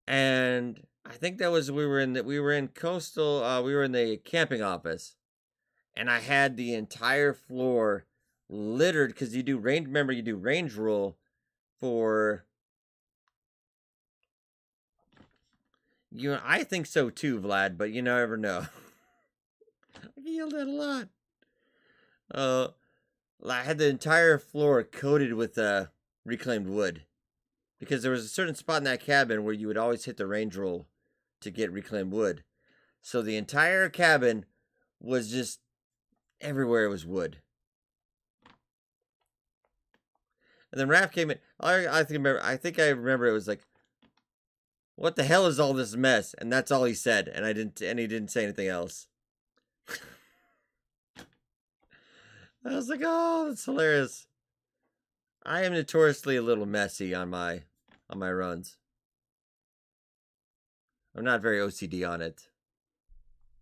And I think that was, we were in coastal, we were in the camping office. And I had the entire floor littered, because you do range, remember you do range roll for, you know, I think so too, Vlad, but you never know. I yelled at a lot. I had the entire floor coated with reclaimed wood. Because there was a certain spot in that cabin where you would always hit the range roll to get reclaimed wood. So the entire cabin was just everywhere it was wood. And then Raph came in. I think I remember it was like, what the hell is all this mess? And that's all he said. And he didn't say anything else. I was like, oh, that's hilarious. I am notoriously a little messy on my runs. I'm not very OCD on it.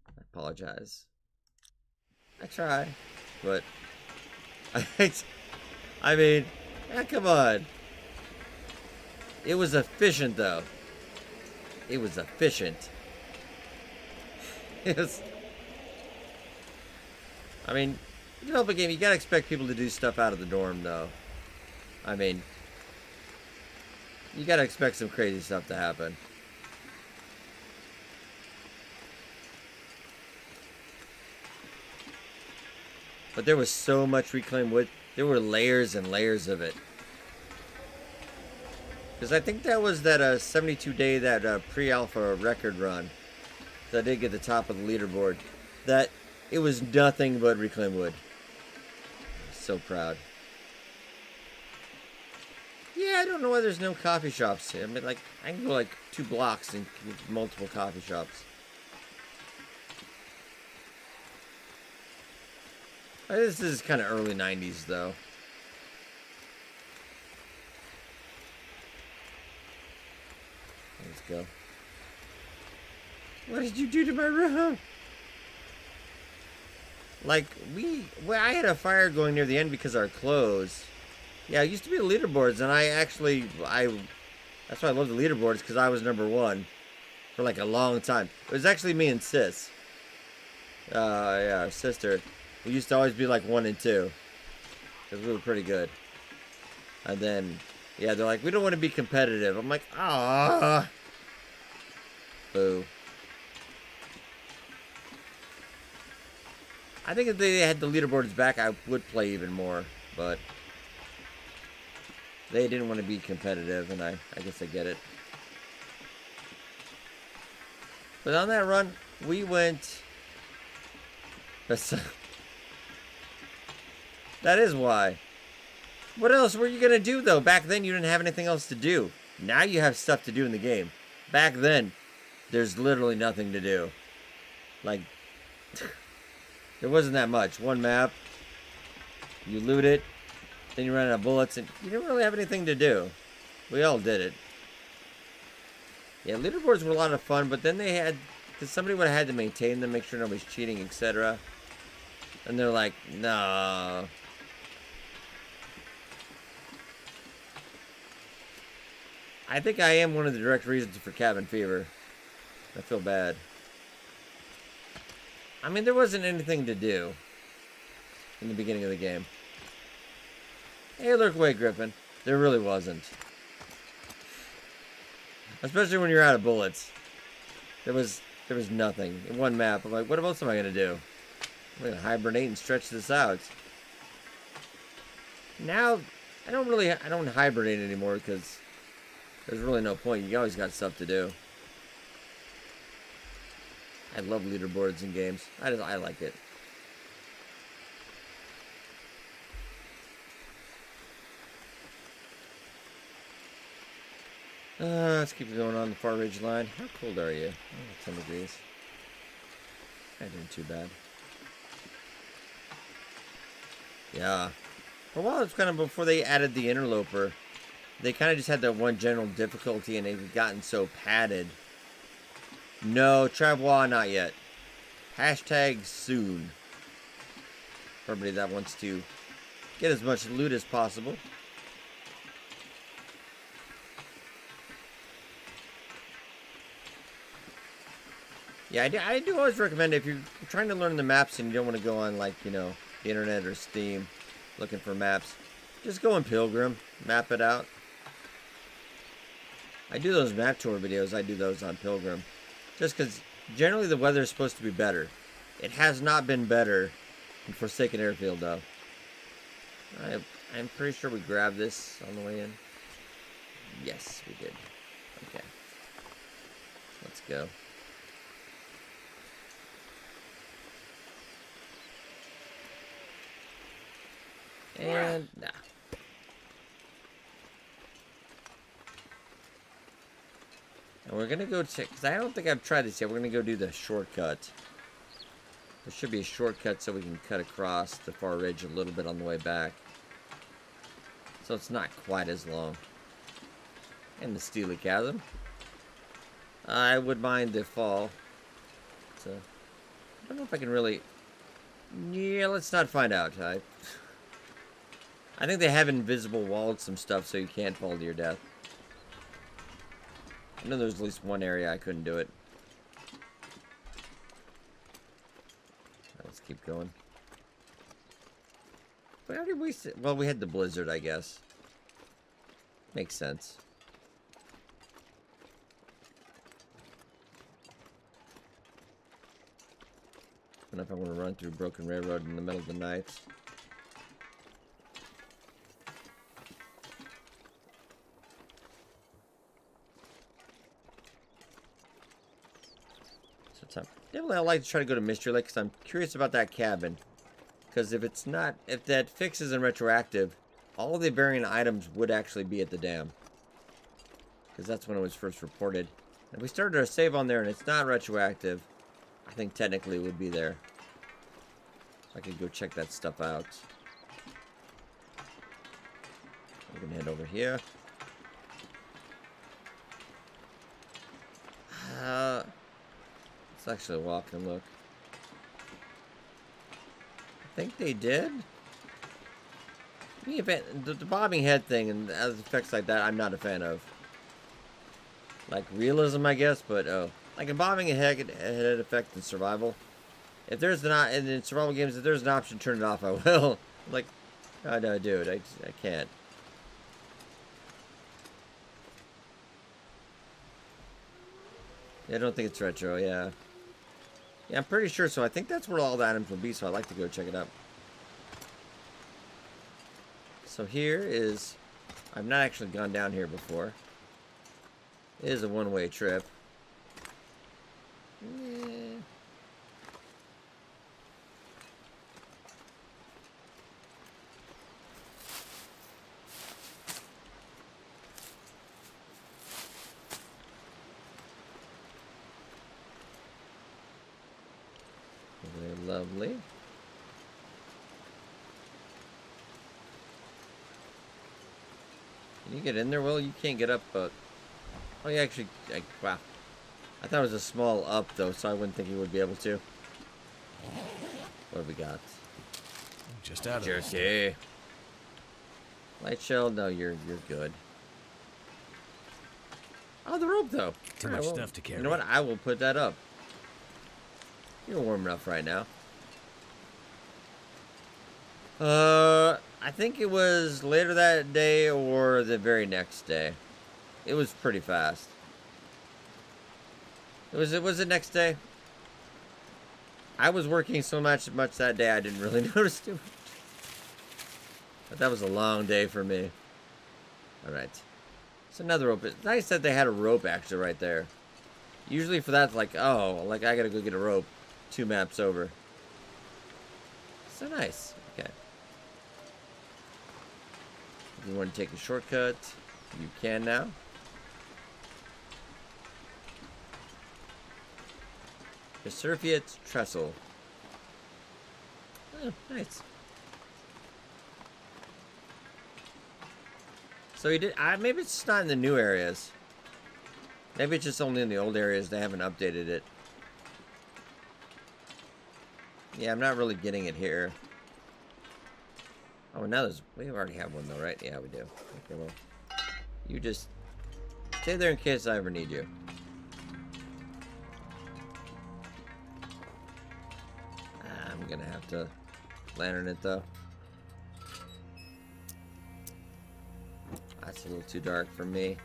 I apologize. I try, but I mean, come on. It was efficient, though. It was efficient. It was. I mean, you develop a game, you gotta expect people to do stuff out of the norm, though. I mean, you gotta expect some crazy stuff to happen. But there was so much reclaimed wood. There were layers and layers of it. Because I think that was that 72-day, that pre-alpha record run. So I did get the top of the leaderboard. That it was nothing but reclaimed wood. So proud. Yeah, I don't know why there's no coffee shops here. I mean, like, I can go like 2 blocks and get multiple coffee shops. This is kind of early 90s, though. Let's go. What did you do to my room? Like, I had a fire going near the end because of our clothes. Yeah, it used to be the leaderboards, and that's why I love the leaderboards, because I was number 1 for like a long time. It was actually me and Sis. Yeah, our sister. We used to always be like 1 and 2. Because we were pretty good. And then, yeah, they're like, we don't want to be competitive. I'm like, ah. Boo. I think if they had the leaderboards back, I would play even more. But they didn't want to be competitive, and I guess I get it. But on that run, we went... That is why. What else were you going to do, though? Back then, you didn't have anything else to do. Now you have stuff to do in the game. Back then, there's literally nothing to do. Like, there wasn't that much. One map, you loot it, then you run out of bullets, and you didn't really have anything to do. We all did it. Yeah, leaderboards were a lot of fun, but then they had... Because somebody would have had to maintain them, make sure nobody's cheating, etc. And they're like, no. I think I am one of the direct reasons for cabin fever. I feel bad. I mean, there wasn't anything to do in the beginning of the game. Hey, look away, Griffin. There really wasn't. Especially when you're out of bullets. There was nothing. In one map, I'm like, what else am I going to do? I'm going to hibernate and stretch this out. Now, I don't hibernate anymore because there's really no point. You always got stuff to do. I love leaderboards in games. I like it. Let's keep going on the far ridge line. How cold are you? Oh, 10 degrees. Not doing too bad. Yeah. For a while, it's kind of before they added the interloper. They kind of just had that one general difficulty, and they've gotten so padded. No, Travois, not yet. Hashtag soon. For everybody that wants to get as much loot as possible. Yeah, I do always recommend if you're trying to learn the maps and you don't want to go on, like, you know, the internet or Steam looking for maps, just go on Pilgrim, map it out. I do those map tour videos, I do those on Pilgrim. Just because generally the weather is supposed to be better. It has not been better in Forsaken Airfield, though. I'm pretty sure we grabbed this on the way in. Yes, we did. Okay. Let's go. And, nah. And we're going to go check, because I don't think I've tried this yet. We're going to go do the shortcut. There should be a shortcut so we can cut across the far ridge a little bit on the way back. So it's not quite as long. And the Steely Chasm. I would mind the fall. So, I don't know if I can really... Yeah, let's not find out. I think they have invisible walled some stuff so you can't fall to your death. I know there's at least one area I couldn't do it. Let's keep going. Where did we sit? Well, we had the blizzard, I guess. Makes sense. I don't know if I want to run through Broken Railroad in the middle of the night. Definitely, I like to try to go to Mystery Lake because I'm curious about that cabin. Because if it's not, if that fix isn't retroactive, all the variant items would actually be at the dam. Because that's when it was first reported. And if we started our save on there and it's not retroactive, I think technically it would be there. I could go check that stuff out. I'm gonna head over here. Let's actually walk and look. I think they did. The bobbing head thing and as effects like that, I'm not a fan of. Like realism, I guess, but like in bobbing a head effect in survival. If there's not in survival games, if there's an option to turn it off, I will. Like, oh, no, dude, I can't. Yeah, I don't think it's retro. Yeah. Yeah, I'm pretty sure. So I think that's where all the items will be. So I'd like to go check it out. So here is, I've not actually gone down here before. It is a one-way trip. Very lovely. Can you get in there? Well, you can't get up, but... Oh, you actually... wow. I thought it was a small up, though, so I wouldn't think you would be able to. What have we got? Just out of Jersey. Light shell? No, you're good. Oh, the rope, though. Too much stuff to carry. You know what? I will put that up. You're warm enough right now. I think it was later that day or the very next day. It was pretty fast. Was it next day? I was working so much that day I didn't really notice too much. But that was a long day for me. Alright. It's another rope. It's nice that they had a rope actually right there. Usually for that, like, oh, like I gotta go get a rope 2 maps over. So nice. Okay. If you want to take a shortcut, you can now. The Surfiet Trestle. Oh, nice. So he did. Maybe it's just not in the new areas. Maybe it's just only in the old areas. They haven't updated it. Yeah, I'm not really getting it here. Oh, now there's... We already have one though, right? Yeah, we do. Okay, well, you just stay there in case I ever need you. I'm gonna have to lantern it though. That's a little too dark for me.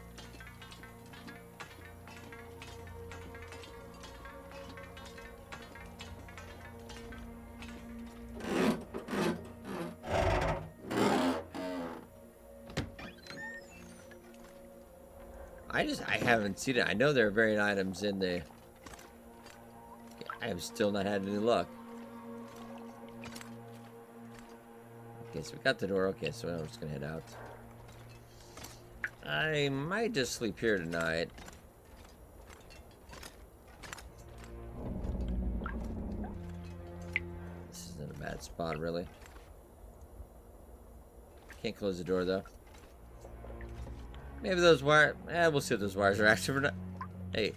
I haven't seen it. I know there are variant items in the... I have still not had any luck. Okay, so we got the door. Okay, so I'm just gonna head out. I might just sleep here tonight. This isn't a bad spot, really. Can't close the door, though. Maybe those wires... we'll see if those wires are active or not. Hey.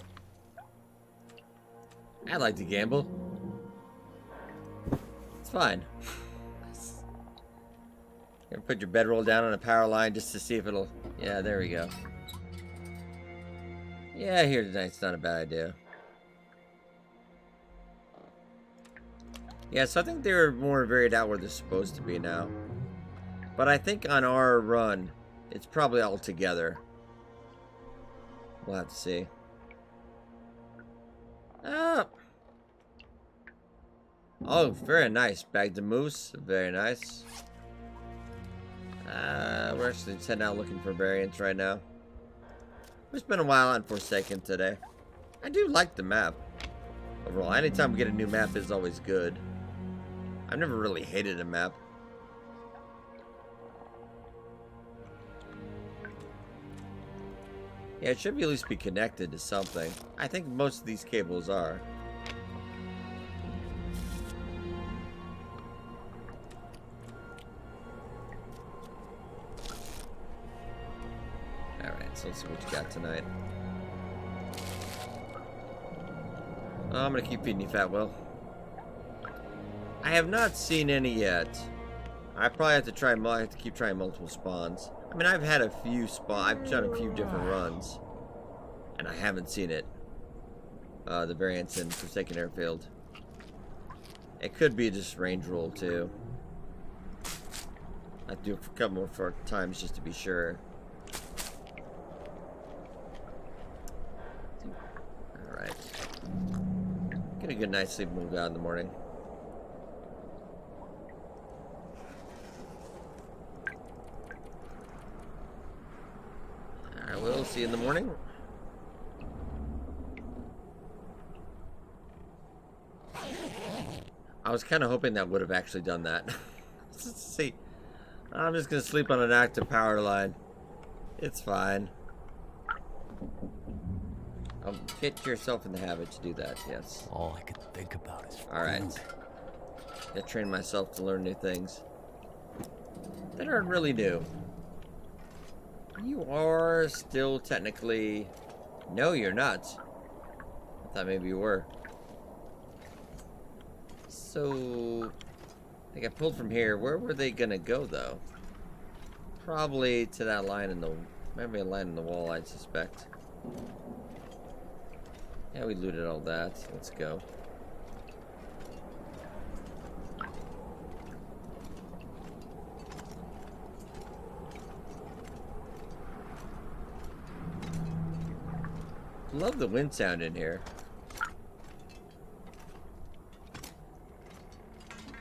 I like to gamble. It's fine. You ever put your bedroll down on a power line just to see if it'll... Yeah, there we go. Yeah, here tonight's not a bad idea. Yeah, so I think they're more varied out where they're supposed to be now. But I think on our run, it's probably all together. We'll have to see. Oh, very nice. Bagged the moose. Very nice. We're actually heading out looking for variants right now. It's been a while on Forsaken today. I do like the map. Overall, anytime we get a new map is always good. I've never really hated a map. Yeah, it should at least be connected to something. I think most of these cables are. Alright, so let's see what you got tonight. Oh, I'm gonna keep feeding you, Fat Will. I have not seen any yet. I probably have to try. I have to keep trying multiple spawns. I mean, I've had a few I've done a few different runs, and I haven't seen it. The variants in Forsaken Airfield. It could be just range roll too. I have to do it a couple more times just to be sure. All right. Get a good night's sleep when we go out in the morning. Alright, we'll see you in the morning. I was kind of hoping that would have actually done that. Let's see. I'm just going to sleep on an active power line. It's fine. Get yourself in the habit to do that, yes. All I could think about is Alright. I train myself to learn new things that aren't really new. You are still technically... No, you're not. I thought maybe you were. So... They got pulled from here. Where were they gonna go, though? Probably to that line in the... Maybe a line in the wall, I'd suspect. Yeah, we looted all that. Let's go. Love the wind sound in here.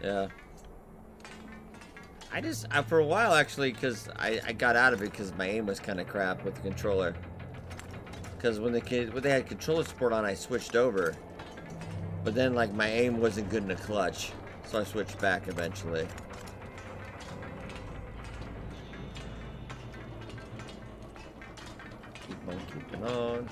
Yeah. For a while actually, because I got out of it because my aim was kind of crap with the controller. Because when they had controller support on, I switched over. But then like my aim wasn't good in a clutch, so I switched back eventually. Keep on.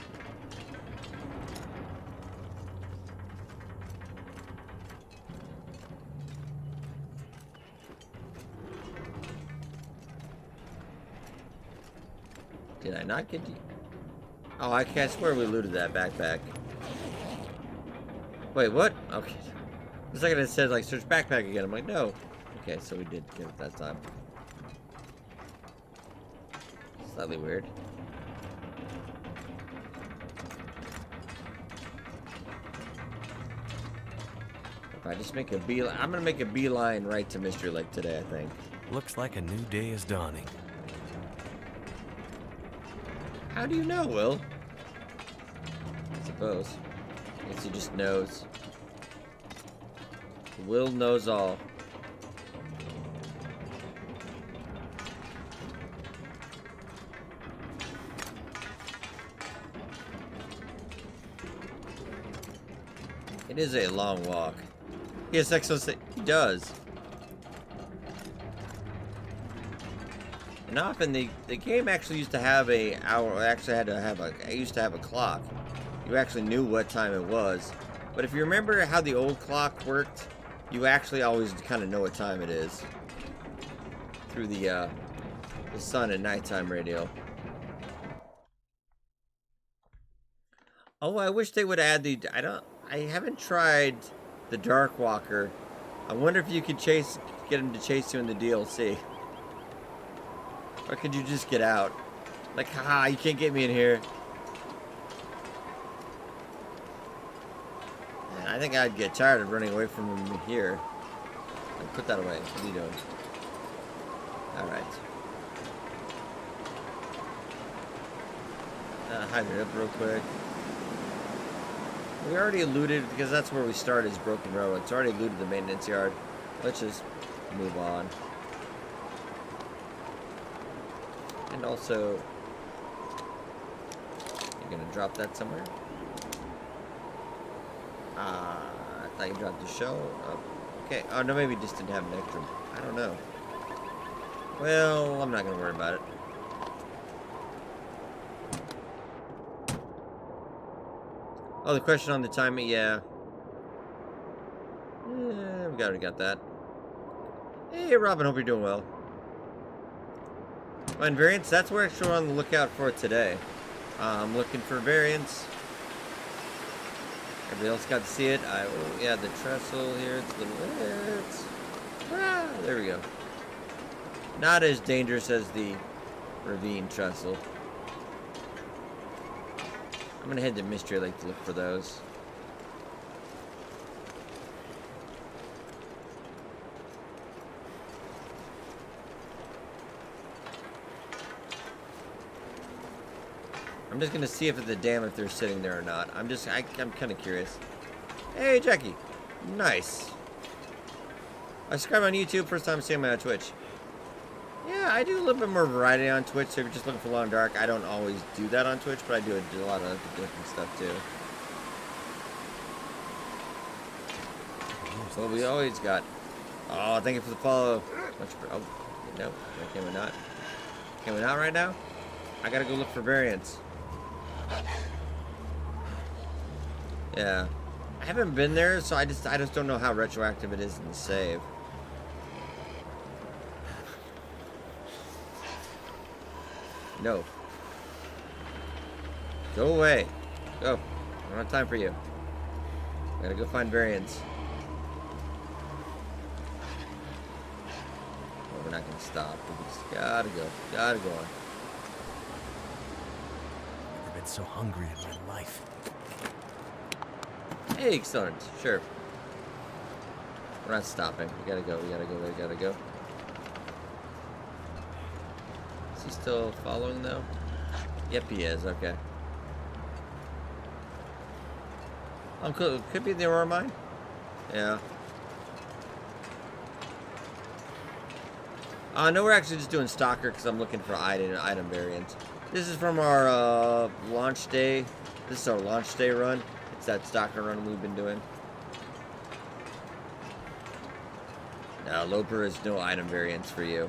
Did I not get you? Oh, I can't swear we looted that backpack. Wait, what? Okay. For a second it said, like, search backpack again. I'm like, no. Okay, so we did get it that time. Slightly weird. If I just make a beeline, I'm gonna make a beeline right to Mystery Lake today, I think. Looks like a new day is dawning. How do you know, Will? I suppose. I guess he just knows. Will knows all. It is a long walk. Yes, Exo, he does. And often the game actually used to have a hour. Actually had to have I used to have a clock. You actually knew what time it was. But if you remember how the old clock worked, you actually always kind of know what time it is through the sun and nighttime radio. Oh, I wish they would add the. I haven't tried the Dark Walker. I wonder if you could get him to chase you in the DLC. Or could you just get out? Like, haha, you can't get me in here. Man, I think I'd get tired of running away from him here. Like, put that away. What are you doing? Alright. Hide it up real quick. We already looted, because that's where we started, is Broken Railroad. It's already looted the maintenance yard. Let's just move on. And also, you're gonna drop that somewhere? I thought you dropped the shell. Oh, okay. Oh, no, maybe you just didn't have an extra. I don't know. Well, I'm not gonna worry about it. Oh, the question on the timing, yeah. Yeah, we already got that. Hey, Robin, hope you're doing well. And variants, that's what we're on the lookout for today. I'm looking for variants. Everybody else got to see it. Yeah, the trestle here, it's a little, there we go. Not as dangerous as the ravine trestle. I'm gonna head to Mystery Lake to look for those. I'm just gonna see if it's a dam, if they're sitting there or not. I'm kind of curious. Hey, Jackie. Nice. I subscribe on YouTube, first time seeing me on Twitch. Yeah, I do a little bit more variety on Twitch, so if you're just looking for Long Dark, I don't always do that on Twitch, but I do a lot of different stuff too. So we always got... Oh, thank you for the follow. Oh, no, can we not? Can we not right now? I gotta go look for variants. Yeah. I haven't been there, so I just don't know how retroactive it is in the save. No. Go away. Go. I don't have time for you. I gotta go find variants. Well, we're not gonna stop. We just gotta go. Gotta go on. I've been so hungry in my life. Hey, excellent. Sure. We're not stopping. We gotta go. We gotta go. We gotta go. Is he still following though? Yep, he is. Okay. Could be the Aurora mine. Yeah. No, we're actually just doing Stalker because I'm looking for item variants. This is from our launch day. This is our launch day run. It's that Stalker run we've been doing. Now, Loper is no item variants for you.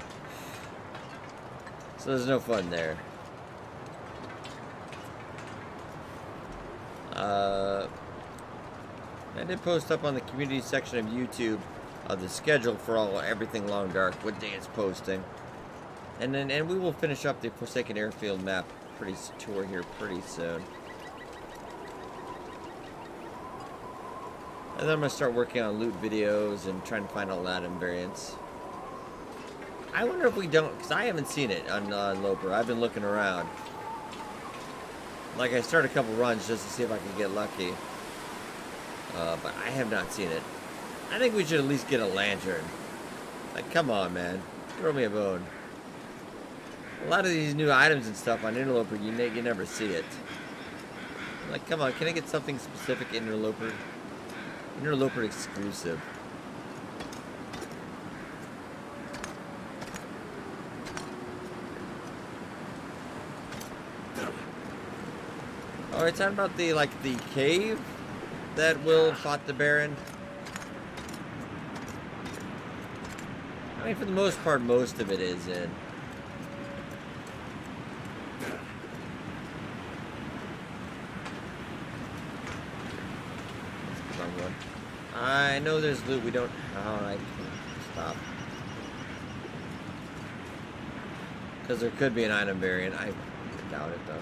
So there's no fun there. I did post up on the community section of YouTube the schedule for everything Long Dark, what day it's posting, and we will finish up the Forsaken Airfield map tour here pretty soon. And then I'm gonna start working on loot videos and trying to find all item variants. I wonder if we don't, because I haven't seen it on Loper. I've been looking around. Like, I started a couple runs just to see if I could get lucky. But I have not seen it. I think we should at least get a lantern. Like, come on, man. Throw me a bone. A lot of these new items and stuff on Interloper, you never see it. Like, come on, can I get something specific Interloper? Interloper exclusive. Oh, it's talking about the cave that Will fought the Baron. I mean, for the most part, most of it is in. I know there's loot we don't... Oh, I stop. Because there could be an item variant. I doubt it, though.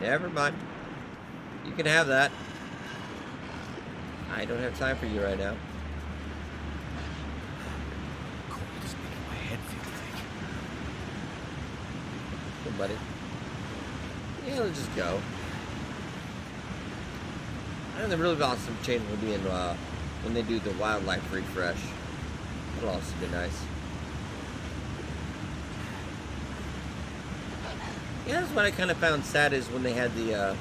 Never mind. You can have that. I don't have time for you right now. Cold is making my head feel thick. Good, buddy. Yeah, let's just go. I think the really awesome change will be in when they do the wildlife refresh. That'll also be nice. Yeah, that's what I kind of found sad is when they had the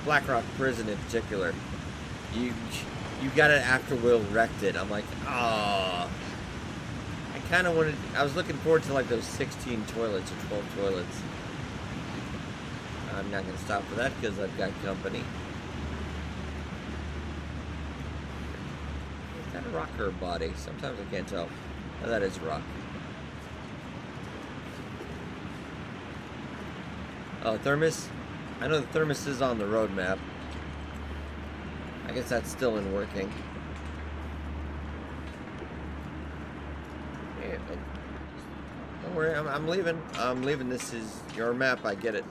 Black Rock Prison in particular. You got it after Will wrecked it. I'm like, ah. I kind of wanted. I was looking forward to like those 16 toilets or 12 toilets. I'm not gonna stop for that because I've got company. It's got a rocker body. Sometimes I can't tell. Oh, that is rock. Oh, thermos. I know the thermos is on the road map. I guess that's still in working. Yeah, don't worry, I'm leaving. I'm leaving. This is your map. I get it.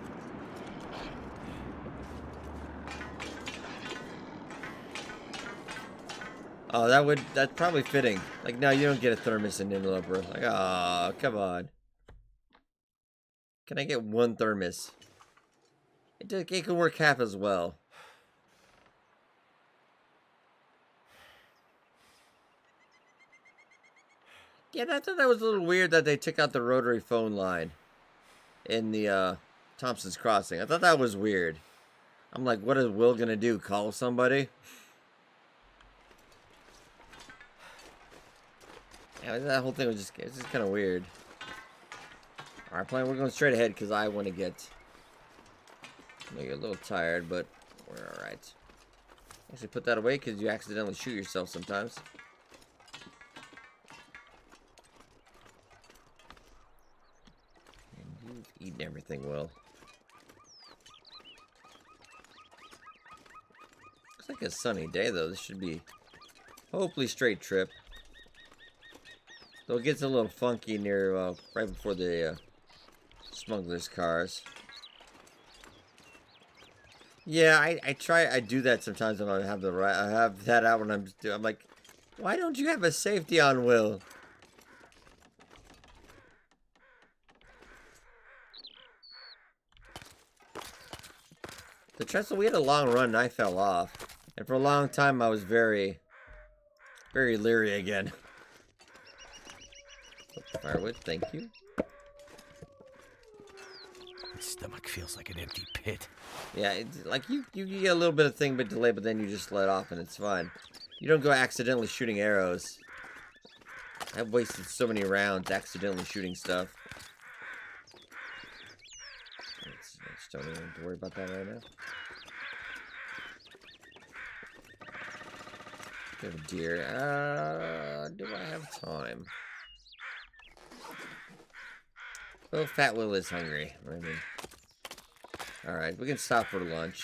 Oh, that's probably fitting. Like, no, you don't get a thermos in Interloper. Like, oh, come on. Can I get one thermos? It can work half as well. Yeah, I thought that was a little weird that they took out the rotary phone line in the Thompson's Crossing. I thought that was weird. I'm like, what is Will gonna do? Call somebody? Yeah, that whole thing was just kind of weird. All right, we're going straight ahead because I want to get. I know you're a little tired, but we're all right. Actually, put that away because you accidentally shoot yourself sometimes. And you've eaten everything, Will. Looks like a sunny day, though. This should be hopefully straight trip. Though it gets a little funky near right before the smugglers' cars. Yeah, I do that sometimes when I have I have that out when I'm like, why don't you have a safety on, Will? The trestle, we had a long run and I fell off. And for a long time I was very, very leery again. Firewood, thank you. My stomach feels like an empty pit. Yeah, it's like you get a little bit of thing but delay, but then you just let off and it's fine. You don't go accidentally shooting arrows. I've wasted so many rounds accidentally shooting stuff. I just don't even have to worry about that right now. Bit of a deer. Do I have time? Well, Fat Will is hungry. I mean, alright, we can stop for lunch.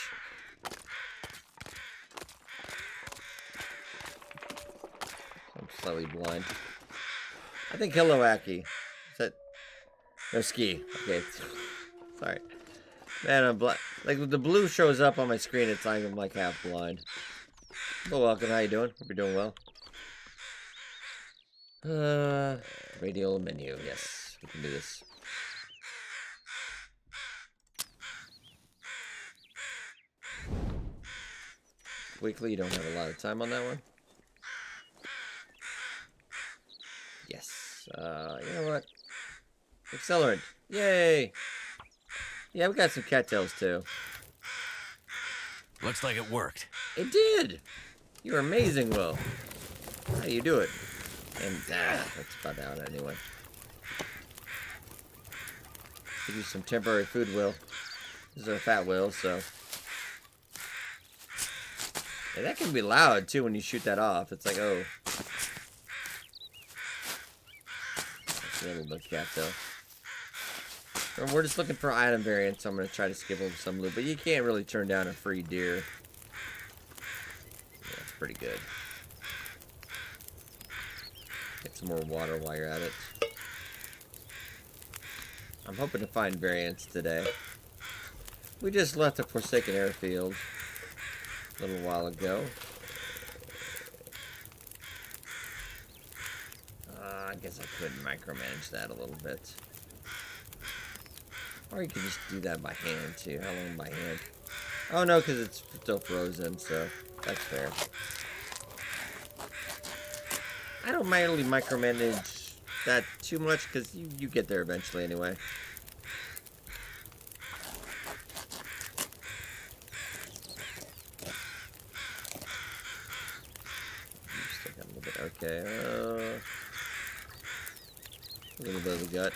I'm slightly blind. I think hello, Aki. Is that... No, ski. Okay. Sorry. Man, I'm blind. Like, the blue shows up on my screen, it's like I'm like half blind. Well, welcome. How you doing? Hope you're doing well. Radial menu. Yes, we can do this. Weekly, you don't have a lot of time on that one. Yes. You know what? Accelerant. Yay! Yeah, we got some cattails too. Looks like it worked. It did! You're amazing, Will. How do you do it? And, that's about out anyway. Give you some temporary food, Will. This is a Fat Will, so... Yeah, that can be loud, too, when you shoot that off. It's like, oh. That's a little bit of cattail. We're just looking for item variants, so I'm going to try to skip over some loot. But you can't really turn down a free deer. Yeah, it's pretty good. Get some more water while you're at it. I'm hoping to find variants today. We just left a Forsaken Airfield a little while ago. I guess I could micromanage that a little bit. Or you could just do that by hand, too. How long by hand? Oh, no, because it's still frozen, so that's fair. I don't really micromanage that too much, because you get there eventually Okay. A little bit of the gut.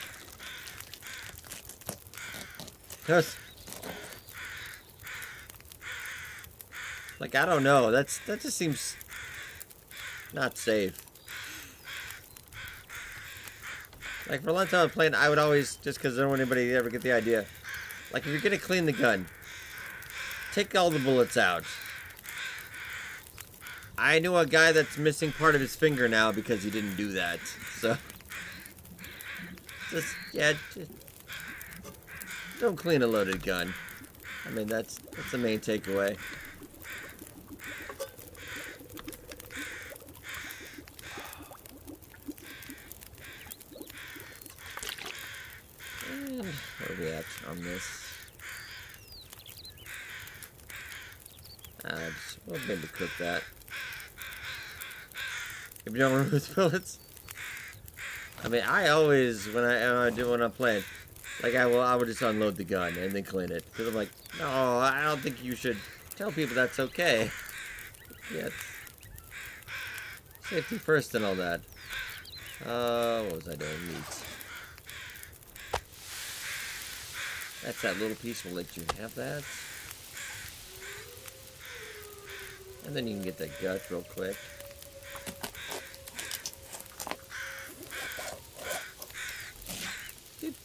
Yes. Like, I don't know. That just seems not safe. Like, for a long time I was playing, I would always, just because I don't want anybody to ever get the idea. Like, if you're going to clean the gun, take all the bullets out. I knew a guy that's missing part of his finger now because he didn't do that. So, just don't clean a loaded gun. I mean, that's the main takeaway. And where are we at on this? We'll maybe cook that. If you don't remove the bullets. I mean, I always, when I'm playing, like I would just unload the gun and then clean it. Because I'm like, no, I don't think you should tell people that's okay. Yeah, safety first and all that. What was I doing? Meat. That's that little piece. We'll let you have that. And then you can get that gut real quick.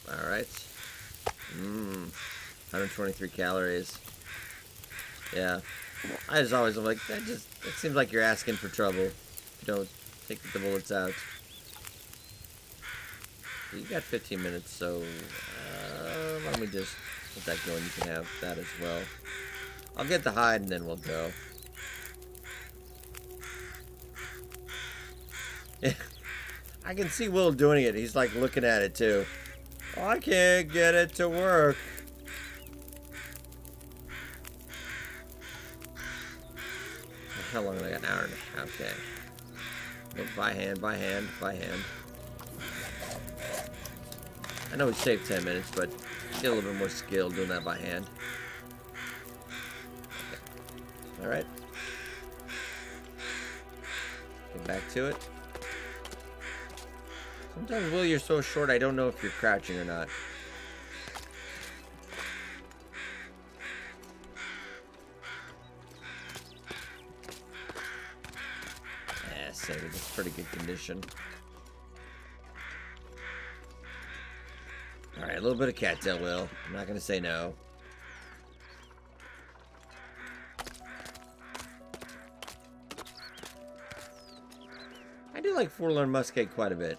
Alright. 123 calories. Yeah. I just always am like, it seems like you're asking for trouble if you don't take the bullets out. You got 15 minutes, so let me just let that go and you can have that as well. I'll get the hide and then we'll go. Yeah. I can see Will doing it. He's like looking at it too. Oh, I can't get it to work. How long have I got? An hour and a half. Okay. Look, by hand. I know we saved 10 minutes, but get a little bit more skill doing that by hand. Okay. Alright. Get back to it. Sometimes, Will, you're so short, I don't know if you're crouching or not. Yeah, save it. It's pretty good condition. Alright, a little bit of cattail, Will. I'm not going to say no. I do like Forlorn Musket quite a bit.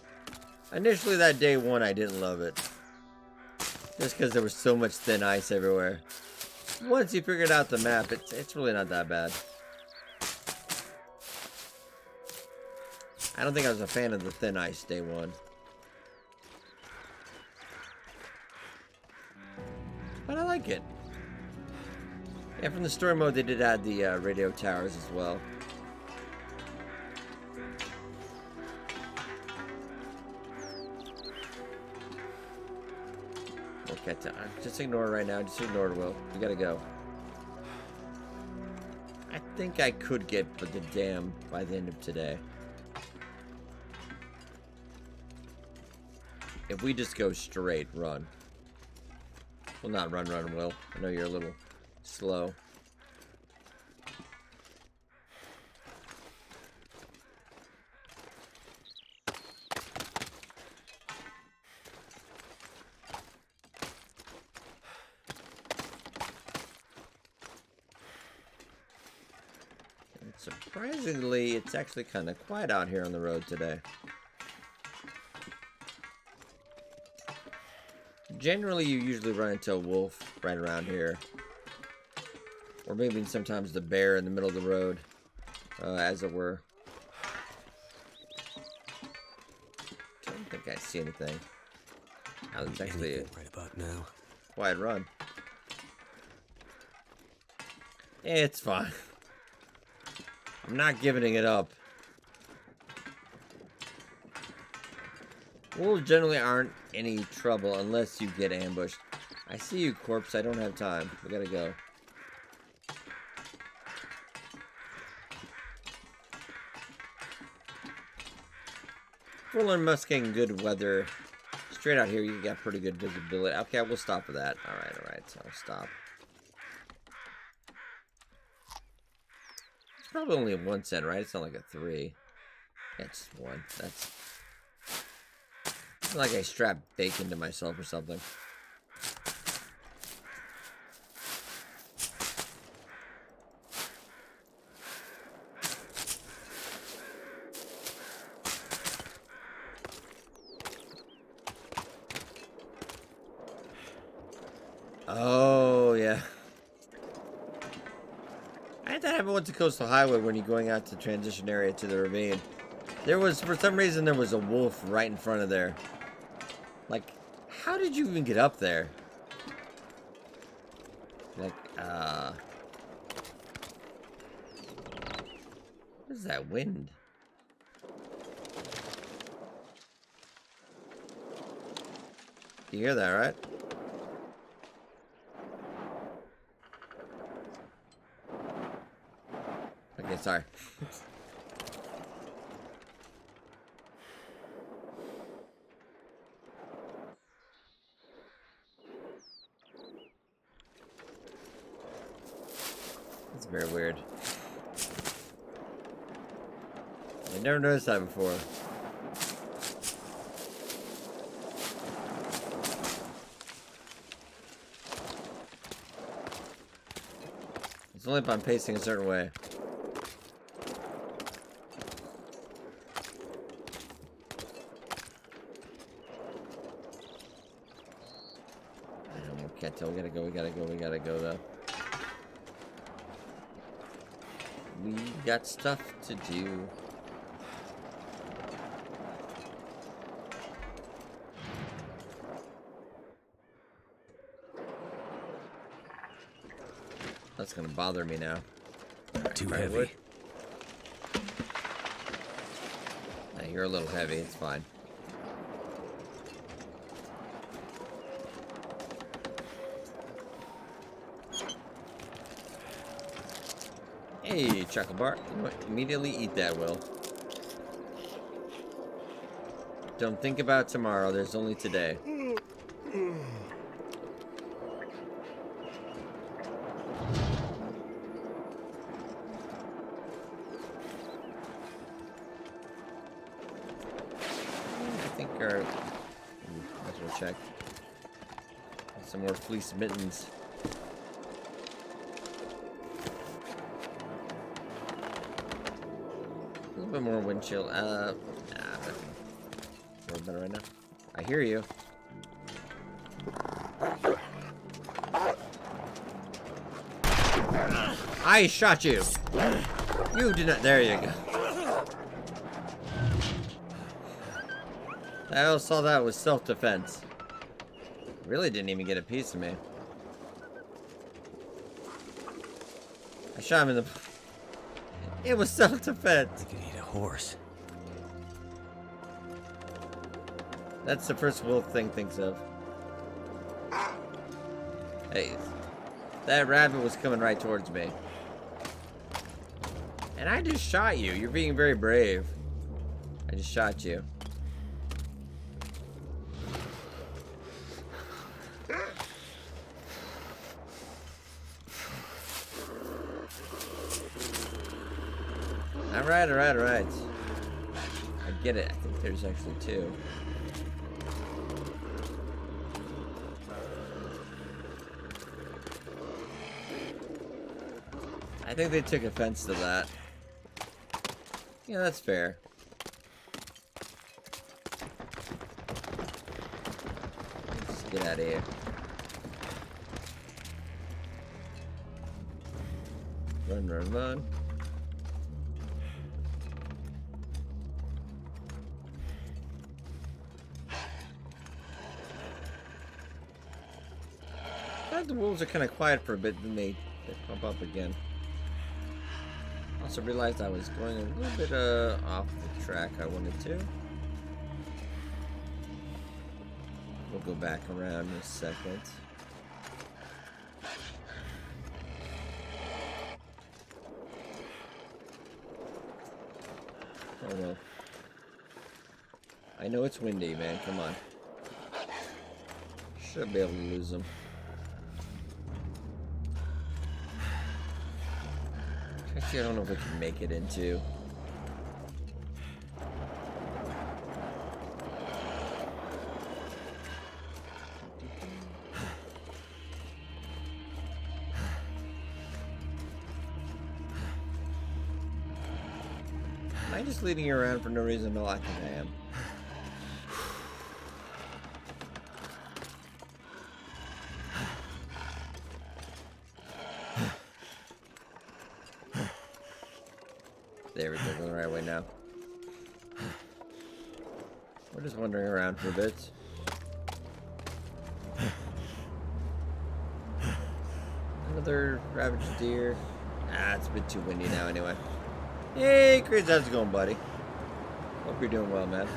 Initially, that day one, I didn't love it. Just because there was so much thin ice everywhere. Once you figured out the map, it's really not that bad. I don't think I was a fan of the thin ice day one. But I like it. Yeah, from the story mode, they did add the radio towers as well. Okay, just ignore it right now. Just ignore it, Will. You gotta go. I think I could get the dam by the end of today. If we just go straight, run. Well, not run, Will. I know you're a little slow. Surprisingly, it's actually kind of quiet out here on the road today. Generally, you usually run into a wolf right around here. Or maybe sometimes the bear in the middle of the road, as it were. Don't think I see anything. Oh, it's actually a right about now. quiet run. Yeah, it's fine. I'm not giving it up. Wolves generally aren't any trouble unless you get ambushed. I see you, corpse. I don't have time. We gotta go. Fuller Musk getting good weather. Straight out here, you got pretty good visibility. Okay, we'll stop for that. Alright, so I'll stop. It's probably only a 1 cent, right? It's not like a 3. Yeah, it's 1. That's... It's like I strapped bacon to myself or something. Oh, yeah. I had that happen with the coastal highway when you're going out to transition area to the ravine. There was, for some reason, there was a wolf right in front of there. Like, how did you even get up there? Like, what is that wind? You hear that, right? Okay, sorry. It's very weird. I never noticed that before. It's only if I'm pacing a certain way. I don't know, can't tell. We gotta go though. We got stuff to do. That's gonna bother me now. Too heavy. Hey, you're a little heavy, it's fine. Hey, chocolate bar. You know what? Immediately eat that, Will. Don't think about tomorrow, there's only today. Might as well check. Some more fleece mittens. A little bit more wind chill. Nah, nothing. A little better right now. I hear you. I shot you. You did not. There you go. I also saw that was self-defense. Really didn't even get a piece of me. I shot him in the... It was self-defense. I could eat a horse. That's the first Will thing thinks of. Hey, that rabbit was coming right towards me. And I just shot you. You're being very brave. I just shot you. Alright. I get it. I think there's actually 2. I think they took offense to that. Yeah, that's fair. Let's get out of here. Run. The wolves are kind of quiet for a bit, then they pump up again. Also realized I was going a little bit off the track I wanted to. We'll go back around in a second. Oh well. I know it's windy, man. Come on. Should be able to lose them. Actually, I don't know if we can make it into. Am I just leading you around for no reason? No, I think I am. There we go, going the right way now. We're just wandering around for a bit. Another ravaged deer. Ah, it's a bit too windy now anyway. Hey, Chris, how's it going, buddy? Hope you're doing well, man.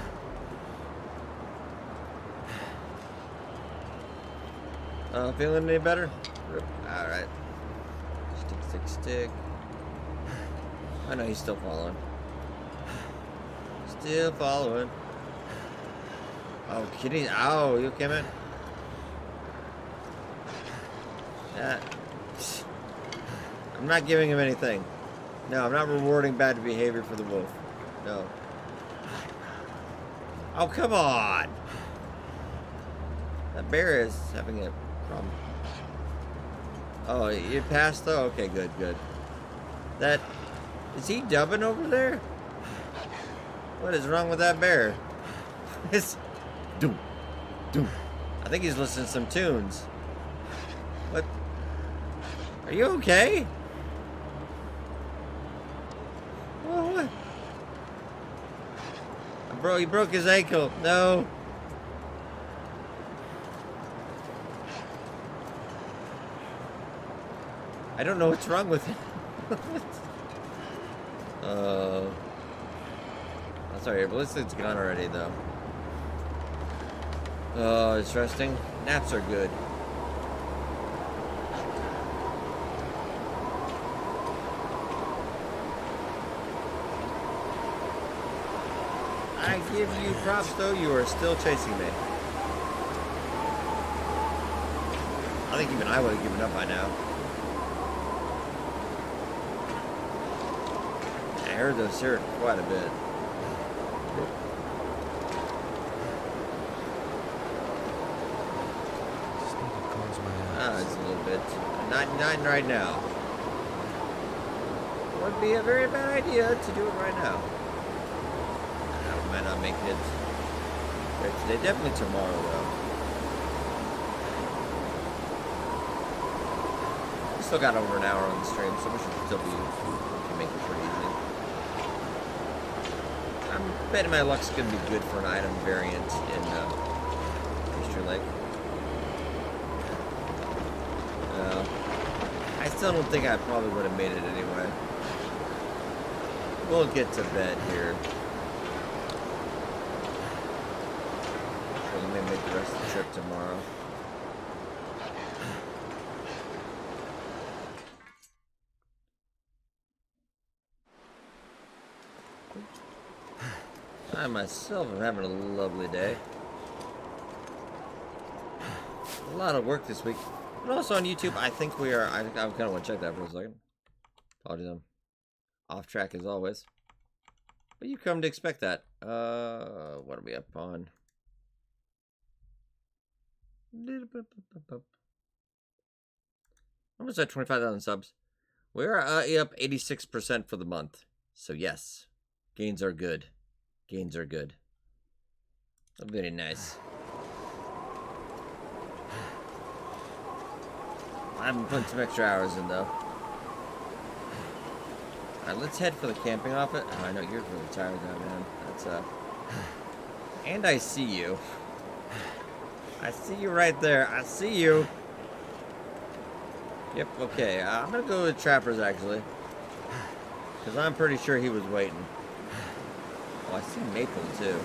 Feeling any better? Alright. Stick. I know he's still following. Still following. Oh, kitty. Oh, you okay, man? Yeah. I'm not giving him anything. No, I'm not rewarding bad behavior for the wolf. No. Oh, come on! That bear is having a problem. Oh, you passed though? Okay, good. That... Is he dubbing over there? What is wrong with that bear? It's... Doom. I think he's listening to some tunes. What? Are you okay? What? Bro, he broke his ankle. No. I don't know what's wrong with him. I'm sorry, your ballistic's gone already, though. Oh, it's resting. Naps are good. I give you props, though. You are still chasing me. I think even I would have given up by now. I heard those here quite a bit. It's a little bit. Not right now. Would be a very bad idea to do it right now. I might not make it today. Definitely tomorrow, though. We still got over an hour on the stream, so we should still be we can make it pretty easy. I'm betting my luck's gonna be good for an item variant in Easter Lake. I still don't think I probably would have made it anyway. We'll get to bed here. So let me make the rest of the trip tomorrow. I myself am having a lovely day. A lot of work this week. But also on YouTube, I think we are... I kind of want to check that for a second. Apologies, I'm off track as always. But you come to expect that. What are we up on? Almost at 25,000 subs. We are up 86% for the month. So yes, gains are good. Gains are good. Very nice. I'm putting some extra hours in though. Alright, let's head for the camping outfit. Oh, I know you're really tired now, man. That's And I see you. I see you right there. I see you. Yep, okay. I'm gonna go with Trappers actually. Because I'm pretty sure he was waiting. Oh, I see Maple too.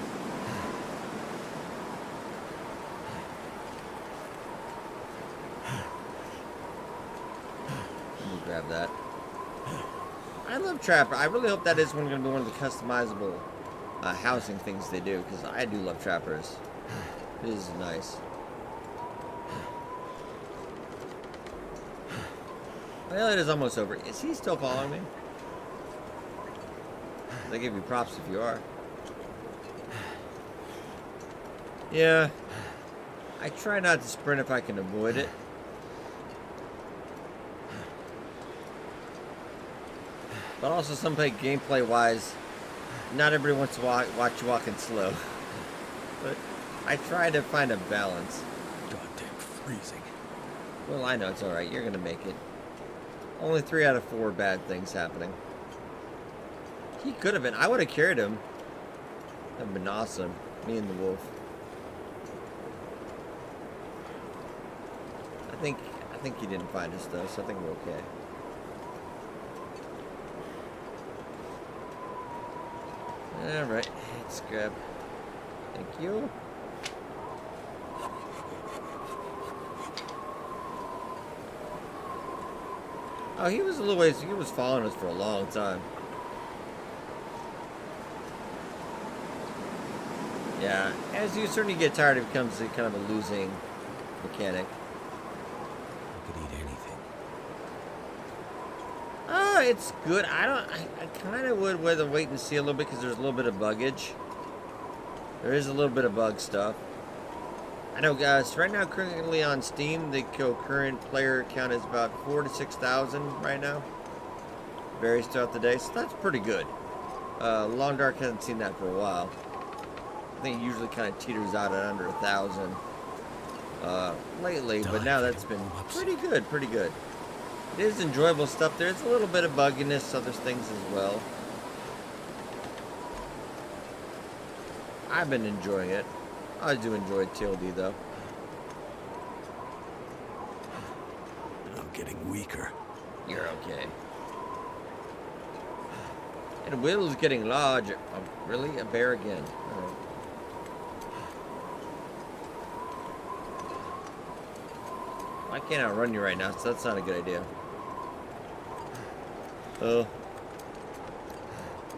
Let me grab that. I love Trapper. I really hope that is going to be one of the customizable housing things they do, because I do love trappers. This is nice. Well, it is almost over. Is he still following me? They give you props if you are. Yeah. I try not to sprint if I can avoid it. But also, gameplay-wise, not everybody wants to watch you walking slow. But I try to find a balance. Goddamn freezing. Well, I know it's alright. You're going to make it. Only 3 out of 4 bad things happening. He could have been. I would have carried him. That would have been awesome. Me and the wolf. I think he didn't find us though, so I think we're okay. Alright, let's grab. Thank you. Oh, he was a little ways. He was following us for a long time. Yeah, as you certainly get tired, it becomes a kind of a losing mechanic. I could eat anything. It's good. I kind of would rather wait and see a little bit because there's a little bit of buggage. There is a little bit of bug stuff. I know, guys. Right now, currently on Steam, the current player count is about 4,000 to 6,000 right now. Varies throughout the day, so that's pretty good. Long Dark hasn't seen that for a while. I think it usually kind of teeters out at under 1,000 lately, but now that's been pretty good, pretty good. It is enjoyable stuff. There's a little bit of bugginess, other things as well. I've been enjoying it. I do enjoy TLD though. I'm getting weaker. You're okay. And Will's getting larger. Oh, really? A bear again? All right. I can't outrun you right now, so that's not a good idea. Oh.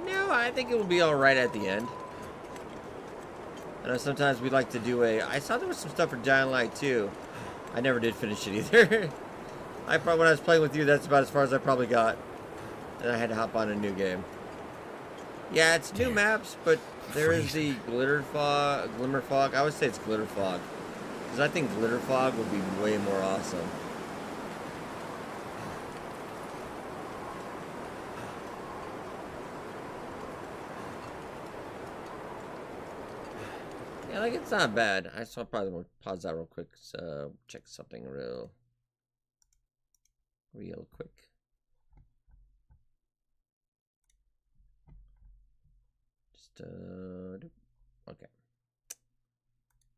No, I think it will be alright at the end. I know sometimes we like to do I saw there was some stuff for Dying Light 2. I never did finish it either. When I was playing with you, that's about as far as I probably got. And I had to hop on a new game. Yeah, it's new maps, but there is the Glimmer Fog. I would say it's Glitter Fog. Because I think Glitter Fog would be way more awesome. Yeah, like it's not bad. I saw probably want to pause that real quick. So check something real quick. Just okay.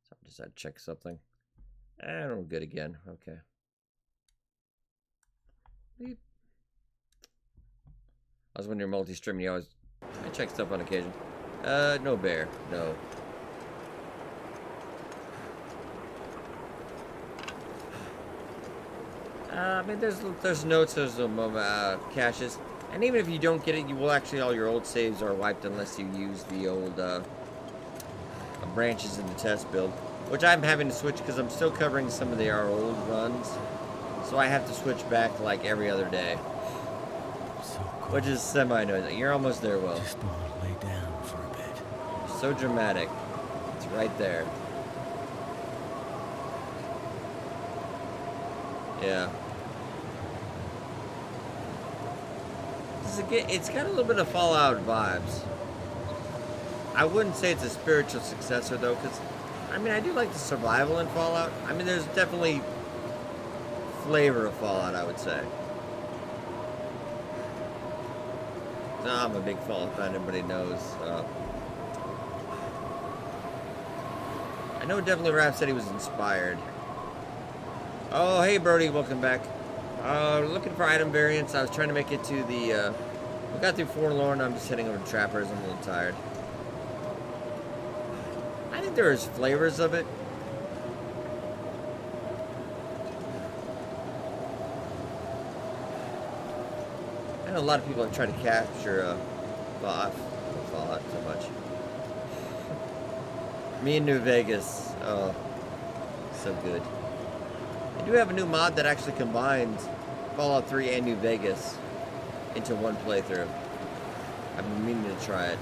So I just had to check something. And we're good again. Okay. Beep. I was when you're multi-streaming, I check stuff on occasion. No bear. No. I mean, there's notes, there's caches, and even if you don't get it, you will actually, all your old saves are wiped unless you use the old branches in the test build, which I'm having to switch because I'm still covering some of our old runs, so I have to switch back like every other day, So cold. which is semi-annoying. You're almost there, Will. Just want to lay down for a bit. You're so dramatic. It's right there. Yeah. It's got a little bit of Fallout vibes. I wouldn't say it's a spiritual successor though, because I mean I do like the survival in Fallout. I mean there's definitely flavor of Fallout, I would say. No, I'm a big Fallout fan. Everybody knows. I know definitely Raph said he was inspired. Oh, hey Brody, welcome back. Looking for item variants. I was trying to make it to the, we got through Forlorn. I'm just heading over to Trappers. I'm a little tired. I think there is flavors of it. I know a lot of people have tried to capture Fallout so much. Me in New Vegas. Oh, so good. I do have a new mod that actually combines Fallout 3 and New Vegas into one playthrough. I've been meaning to try it.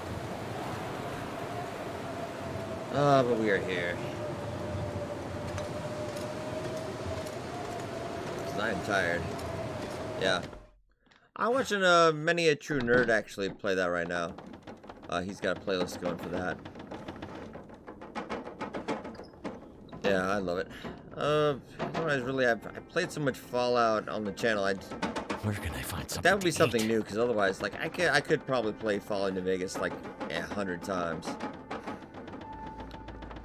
Oh, but we are here. I am tired. Yeah. I'm watching Many a True Nerd actually play that right now. He's got a playlist going for that. Yeah, I love it. I played so much Fallout on the channel. Where can I find something? That would be to something eat? new, because otherwise, like, I could probably play Fallout New Vegas like 100 times.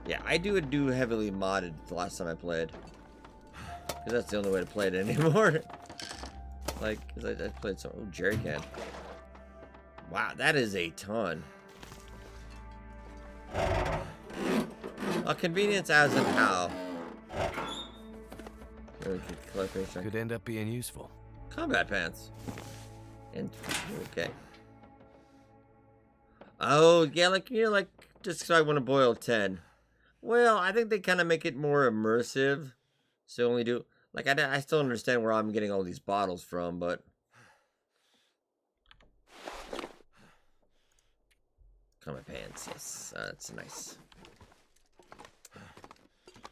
Yeah, I do heavily modded the last time I played, because that's the only way to play it anymore. Like, because I played so. Oh, jerry can. Wow, that is a ton. A convenience as in how. Could end up being useful. Combat pants. And okay. Oh yeah, like just so I want to boil 10. Well, I think they kind of make it more immersive. So only do like I still understand where I'm getting all these bottles from, but combat pants, yes, that's nice.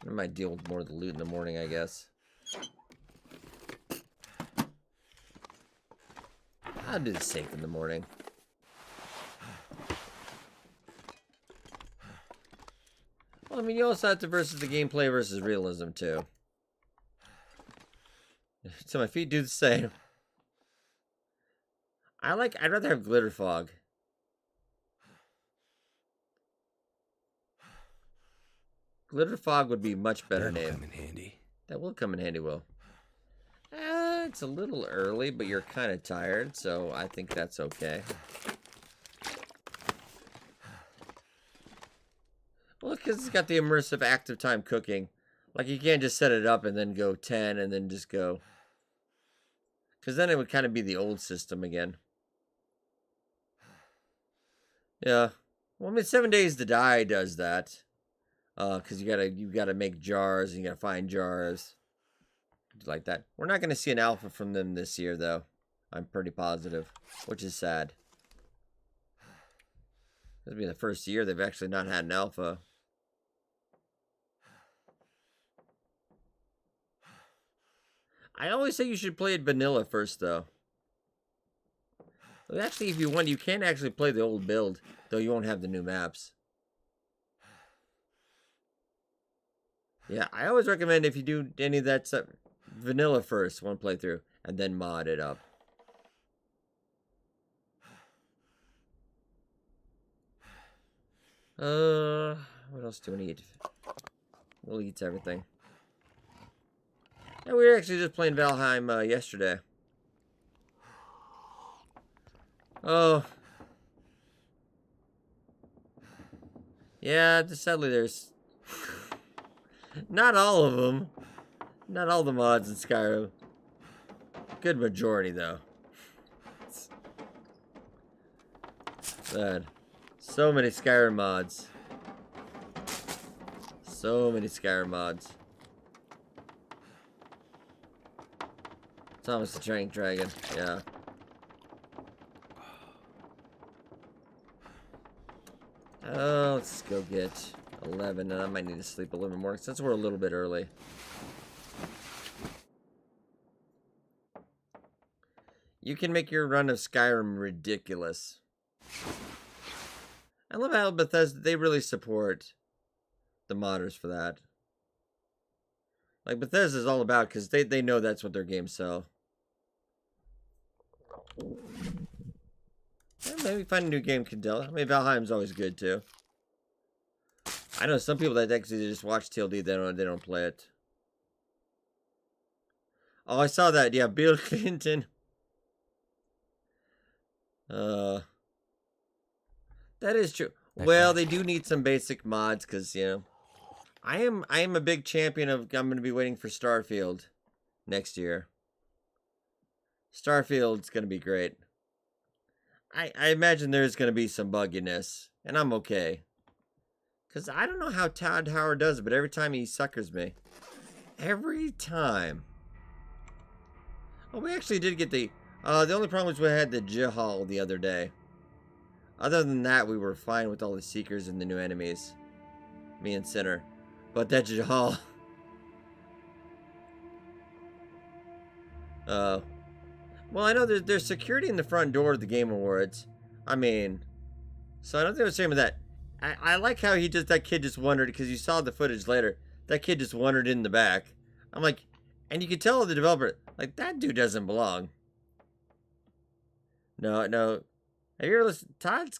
I might deal with more of the loot in the morning, I guess. I'll do the safe in the morning. Well, I mean, you also have to versus the gameplay versus realism, too. So my feet do the same. I'd rather have glitter fog. Glitter fog would be much better name. Come in handy. That will come in handy, Will. It's a little early, but you're kind of tired, so I think that's okay. Well, because it's got the immersive active time cooking. Like, you can't just set it up and then go 10 and then just go. Because then it would kind of be the old system again. Yeah. Well, I mean, 7 Days to Die does that. Because you gotta make jars and you gotta find jars. Like that. We're not gonna see an alpha from them this year, though. I'm pretty positive. Which is sad. This will be the first year they've actually not had an alpha. I always say you should play it vanilla first, though. Well, actually, if you want, you can actually play the old build, though you won't have the new maps. Yeah, I always recommend if you do any of that stuff, vanilla first, one playthrough, and then mod it up. What else do we need? We'll eat everything. Yeah, we were actually just playing Valheim yesterday. Oh. Yeah, just sadly there's... Not all of them. Not all the mods in Skyrim. Good majority, though. Sad. So many Skyrim mods. So many Skyrim mods. Thomas the Tank Dragon, yeah. Oh, let's go get 11, and I might need to sleep a little bit more since we're a little bit early. You can make your run of Skyrim ridiculous. I love how Bethesda, they really support the modders for that. Like, Bethesda's all about, because they know that's what their games sell. Yeah, maybe find a new game can tell. I mean, Valheim's always good, too. I know some people that actually just watch TLD, they don't play it. Oh, I saw that. Yeah, Bill Clinton. That is true. Well, they do need some basic mods because, you know, I am a big champion of. I'm going to be waiting for Starfield next year. Starfield's going to be great. I imagine there's going to be some bugginess, and I'm okay. Because I don't know how Todd Howard does it, but every time he suckers me. Every time. Oh, we actually did get the only problem was we had the Jihal the other day. Other than that, we were fine with all the Seekers and the new enemies. Me and Sinner. But that Jihal. Well, I know there's security in the front door of the Game Awards. I mean, so I don't think I was saying with that. I like how that kid just wandered, because you saw the footage later. That kid just wandered in the back. I'm like, and you could tell the developer, like, that dude doesn't belong. No. Have you ever listened? Todd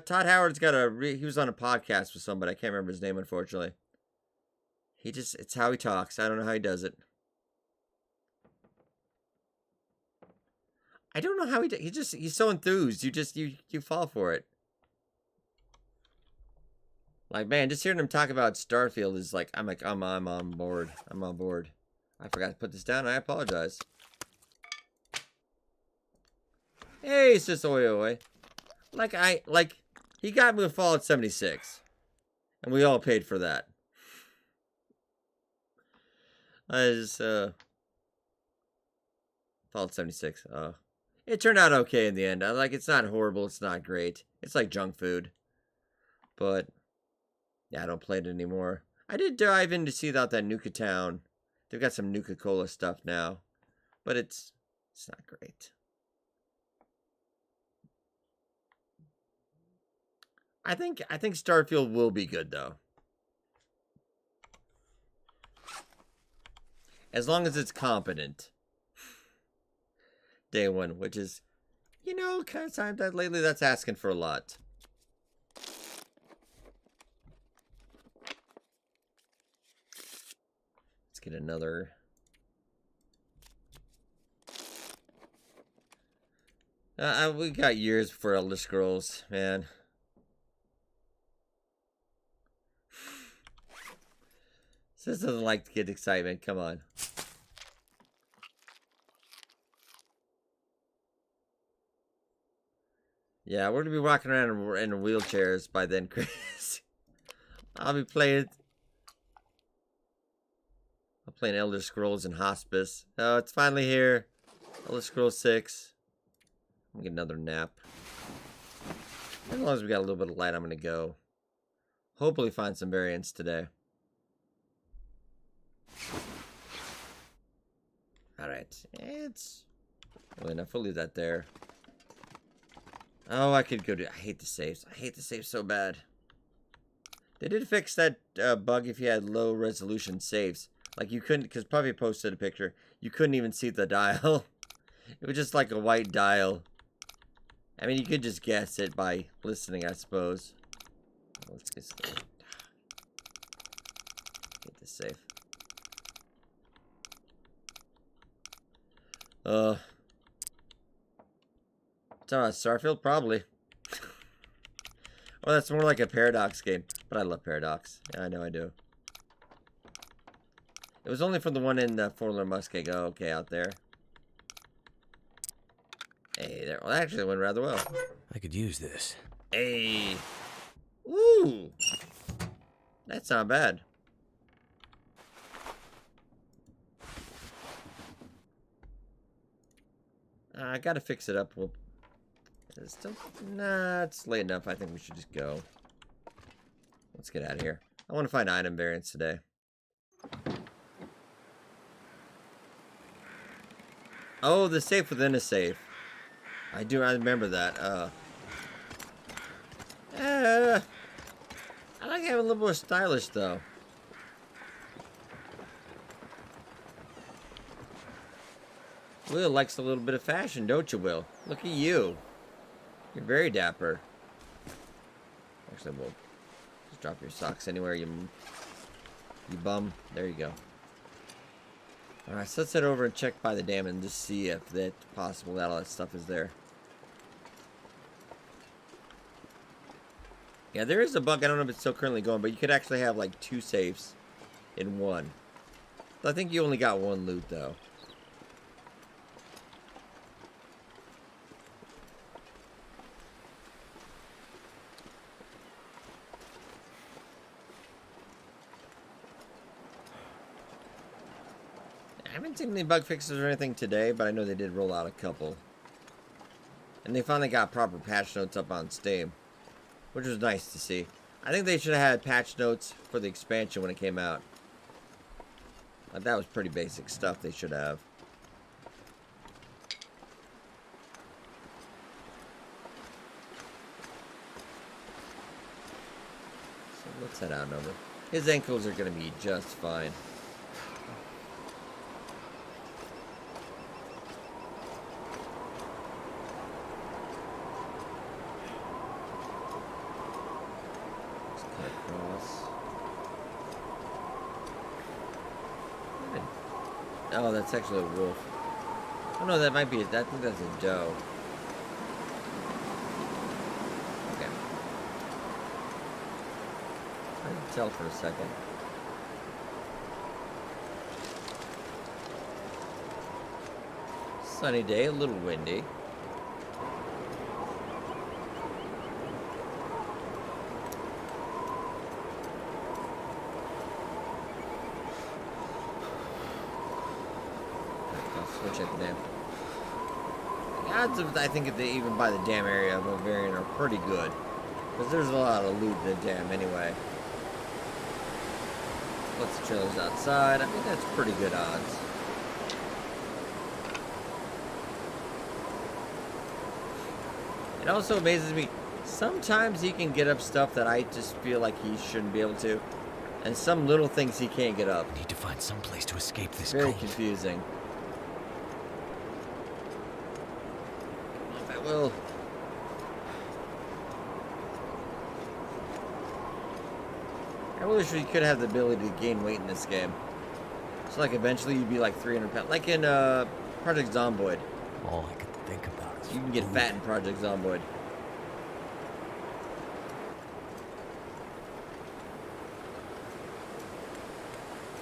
Howard's got he was on a podcast with somebody. I can't remember his name, unfortunately. It's how he talks. I don't know how he does it. I don't know how he's so enthused. You fall for it. Like, man, just hearing him talk about Starfield is like, I'm on board. I'm on board. I forgot to put this down. I apologize. Hey, it's just oi. Like, he got me with Fallout 76. And we all paid for that. Fallout 76. It turned out okay in the end. It's not horrible. It's not great. It's like junk food. But, yeah, I don't play it anymore. I did dive in to see about that Nuka Town. They've got some Nuka-Cola stuff now. But it's not great. I think Starfield will be good, though. As long as it's competent. Day one, which is, kind of time that lately that's asking for a lot. Let's get another. We got years before Elder Scrolls, man. This doesn't like to get excitement. Come on. Yeah, we're gonna be walking around in wheelchairs by then, Chris. I'll be playing Elder Scrolls in hospice. Oh, it's finally here. Elder Scrolls 6. I'm gonna get another nap. As long as we got a little bit of light, I'm gonna go. Hopefully find some variants today. Alright. It's really enough. We'll leave that there. Oh, I could go to... I hate the saves. I hate the saves so bad. They did fix that bug if you had low resolution saves. Like you couldn't... Because Puffy posted a picture. You couldn't even see the dial. It was just like a white dial. I mean, you could just guess it by listening, I suppose. Let's get this safe. Starfield? Probably. Well, that's more like a Paradox game. But I love Paradox. Yeah, I know I do. It was only from the one in the Forlorn Muskeg. Oh, okay, out there. Hey, there. Well, actually, it went rather well. I could use this. Hey. Woo. That's not bad. I gotta fix it up. It's still, nah, it's late enough. I think we should just go. Let's get out of here. I want to find item variants today. Oh, the safe within a safe. I remember that. I like having a little more stylish, though. Will likes a little bit of fashion, don't you, Will? Look at you. You're very dapper. Actually, we'll just drop your socks anywhere, you bum. There you go. Alright, so let's head over and check by the dam and just see if that's possible that all that stuff is there. Yeah, there is a bug. I don't know if it's still currently going, but you could actually have like 2 safes in one. So I think you only got 1 loot, though. I haven't seen any bug fixes or anything today, but I know they did roll out a couple. And they finally got proper patch notes up on Steam, which was nice to see. I think they should have had patch notes for the expansion when it came out. Like, that was pretty basic stuff they should have. So let's head out over. His ankles are going to be just fine. Oh, that's actually a wolf. Oh no, that might be. I think that's a doe. Okay. I can tell for a second. Sunny day, a little windy. Switch at the dam. The odds of, I think, if they even buy the dam area of Bavarian are pretty good. Because there's a lot of loot in the dam anyway. Lots of trailers outside. I mean, that's pretty good odds. It also amazes me. Sometimes he can get up stuff that I just feel like he shouldn't be able to. And some little things he can't get up. Need to find some place to escape this Very cold. confusing. Well, I really wish we could have the ability to gain weight in this game. So, like, eventually you'd be like 300 pounds. Like in Project Zomboid. All I could think about is You can get food. fat in Project Zomboid.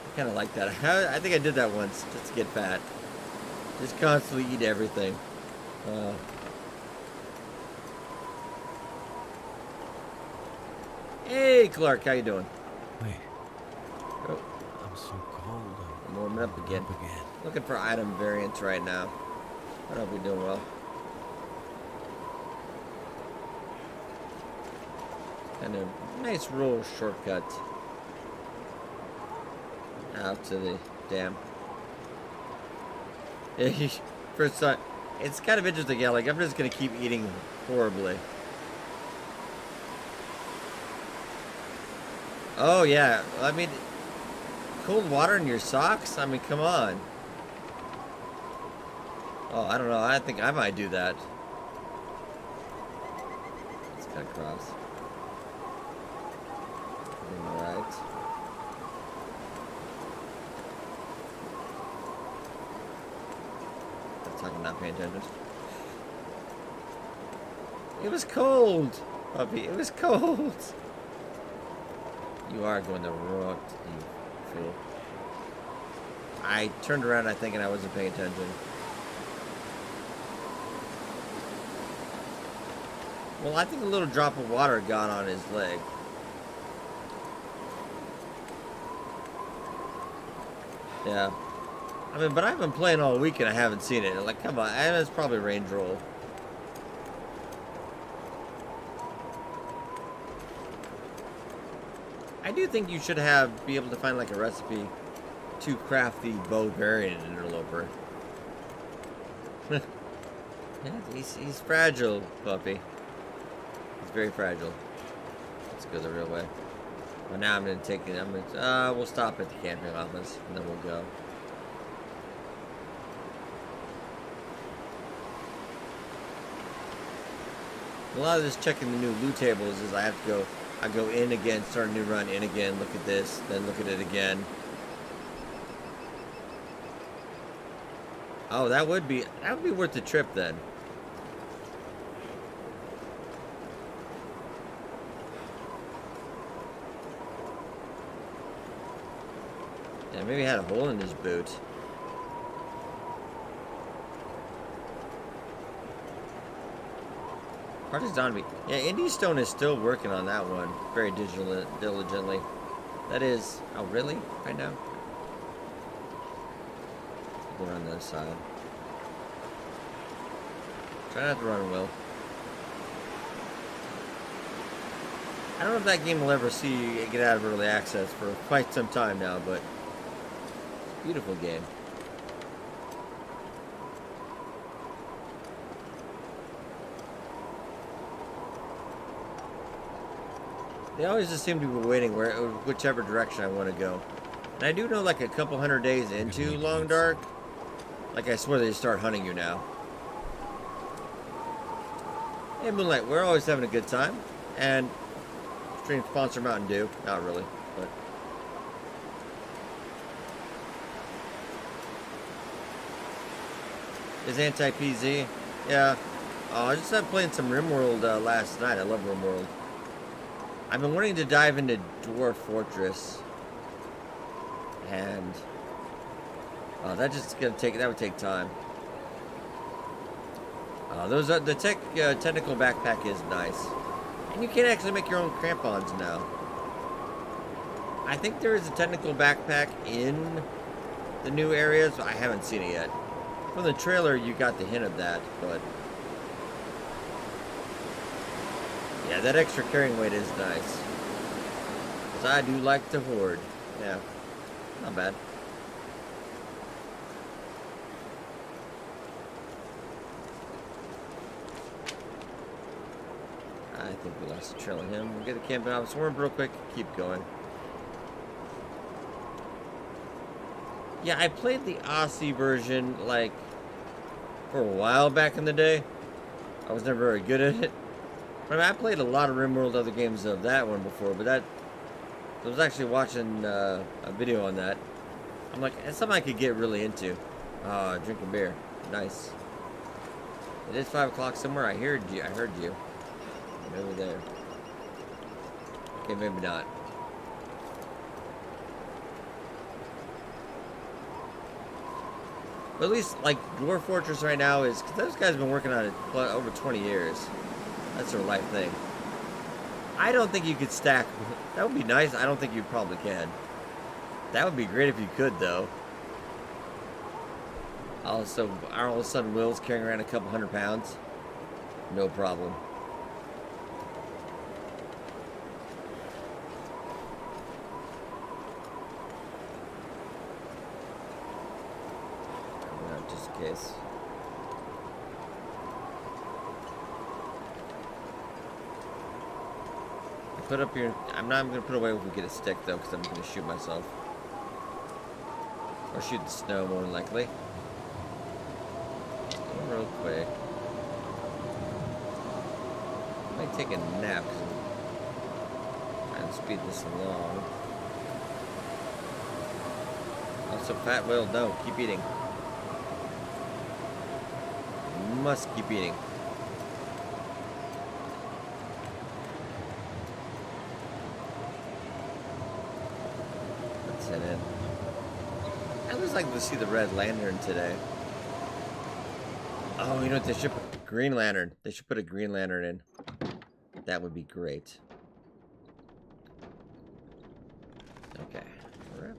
I kind of like that. I think I did that once, just to get fat. Just constantly eat everything. Hey, Clark, how you doing? Wait, Oh, I'm so cold. I'm warming up again. Looking for item variants right now. I hope you're doing well. Kind of nice rural shortcut out to the dam. First time, it's kind of interesting. Yeah, like I'm just gonna keep eating horribly. Oh yeah, I mean, cold water in your socks? I mean, come on. Oh, I don't know. I think I might do that. Let's cut across. Alright. I'm talking, not paying attention. It was cold, puppy. It was cold. You are going the wrong, you fool. I turned around, I think, and I wasn't paying attention. Well, I think a little drop of water got on his leg. Yeah. I mean, but I've been playing all week and I haven't seen it. Like, come on. It's probably range roll. I do think you should be able to find like a recipe to craft the bow variant interloper. Yeah, he's fragile, puppy. He's very fragile. Let's go the real way. Well, now I'm gonna take it. We'll stop at the camping office and then we'll go. A lot of this checking the new loot tables is I go in again, start a new run, in again, look at this, then look at it again. Oh, that would be worth the trip then. Yeah, maybe he had a hole in his boot. Project Zombie. Yeah, Indy Stone is still working on that one very diligently. That is... Oh, really? Right now? go around the other side. Try not to run, Will. I don't know if that game will ever see you get out of early access for quite some time now, but beautiful game. They always just seem to be waiting whichever direction I want to go. And I do know, like, a couple hundred days into Long Dark, like, I swear they start hunting you now. Hey, Moonlight, we're always having a good time. And stream sponsor Mountain Dew. Not really, but... Is anti-PZ? Yeah. I just started playing some RimWorld last night. I love RimWorld. I've been wanting to dive into Dwarf Fortress, and that would take time. The technical backpack is nice, and you can actually make your own crampons now. I think there is a technical backpack in the new areas. I haven't seen it yet. From the trailer, you got the hint of that, but. Yeah, that extra carrying weight is nice. Because I do like to hoard. Yeah, not bad. I think we lost the trail of him. We'll get a camping out. Swarm real quick. Keep going. Yeah, I played the Aussie version, like, for a while back in the day. I was never very good at it. I mean, I played a lot of RimWorld other games of that one before, but I was actually watching a video on that. I'm like, it's something I could get really into. Drinking beer. Nice. It is 5 o'clock somewhere. I heard you. I'm over there. Okay, maybe not. But at least, like, Dwarf Fortress right now is... Because those guys have been working on it for over 20 years. That's their life thing. I don't think you could stack... That would be nice. I don't think you probably can. That would be great if you could, though. Also, our old son Will's carrying around a couple 100 pounds. No problem. Just in case. Put up your... I'm not going to put away if we get a stick, though, because I'm going to shoot myself. Or shoot the snow, more than likely. Real quick. I might take a nap. And speed this along. Also, Fat Will, no, keep eating. You must keep eating. In. I always like to see the Red Lantern today. Oh, you know what? They should put Green Lantern. They should put a Green Lantern in. That would be great. Okay. All right.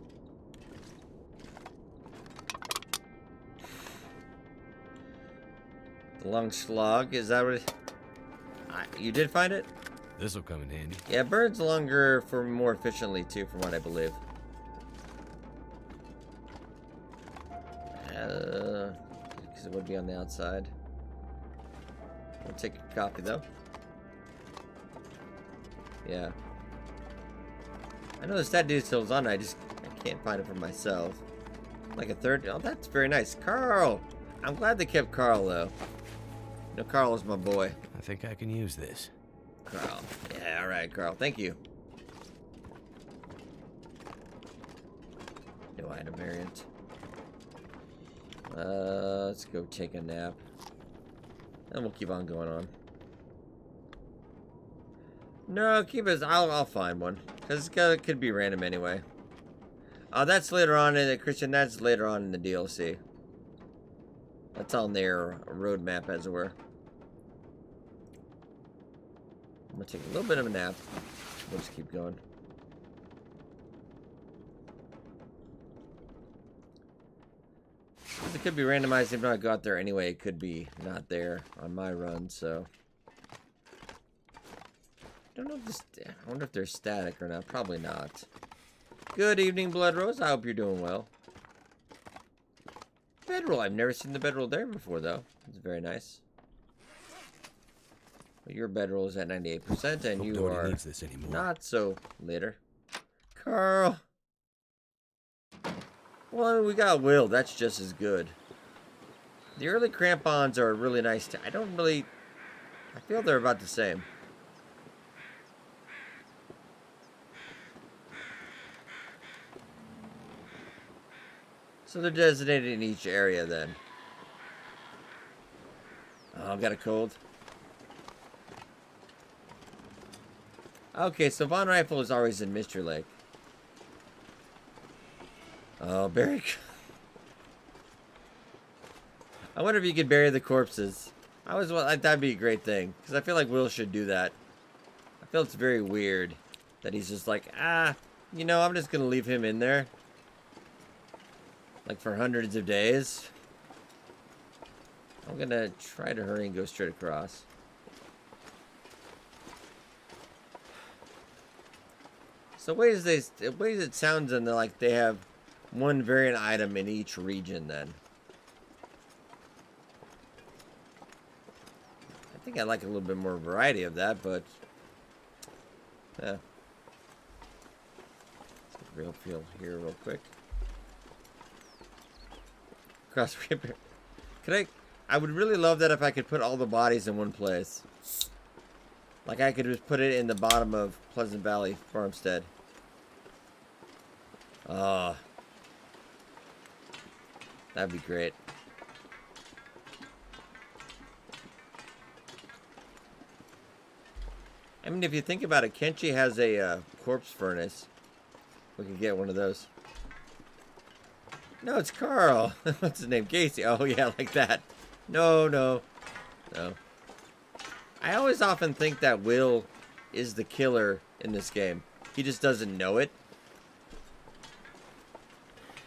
The Long Slog, is that what it... You did find it? This'll come in handy. Yeah, it burns longer for more efficiently, too, from what I believe. Because it would be on the outside. We'll take a copy, though. Yeah. I know the stat details on it, I can't find it for myself. Like a third... Oh, that's very nice. Carl! I'm glad they kept Carl, though. You know, Carl is my boy. I think I can use this. Carl. Yeah, alright, Carl. Thank you. No item variant. Let's go take a nap. And we'll keep on going on. No, keep it. I'll find one. Because it could be random anyway. That's later on in the Christian. That's later on in the DLC. That's on their roadmap, as it were. I'm gonna take a little bit of a nap. We'll just keep going. It could be randomized if not go out there anyway. It could be not there on my run, so. I don't know if this. I wonder if they're static or not. Probably not. Good evening, Blood Rose. I hope you're doing well. Bedroll. I've never seen the bedroll there before, though. It's very nice. Well, your bedroll is at 98%, and you are needs this anymore. Not so later. Carl. Well, I mean, we got Will. That's just as good. The early crampons are really nice. I don't really. I feel they're about the same. So they're designated in each area then. Oh, I've got a cold. Okay, so Von Rifle is always in Mystery Lake. Oh, bury. I wonder if you could bury the corpses. I always want that'd be a great thing because I feel like Will should do that. I feel it's very weird that he's just like, you know, I'm just gonna leave him in there, like for hundreds of days. I'm gonna try to hurry and go straight across. So ways it sounds in like they have one variant item in each region then. I think I like a little bit more variety of that, but yeah. Real field here real quick. Cross repair. I would really love that if I could put all the bodies in one place. Like I could just put it in the bottom of Pleasant Valley Farmstead. That'd be great. I mean, if you think about it, Kenchi has a corpse furnace. We could get one of those. No, it's Carl. What's his name? Casey. Oh, yeah, like that. No. I always often think that Will is the killer in this game. He just doesn't know it.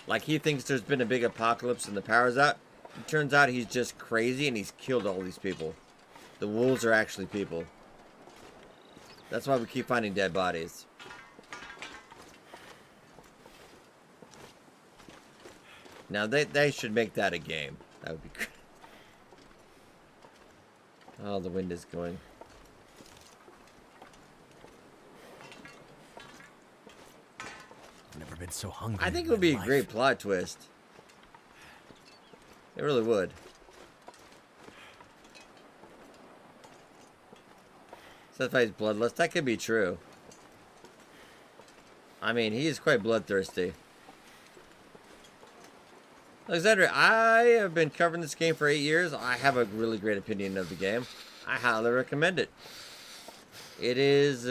Like, he thinks there's been a big apocalypse and the power's out. It turns out he's just crazy and he's killed all these people. The wolves are actually people. That's why we keep finding dead bodies. Now, they should make that a game. That would be great. Oh, the wind is going. I've never been so hungry. I think it would be a great plot twist. It really would. So if he's bloodless, that could be true. I mean, he is quite bloodthirsty. Alexander, I have been covering this game for 8 years. I have a really great opinion of the game. I highly recommend it. It is,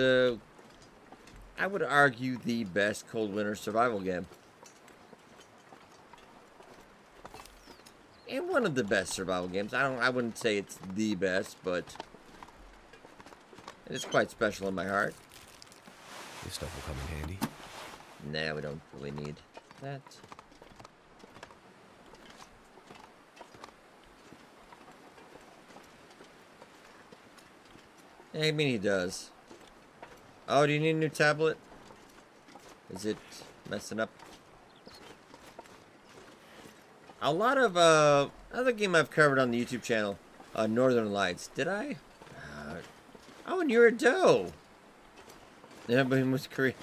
I would argue, the best Cold Winter survival game. And one of the best survival games. I wouldn't say it's the best, but it is quite special in my heart. This stuff will come in handy. Nah, we don't really need that. I mean, he does. Oh, do you need a new tablet? Is it messing up? A lot of, other game I've covered on the YouTube channel, Northern Lights. Did I? Oh, and you're a doe. Yeah, but he was Korean.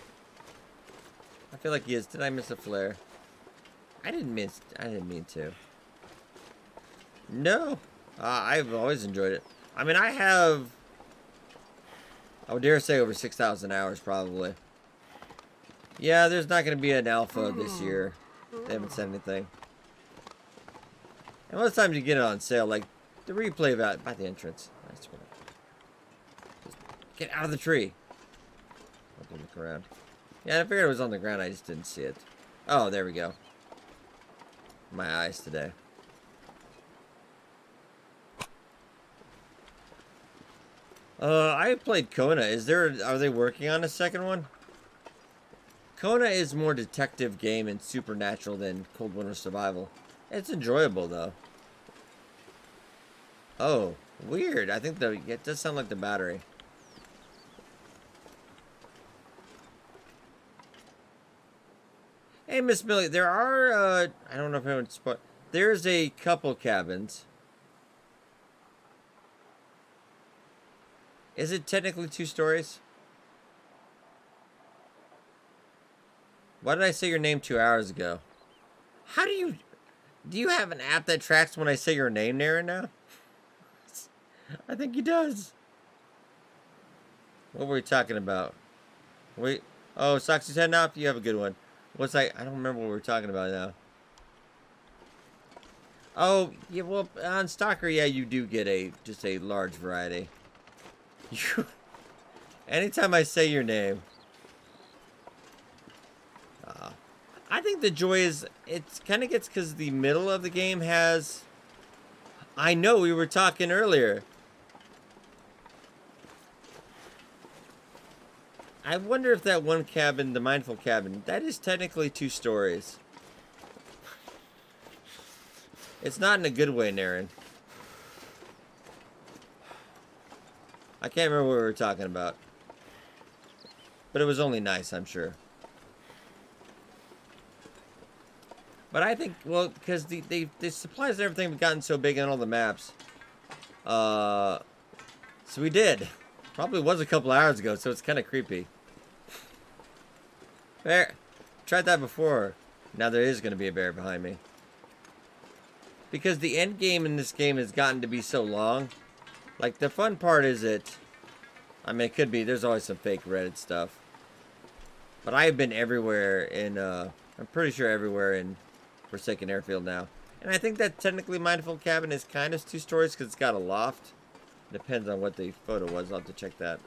I feel like he is. Did I miss a flare? I didn't mean to. No. I've always enjoyed it. I mean, I have, I would dare say over 6,000 hours, probably. Yeah, there's not going to be an alpha this year. They haven't said anything. And most times you get it on sale, like the replay value by the entrance. Nice one. Just get out of the tree. I'll look around. Yeah, I figured it was on the ground. I just didn't see it. Oh, there we go. My eyes today. I played Kona. Are they working on a second one? Kona is more detective game and supernatural than Cold Winter Survival. It's enjoyable though. Oh, weird. I think it does sound like the battery. Hey, Miss Millie, there are, I don't know if anyone's spot. There's a couple cabins. Is it technically 2 stories? Why did I say your name 2 hours ago? How do you have an app that tracks when I say your name, Naren, now? I think he does. What were we talking about? Wait, oh, Soxy's heading off? You have a good one. What's I don't remember what we were talking about now. Oh, yeah, well, on Stalker, yeah, you do get just a large variety. Anytime I say your name. I think the joy is, it kind of gets because the middle of the game has... I know, we were talking earlier. I wonder if that one cabin, the Mindful Cabin, that is technically 2 stories. It's not in a good way, Naren. I can't remember what we were talking about. But it was only nice, I'm sure. But I think, well, because the supplies and everything have gotten so big on all the maps. So we did. Probably was a couple hours ago, so it's kind of creepy. Bear. Tried that before. Now there is going to be a bear behind me. Because the end game in this game has gotten to be so long. Like, the fun part is I mean, it could be. There's always some fake Reddit stuff. But I've been everywhere in, I'm pretty sure everywhere in Forsaken Airfield now. And I think that technically Mindful Cabin is kind of 2 stories because it's got a loft. Depends on what the photo was. I'll have to check that.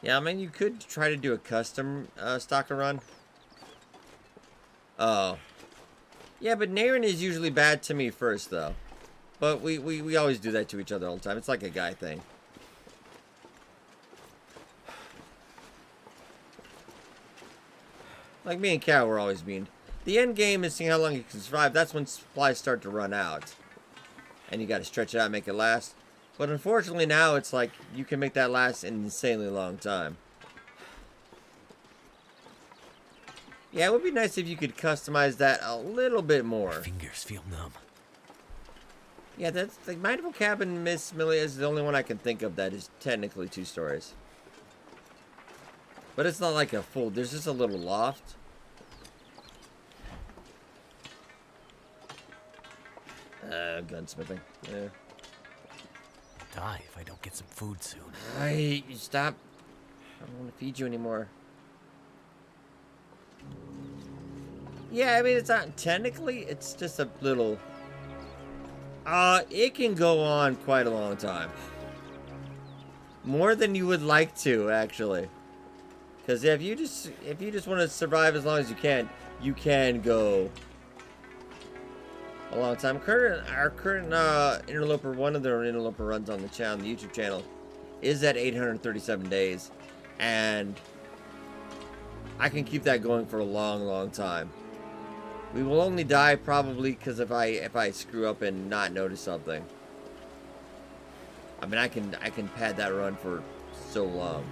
Yeah, I mean, you could try to do a custom Stalker run. Oh. Yeah, but Naren is usually bad to me first, though. But we always do that to each other all the time. It's like a guy thing. Like me and Cal were always mean. The end game is seeing how long you can survive. That's when supplies start to run out. And you got to stretch it out and make it last. But unfortunately now it's like you can make that last an insanely long time. Yeah, it would be nice if you could customize that a little bit more. My fingers feel numb. Yeah, that's the Mindful Cabin, Miss Millie, is the only one I can think of that is technically 2 stories. But it's not like a full, there's just a little loft. Gunsmithing. Yeah. Die if I don't get some food soon. Hey, you stop. I don't want to feed you anymore. Yeah, I mean, it's not technically, it's just a little... it can go on quite a long time. More than you would like to, actually. Because if you just want to survive as long as you can go a long time. Our current interloper, one of their interloper runs on the channel, the YouTube channel, is at 837 days, and I can keep that going for a long, long time. We will only die probably because if I screw up and not notice something. I mean, I can pad that run for so long.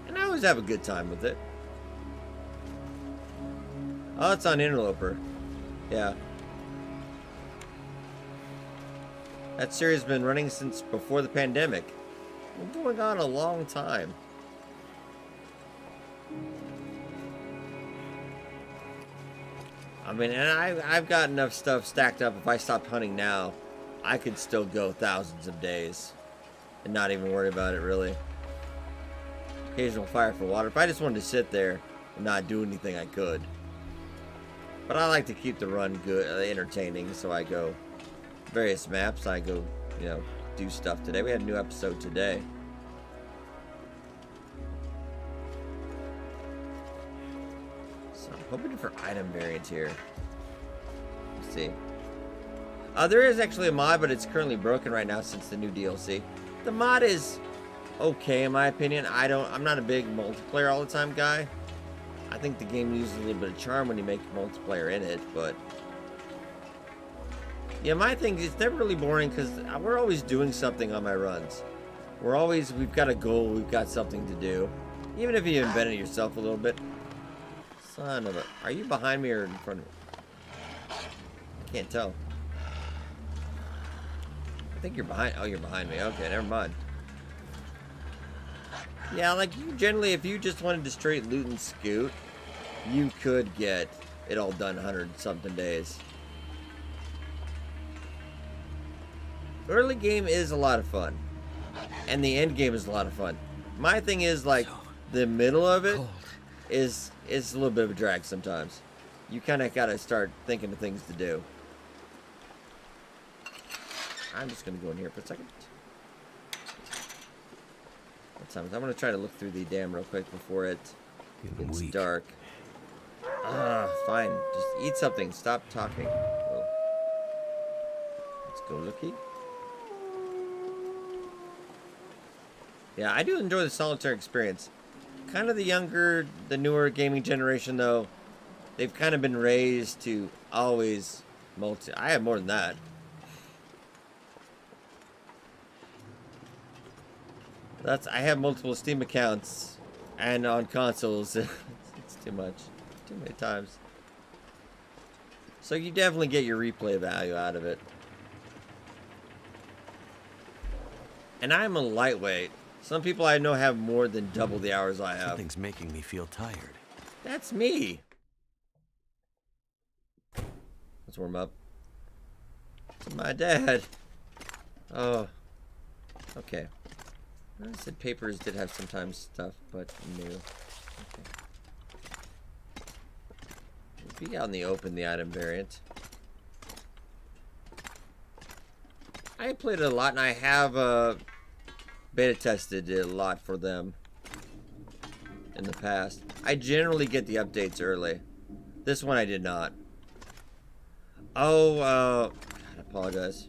And I always have a good time with it. Oh, it's on Interloper. Yeah. That series has been running since before the pandemic. It's been going on a long time. I mean, and I've got enough stuff stacked up. If I stopped hunting now, I could still go thousands of days and not even worry about it, really. Occasional fire for water. If I just wanted to sit there and not do anything, I could. But I like to keep the run good, entertaining, so I go various maps. I go, you know, do stuff today. We had a new episode today. So I'm hoping for item variants here. Let's see. There is actually a mod, but it's currently broken right now since the new DLC. The mod is okay in my opinion. I'm not a big multiplayer all the time guy. I think the game loses a little bit of charm when you make multiplayer in it, but yeah, my thing is it's never really boring because we're always doing something on my runs. We've got a goal, we've got something to do. Even if you invent it yourself a little bit. Son of a, are you behind me or in front of me? I can't tell. I think you're behind, oh, you're behind me. Okay, never mind. Yeah, like you generally, if you just wanted to straight loot and scoot, you could get it all done 100-something days. Early game is a lot of fun. And the end game is a lot of fun. My thing is like the middle of it is a little bit of a drag sometimes. You kind of got to start thinking of things to do. I'm just going to go in here for a second. What time is it? I'm going to try to look through the dam real quick before it gets dark. Fine. Just eat something. Stop talking. Well, let's go looky. Yeah, I do enjoy the solitaire experience. Kind of the newer gaming generation, though, they've kind of been raised to always I have more than that. I have multiple Steam accounts and on consoles. It's too much. Too many times. So you definitely get your replay value out of it. And I'm a lightweight. Some people I know have more than double the hours I have. Something's making me feel tired. That's me. Let's warm up. It's my dad. Oh. Okay. I said papers did have sometimes stuff, but new. Okay. Be out in the open, the item variant. I played it a lot, and I have beta tested it a lot for them in the past. I generally get the updates early. This one I did not. Oh, God, I apologize.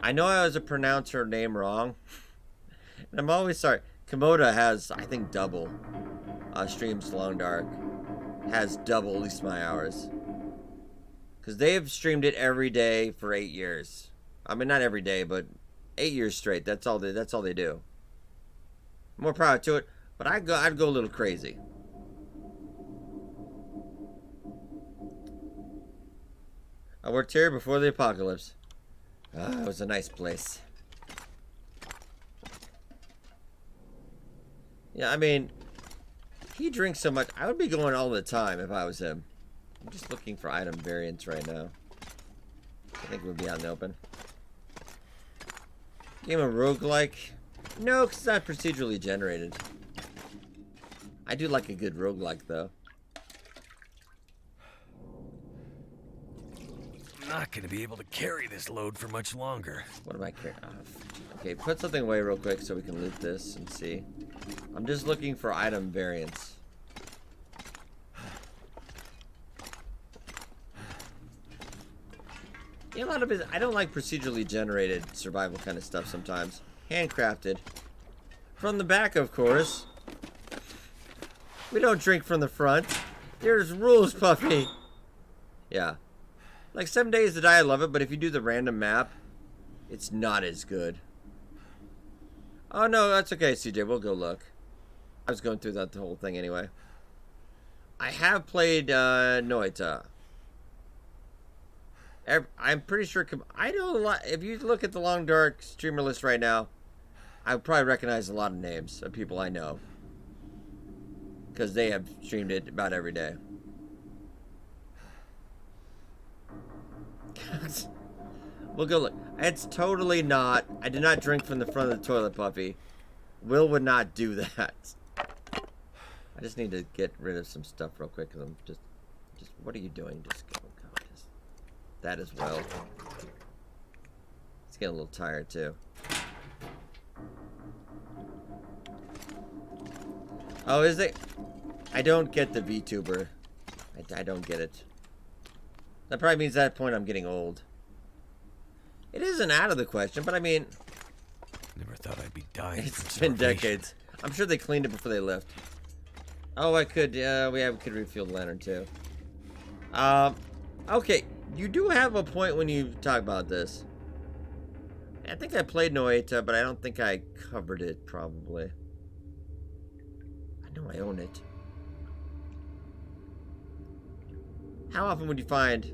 I know I was pronounce her name wrong. And I'm always sorry. Komoda has, I think, double. Streams Long Dark. Has double at least my hours. Because they have streamed it every day for 8 years. I mean, not every day, but 8 years straight. That's all they do. More power to it. But I'd go a little crazy. I worked here before the apocalypse. It was a nice place. Yeah, I mean, he drinks so much. I would be going all the time if I was him. I'm just looking for item variants right now. I think we'll be out in the open. Game of roguelike? No, because it's not procedurally generated. I do like a good roguelike, though. Not gonna be able to carry this load for much longer. What am I carrying? Okay, put something away real quick so we can loot this and see. I'm just looking for item variants. Yeah, a lot of it. I don't like procedurally generated survival kind of stuff sometimes. Handcrafted. From the back, of course. We don't drink from the front. There's rules, Puffy. Yeah. Like 7 Days to Die, I love it, but if you do the random map, it's not as good. Oh no, that's okay, CJ. We'll go look. I was going through the whole thing anyway. I have played Noita. I'm pretty sure. I know a lot. If you look at the Long Dark streamer list right now, I would probably recognize a lot of names of people I know. Because they have streamed it about every day. We'll go look. It's totally not. I did not drink from the front of the toilet, Puffy. Will would not do that. I just need to get rid of some stuff real quick because I'm just. What are you doing? Just go. Just, that as well. It's getting a little tired too. Oh, is it? I don't get the VTuber. I don't get it. That probably means at that point I'm getting old. It isn't out of the question, but I mean, Never thought I'd be dying. it's been decades. I'm sure they cleaned it before they left. Oh, I could, could refuel the lantern too. Okay, you do have a point when you talk about this. I think I played Noita, but I don't think I covered it, probably. I know I own it. How often would you find...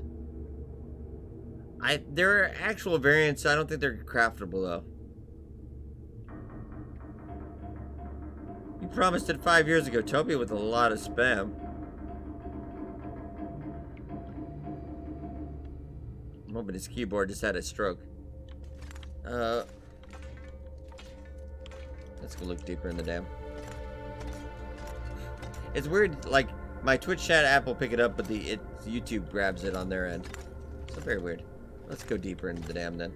There are actual variants, so I don't think they're craftable, though. You promised it 5 years ago, Toby, with a lot of spam. I'm hoping his keyboard just had a stroke. Let's go look deeper in the dam. It's weird, like, my Twitch chat app will pick it up, but YouTube grabs it on their end. So very weird. Let's go deeper into the dam then.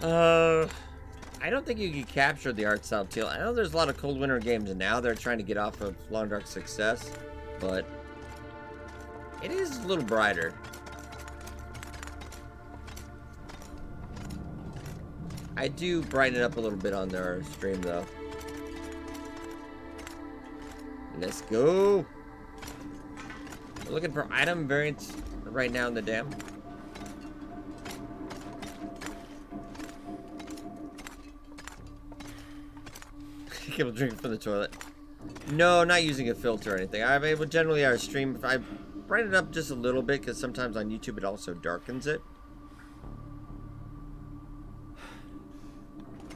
I don't think you can capture the art style teal. I know there's a lot of Cold Winter games now that are trying to get off of Long Dark success, but it is a little brighter. I do brighten it up a little bit on their stream though. Let's go. We're looking for item variants right now in the dam. People drinking from the toilet. No, not using a filter or anything. Generally our stream, if I brighten it up just a little bit, because sometimes on YouTube it also darkens it.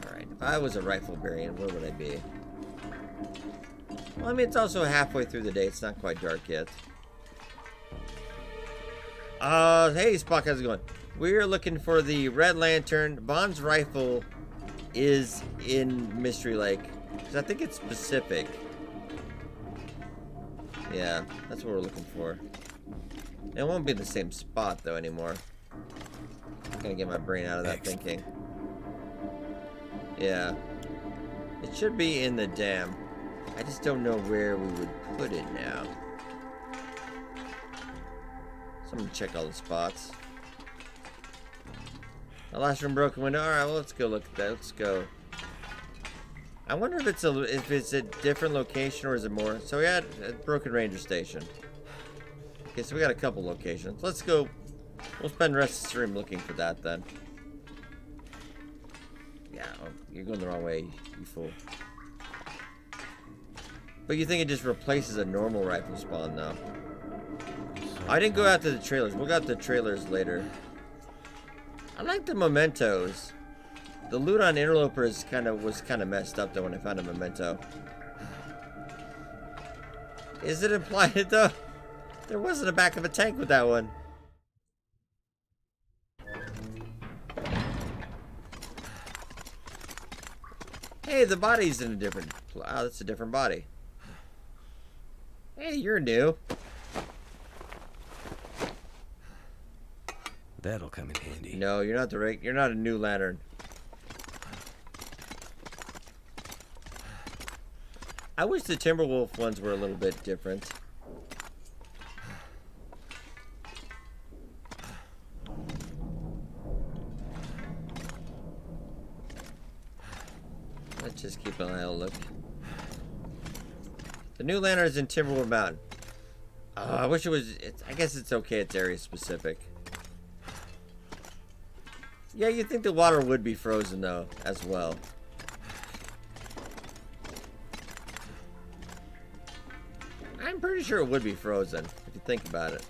Alright, if I was a rifle variant, where would I be? Well, I mean, it's also halfway through the day. It's not quite dark yet. Hey, Spock, how's it going? We're looking for the Red Lantern. Bond's rifle is in Mystery Lake. Because I think it's specific. Yeah, that's what we're looking for. It won't be the same spot, though, anymore. I'm gonna get my brain out of that thinking. Yeah. It should be in the dam. I just don't know where we would put it now. So I'm gonna check all the spots. The last room broken window. Alright, well, let's go look at that. Let's go. I wonder if it's a different location or is it more? So we had a broken ranger station. Okay, so we got a couple locations. Let's go. We'll spend the rest of the stream looking for that then. Yeah, oh, you're going the wrong way, you fool. But you think it just replaces a normal rifle spawn though? I didn't go out to the trailers. We'll go out to the trailers later. I like the mementos. The loot on Interloper was kind of messed up though when I found a memento. Is it implied though? There wasn't a back of a tank with that one. Hey, the body's in a different... Wow, that's a different body. Hey, you're new. That'll come in handy. No, you're not you're not a new lantern. I wish the Timberwolf ones were a little bit different. Let's just keep an eye on look. The new lantern is in Timberwolf Mountain. I wish it was... I guess it's okay, it's area specific. Yeah, you'd think the water would be frozen though, as well. I'm pretty sure it would be frozen, if you think about it.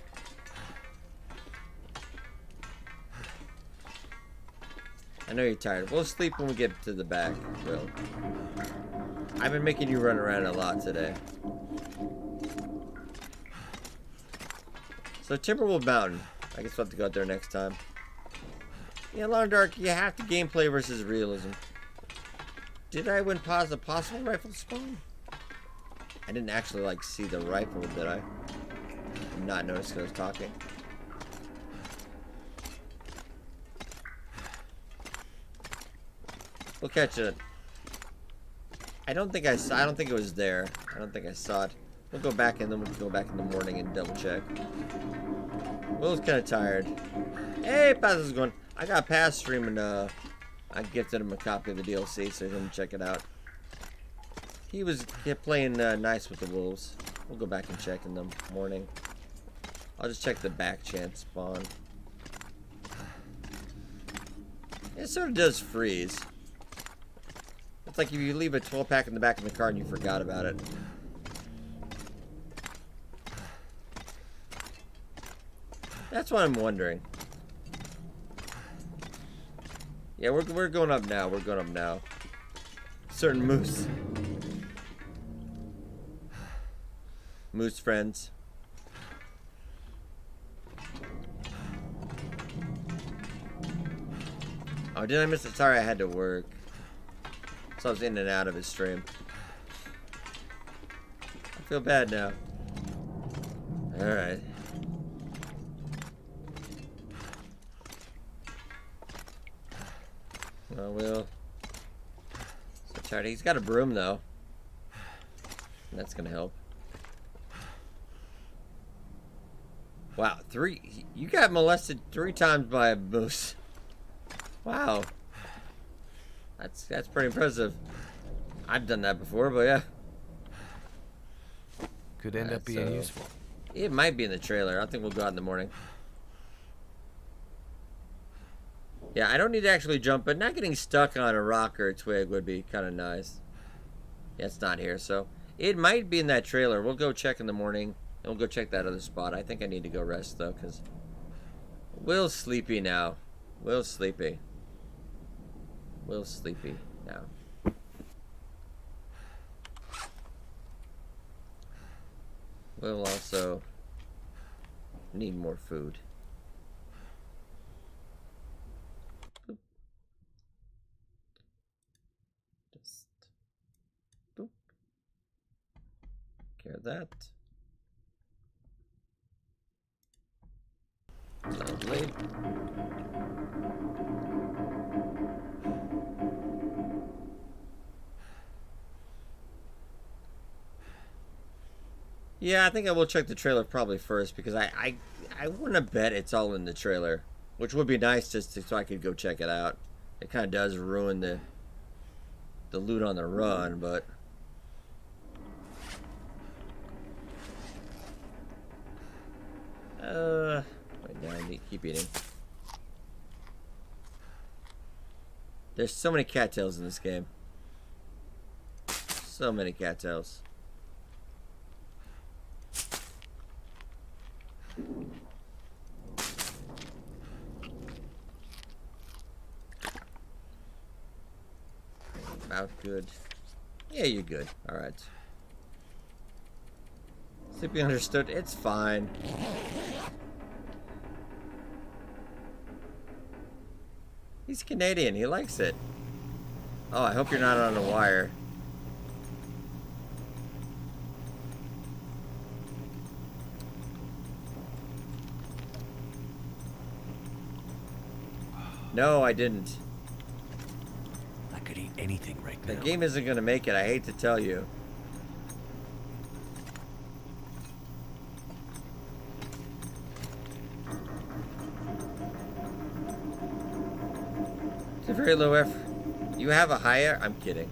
I know you're tired. We'll sleep when we get to the back, Will. I've been making you run around a lot today. So Timberwolf Mountain. I guess we'll have to go out there next time. Yeah, Long Dark, you have to gameplay versus realism. Did I win pause a possible rifle spawn? I didn't actually like see the rifle, did I? Did not notice because I was talking. We'll catch it. I don't think it was there. I don't think I saw it. We'll go back and then we'll go back in the morning and double check. Will's kind of tired. Hey, Paz is going. I got Paz streaming. I gifted him a copy of the DLC so he can check it out. He was playing nice with the wolves. We'll go back and check in the morning. I'll just check the back chance spawn. It sort of does freeze. It's like if you leave a 12-pack in the back of the car and you forgot about it. That's what I'm wondering. Yeah, we're going up now. We're going up now. Certain moose. Moose friends. Oh, did I miss it? Sorry, I had to work. So I was in and out of his stream. I feel bad now. Alright. Well, Will. So tired. He's got a broom, though. That's gonna help. Wow, you got molested 3 times by a moose. Wow. That's pretty impressive. I've done that before, but yeah. Could end up being useful. It might be in the trailer. I think we'll go out in the morning. Yeah, I don't need to actually jump, but not getting stuck on a rock or a twig would be kind of nice. Yeah, it's not here, so it might be in that trailer. We'll go check in the morning, and we'll go check that other spot. I think I need to go rest, though, because Will's sleepy now. Will's sleepy. Will's sleepy now. We'll also need more food. Boop. Just boop. Care of that. Lovely. Yeah, I think I will check the trailer probably first because I want to bet it's all in the trailer, which would be nice just so I could go check it out. It kind of does ruin the loot on the run, but wait, now I need to keep eating. There's so many cattails in this game. So many cattails. About good. Yeah, you're good. Alright. Sleepy understood. It's fine. He's Canadian. He likes it. Oh, I hope you're not on a wire. No, I didn't. I could eat anything right now. The game isn't going to make it. I hate to tell you. It's a very low effort. You have a higher? I'm kidding.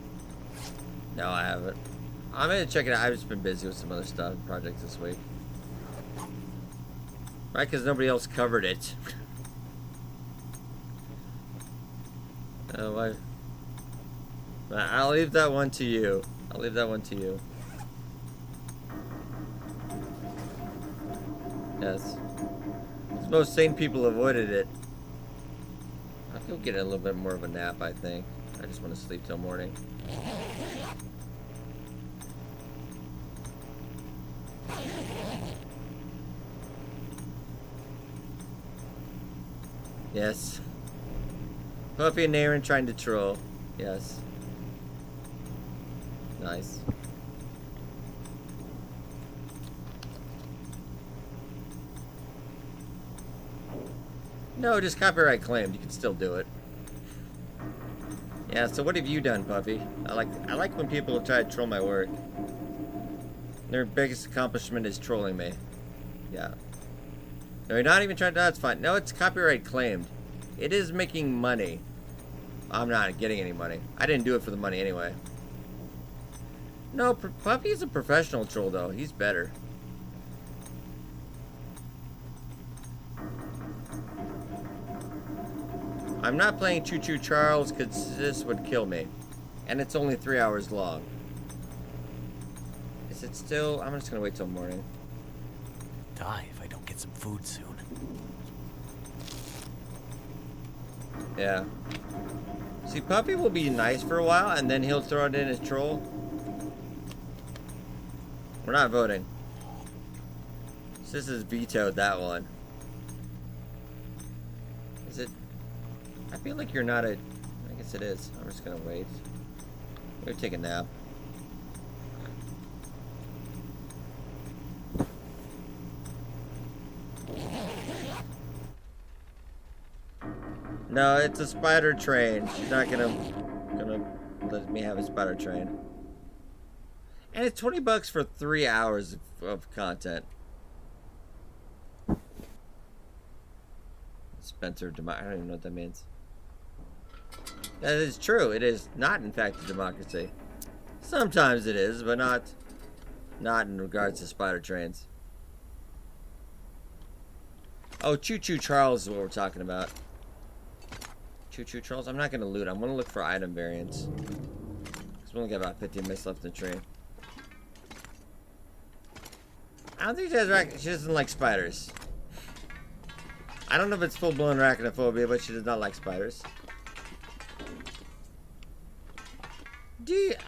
No, I haven't. I'm going to check it out. I've just been busy with some other stuff, projects this week. Right, because nobody else covered it. Oh, I'll leave that one to you. I'll leave that one to you. Yes. Most sane people avoided it. I feel getting a little bit more of a nap, I think. I just want to sleep till morning. Yes. Puffy and Aaron trying to troll. Yes. Nice. No, just copyright claimed. You can still do it. Yeah, so what have you done, Puffy? I like when people try to troll my work. Their biggest accomplishment is trolling me. Yeah. No, you're not even trying to... That's fine. No, it's copyright claimed. It is making money. I'm not getting any money. I didn't do it for the money anyway. No, Puppy's a professional troll, though. He's better. I'm not playing Choo Choo Charles because this would kill me. And it's only 3 hours long. Is it still... I'm just going to wait till morning. Die if I don't get some food soon. Yeah. See, Puppy will be nice for a while, and then he'll throw it in as troll. We're not voting. Sis has vetoed that one. Is it... I feel like you're not a... I guess it is. I'm just gonna wait. We're taking a nap. No, it's a spider train. She's not gonna let me have a spider train. And it's 20 bucks for 3 hours of content. Spencer I don't even know what that means. That is true. It is not, in fact, a democracy. Sometimes it is, but not in regards to spider trains. Oh, Choo Choo Charles is what we're talking about. Choo Choo Charles. I'm not going to loot. I'm going to look for item variants. Because we only got about 15 minutes left in the train. I don't think she doesn't like spiders. I don't know if it's full-blown arachnophobia, but she does not like spiders.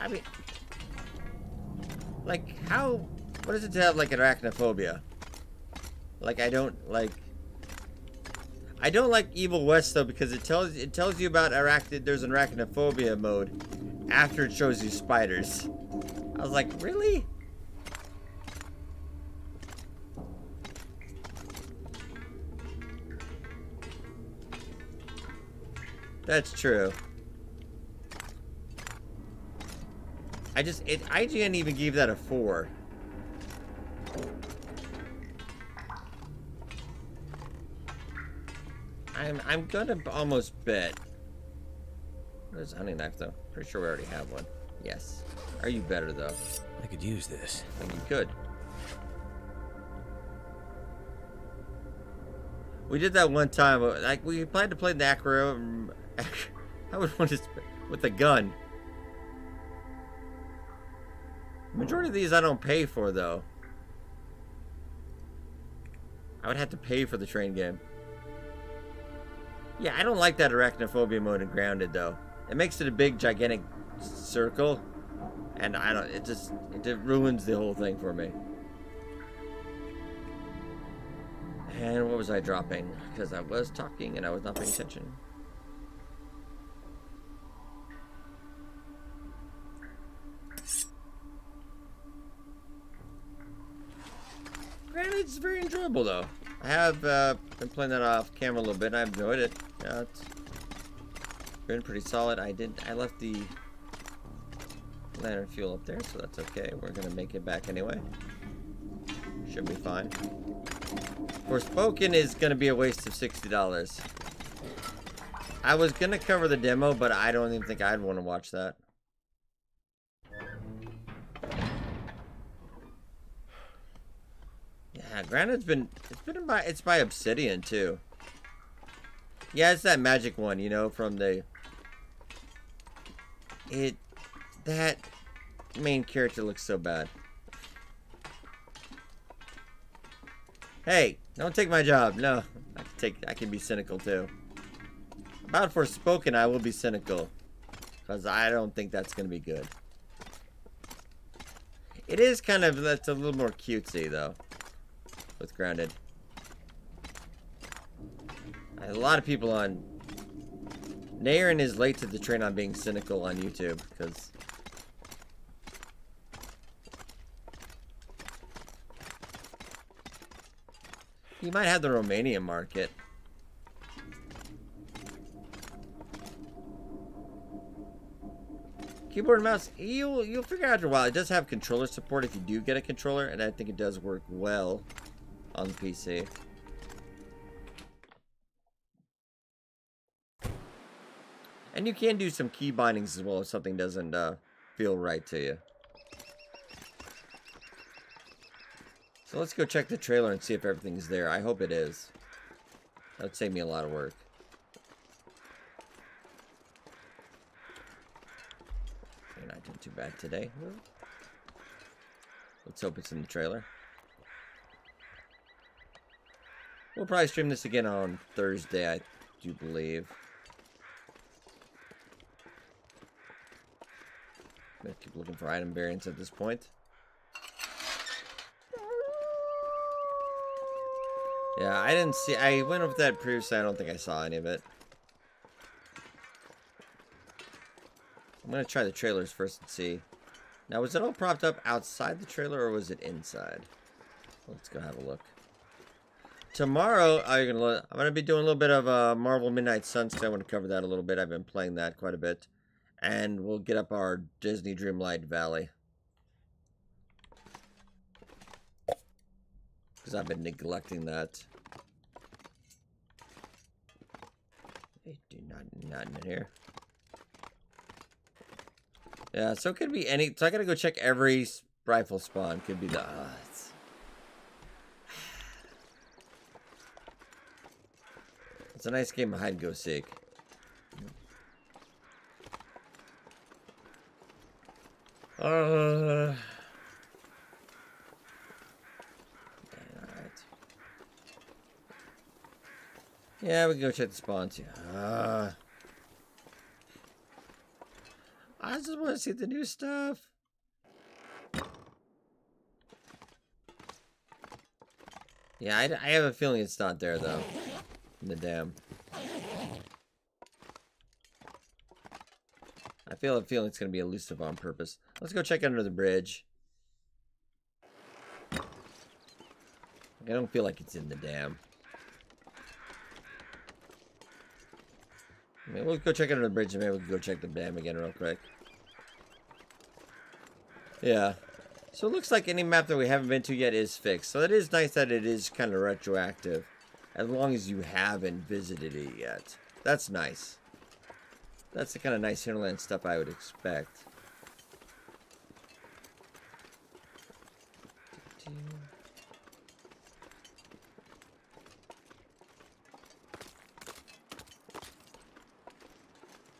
I mean, like, what is it to have, like, arachnophobia? Like, I don't like Evil West, though, because it tells you about there's an arachnophobia mode after it shows you spiders. I was like, really? That's true. IGN even gave that a 4. I'm gonna almost bet. Where's a hunting knife though? Pretty sure we already have one. Yes. Are you better though? I could use this. I think you could. We did that one time. Like we planned to play the acro. I would want to with a gun. Majority of these I don't pay for though. I would have to pay for the train game. Yeah, I don't like that arachnophobia mode in Grounded though. It makes it a big gigantic circle, and it ruins the whole thing for me. And what was I dropping? Because I was talking and I was not paying attention. Granted, it's very enjoyable though. I have been playing that off camera a little bit and I've enjoyed it. Yeah, it's been pretty solid. I left the lantern fuel up there, so that's okay. We're gonna make it back anyway. Should be fine. Forspoken is gonna be a waste of $60. I was gonna cover the demo, but I don't even think I'd want to watch that. Yeah, granted, it's by Obsidian too. Yeah, it's that magic one, you know, from that main character looks so bad. Hey, don't take my job. No, I can be cynical too. About Forspoken, I will be cynical, because I don't think that's gonna be good. It is that's a little more cutesy though, with Grounded. A lot of people on Naren is late to the train on being cynical on YouTube because he might have the Romanian market. Keyboard and mouse, you'll figure out after a while. It does have controller support if you do get a controller, and I think it does work well on the PC. And you can do some key bindings as well if something doesn't feel right to you. So let's go check the trailer and see if everything's there. I hope it is. That would save me a lot of work. You're not doing too bad today. Let's hope it's in the trailer. We'll probably stream this again on Thursday, I do believe. I'm gonna keep looking for item variants at this point. Yeah, I didn't see. I went over that previously. I don't think I saw any of it. I'm gonna try the trailers first and see. Now, was it all propped up outside the trailer or was it inside? Let's go have a look. Tomorrow, I'm gonna be doing a little bit of Marvel Midnight Suns. I want to cover that a little bit. I've been playing that quite a bit. And we'll get up our Disney Dreamlight Valley. Because I've been neglecting that. They do not in here. Yeah, so it could be any. So I gotta go check every rifle spawn. Could be the. It's a nice game of hide and go seek. Alright. Yeah, we can go check the spawns. Yeah. I just want to see the new stuff. Yeah, I have a feeling it's not there though. In the dam. I feel a feeling it's going to be elusive on purpose. Let's go check under the bridge. I don't feel like it's in the dam. I mean, we'll go check under the bridge and maybe we can go check the dam again real quick. Yeah. So it looks like any map that we haven't been to yet is fixed. So it is nice that it is kind of retroactive. As long as you haven't visited it yet. That's nice. That's the kind of nice hinterland stuff I would expect.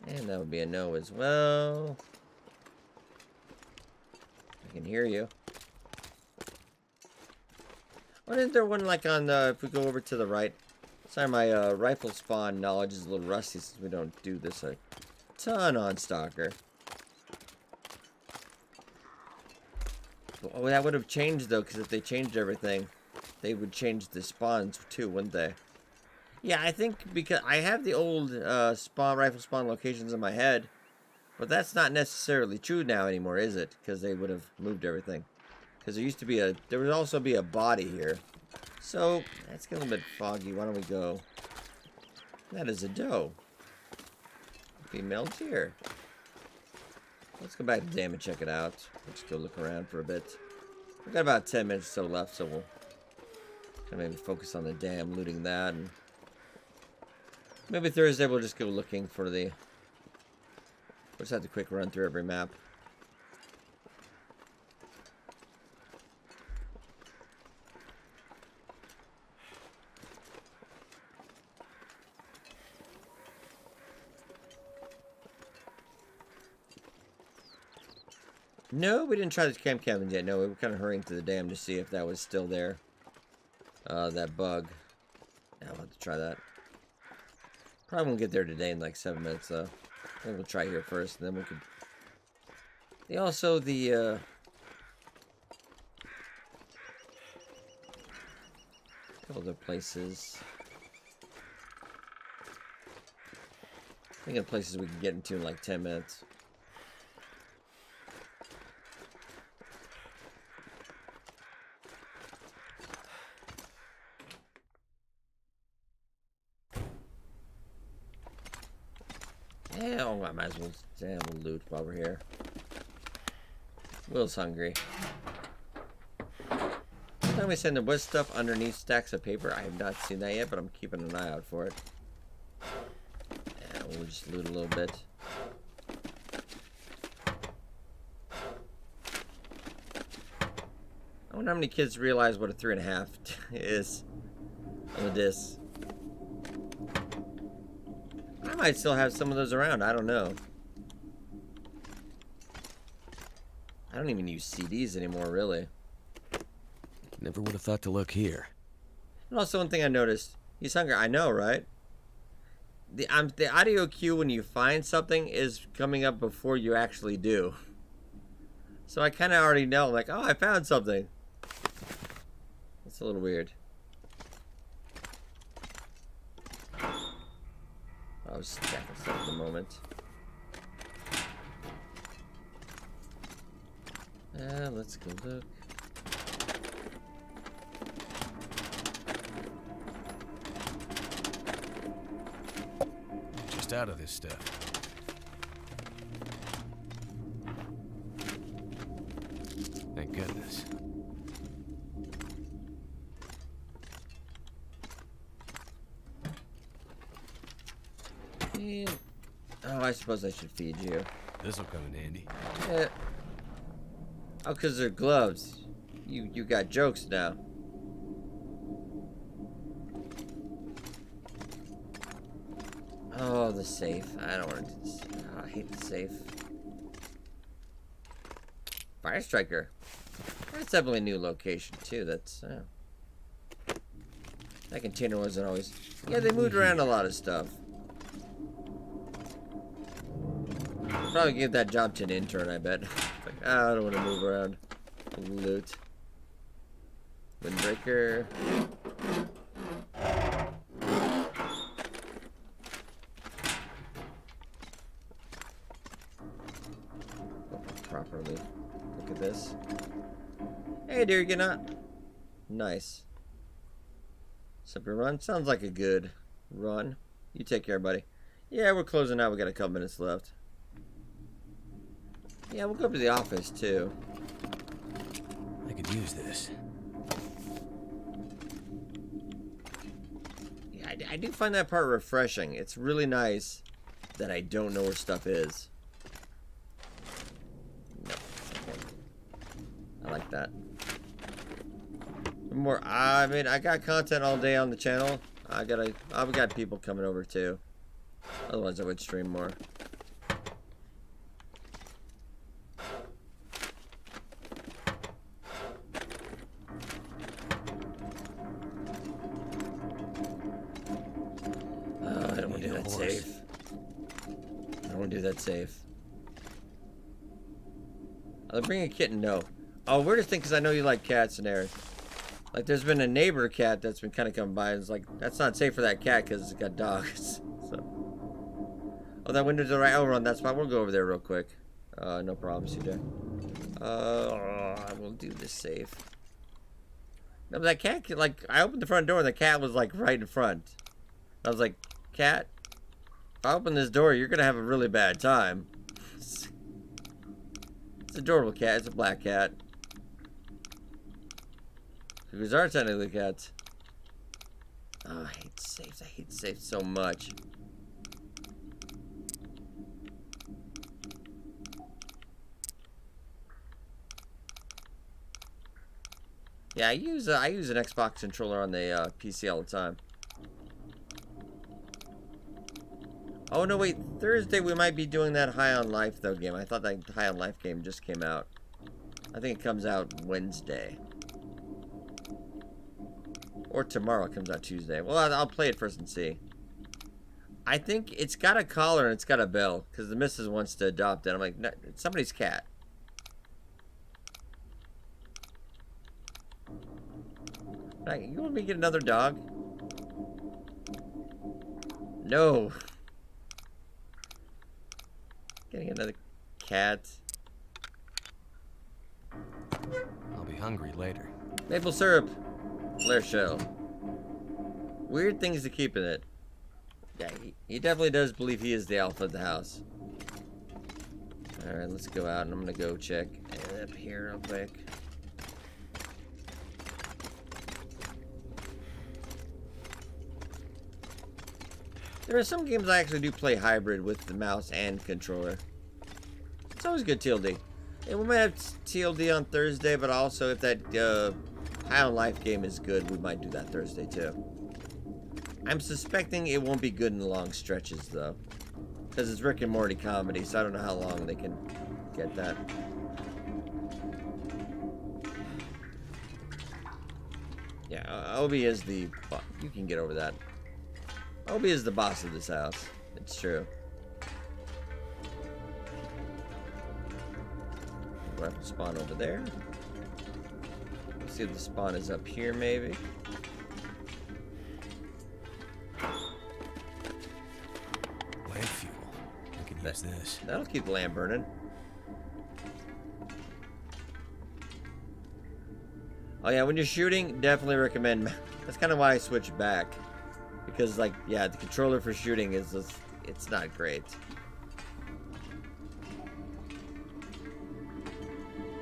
And that would be a no as well. I can hear you. What is there one like on the, if we go over to the right? Sorry, my rifle spawn knowledge is a little rusty since we don't do this a ton on Stalker. Oh, that would have changed though, because if they changed everything, they would change the spawns too, wouldn't they? Yeah, I think because I have the old rifle spawn locations in my head, but that's not necessarily true now anymore, is it? Because they would have moved everything. Because there used to be there would also be a body here. So, that's getting a little bit foggy. Why don't we go? That is a doe. Female deer. Let's go back to the dam and check it out. Let's go look around for a bit. We've got about 10 minutes or so left, so we'll kind of maybe focus on the dam, looting that. And maybe Thursday we'll just go looking for the... We'll just have to quick run through every map. No, we didn't try the camp cabins yet. No, we were kind of hurrying to the dam to see if that was still there. That bug. Yeah, I'll have to try that. Probably won't get there today in like 7 minutes, though. I think we'll try here first, and then we could... a couple other places. I think of places we can get into in like 10 minutes. Yeah, oh, I might as well we'll loot while we're here. Will's hungry. Then we said there was stuff underneath stacks of paper. I have not seen that yet, but I'm keeping an eye out for it. Yeah, we'll just loot a little bit. I wonder how many kids realize what a 3.5 is on the disc. I might still have some of those around. I don't know. I don't even use CDs anymore, really. Never would have thought to look here. And also, one thing I noticed. He's hungry. I know, right? The audio cue when you find something is coming up before you actually do. So I kind of already know. Like, oh, I found something. It's a little weird. I was stacking stuff at the moment. Let's go look. Just out of this stuff. Thank goodness. And, oh, I suppose I should feed you. This'll come in handy. Oh, because they're gloves. You got jokes now. Oh, the safe. I don't want to do this. Oh, I hate the safe. Fire Striker. That's definitely a new location, too. That's, that container wasn't always... Yeah, they moved around a lot of stuff. Probably give that job to an intern, I bet. Like, oh, I don't want to move around. Loot. Windbreaker. Properly. Look at this. Hey, dear, you not? Nice. Super run. Sounds like a good run. You take care, buddy. Yeah, we're closing out. We got a couple minutes left. Yeah, we'll go up to the office, too. I could use this. Yeah, I do find that part refreshing. It's really nice that I don't know where stuff is. No. I like that. More, I mean, I got content all day on the channel. I've got people coming over, too. Otherwise, I would stream more. I don't want to do that safe. I don't want to do that safe. I'll bring a kitten, no. Oh, weirdest thing, because I know you like cats and everything. Like, there's been a neighbor cat that's been kind of coming by. And it's like, that's not safe for that cat because it's got dogs. So. Oh, that window's right over on that spot. We'll go over there real quick. No problem, CJ. I will do this safe. No, but that cat, like, I opened the front door and the cat was, like, right in front. I was like, cat, if I open this door, you're going to have a really bad time. It's an adorable cat. It's a black cat. Cougars are technically cats. Oh, I hate safes. I hate safes so much. Yeah, I use an Xbox controller on the PC all the time. Oh no, wait! Thursday we might be doing that High on Life though game. I thought that High on Life game just came out. I think it comes out Wednesday. Or tomorrow. It comes out Tuesday. Well, I'll play it first and see. I think it's got a collar and it's got a bell. Because the missus wants to adopt it. I'm like, no, it's somebody's cat. Like, you want me to get another dog? No. Getting another cat. I'll be hungry later. Maple syrup. Flare shell. Weird things to keep in it. Yeah, he definitely does believe he is the alpha of the house. Alright, let's go out and I'm gonna go check up here real quick. There are some games I actually do play hybrid with the mouse and controller. It's always good, TLD. And we might have TLD on Thursday, but also if that High on Life game is good, we might do that Thursday too. I'm suspecting it won't be good in long stretches though, because it's Rick and Morty comedy, so I don't know how long they can get that. Yeah, Obi is the... You can get over that. Obi is the boss of this house. It's true. Weapon spawn over there. Let's see if the spawn is up here, maybe. Lamp fuel. I could use this. That'll keep the lamp burning. Oh yeah, when you're shooting, definitely recommend. That's kind of why I switched back, because like, yeah, the controller for shooting is just, it's not great.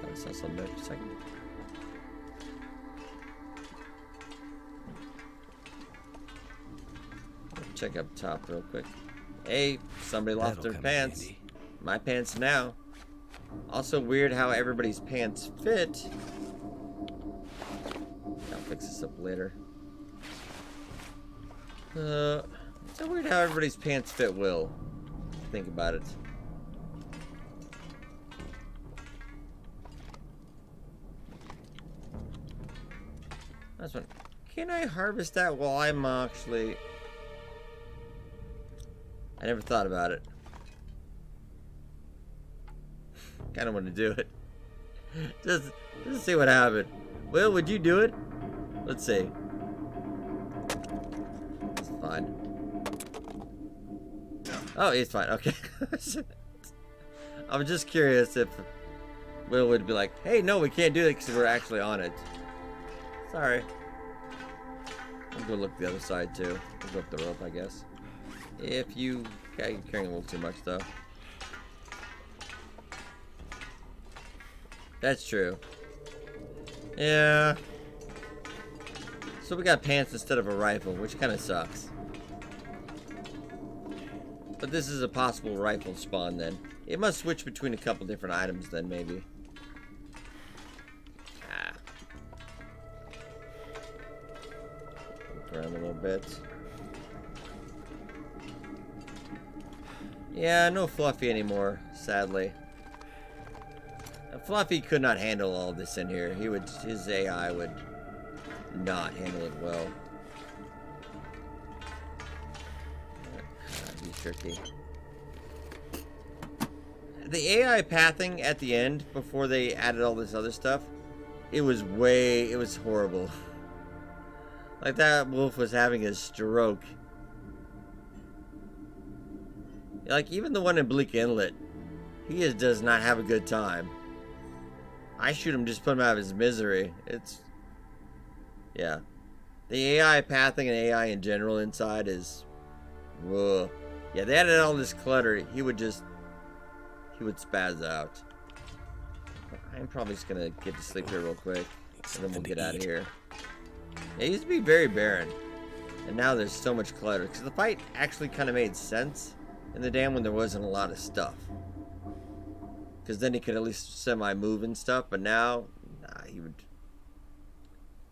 I saw something there for a second. Check up top real quick. Hey, somebody lost their pants. My pants now. Also weird how everybody's pants fit. I'll fix this up later. It's so weird how everybody's pants fit Will. Think about it. That's one. Can I harvest that while I'm actually... I never thought about it. Kind of want to do it. Just see what happened. Will, would you do it? Let's see. It's fine. Oh, he's fine. Okay. I was just curious if Will would be like, hey, no, we can't do that because we're actually on it. Sorry. I'll go look the other side too. We'll go up the rope, I guess. If you... Okay, you're carrying a little too much though. That's true. Yeah. So we got pants instead of a rifle, which kind of sucks. But this is a possible rifle spawn then. It must switch between a couple different items then, maybe. Ah. Look around a little bit. Yeah, no Fluffy anymore, sadly. Fluffy could not handle all this in here. His AI would not handle it well. That'd be tricky. The AI pathing at the end, before they added all this other stuff, it was horrible. Like that wolf was having a stroke. Like even the one in Bleak Inlet, he does not have a good time. I shoot him, just put him out of his misery. It's... Yeah. The AI pathing and AI in general inside is... Whoa. Yeah, they added all this clutter. He would spaz out. I'm probably just gonna get to sleep here real quick. And then we'll get out of here. It used to be very barren. And now there's so much clutter. Because the fight actually kind of made sense in the dam when there wasn't a lot of stuff. Because then he could at least semi-move and stuff, but now, nah,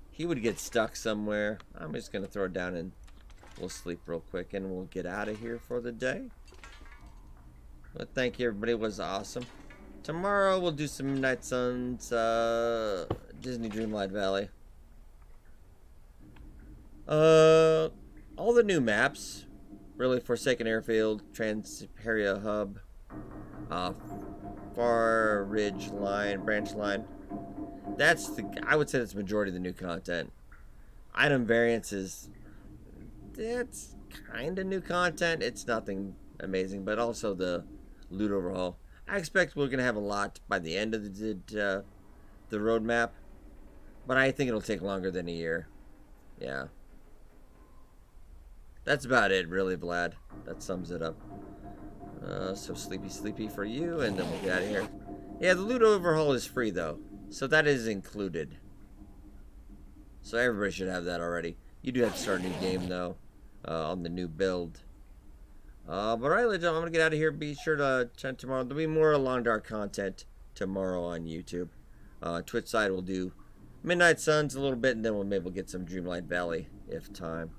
he would get stuck somewhere. I'm just gonna throw it down and we'll sleep real quick and we'll get out of here for the day. But thank you, everybody. It was awesome. Tomorrow we'll do some Midnight Suns, Disney Dreamlight Valley. All the new maps, really. Forsaken Airfield, Transperia Hub, Far Ridge Line, Branch Line. I would say that's the majority of the new content. Item variances, it's kind of new content. It's nothing amazing, but also the loot overhaul. I expect we're gonna have a lot by the end of the roadmap, but I think it'll take longer than a year. Yeah. That's about it, really, Vlad. That sums it up. So sleepy for you, and then we'll get out of here. Yeah, the loot overhaul is free, though. So that is included. So everybody should have that already. You do have to start a new game, though, on the new build. But alright, ladies and gentlemen, I'm going to get out of here. Be sure to check tomorrow. There'll be more Long Dark content tomorrow on YouTube. Twitch side we'll do Midnight Suns a little bit, and then we'll maybe get some Dreamlight Valley if time.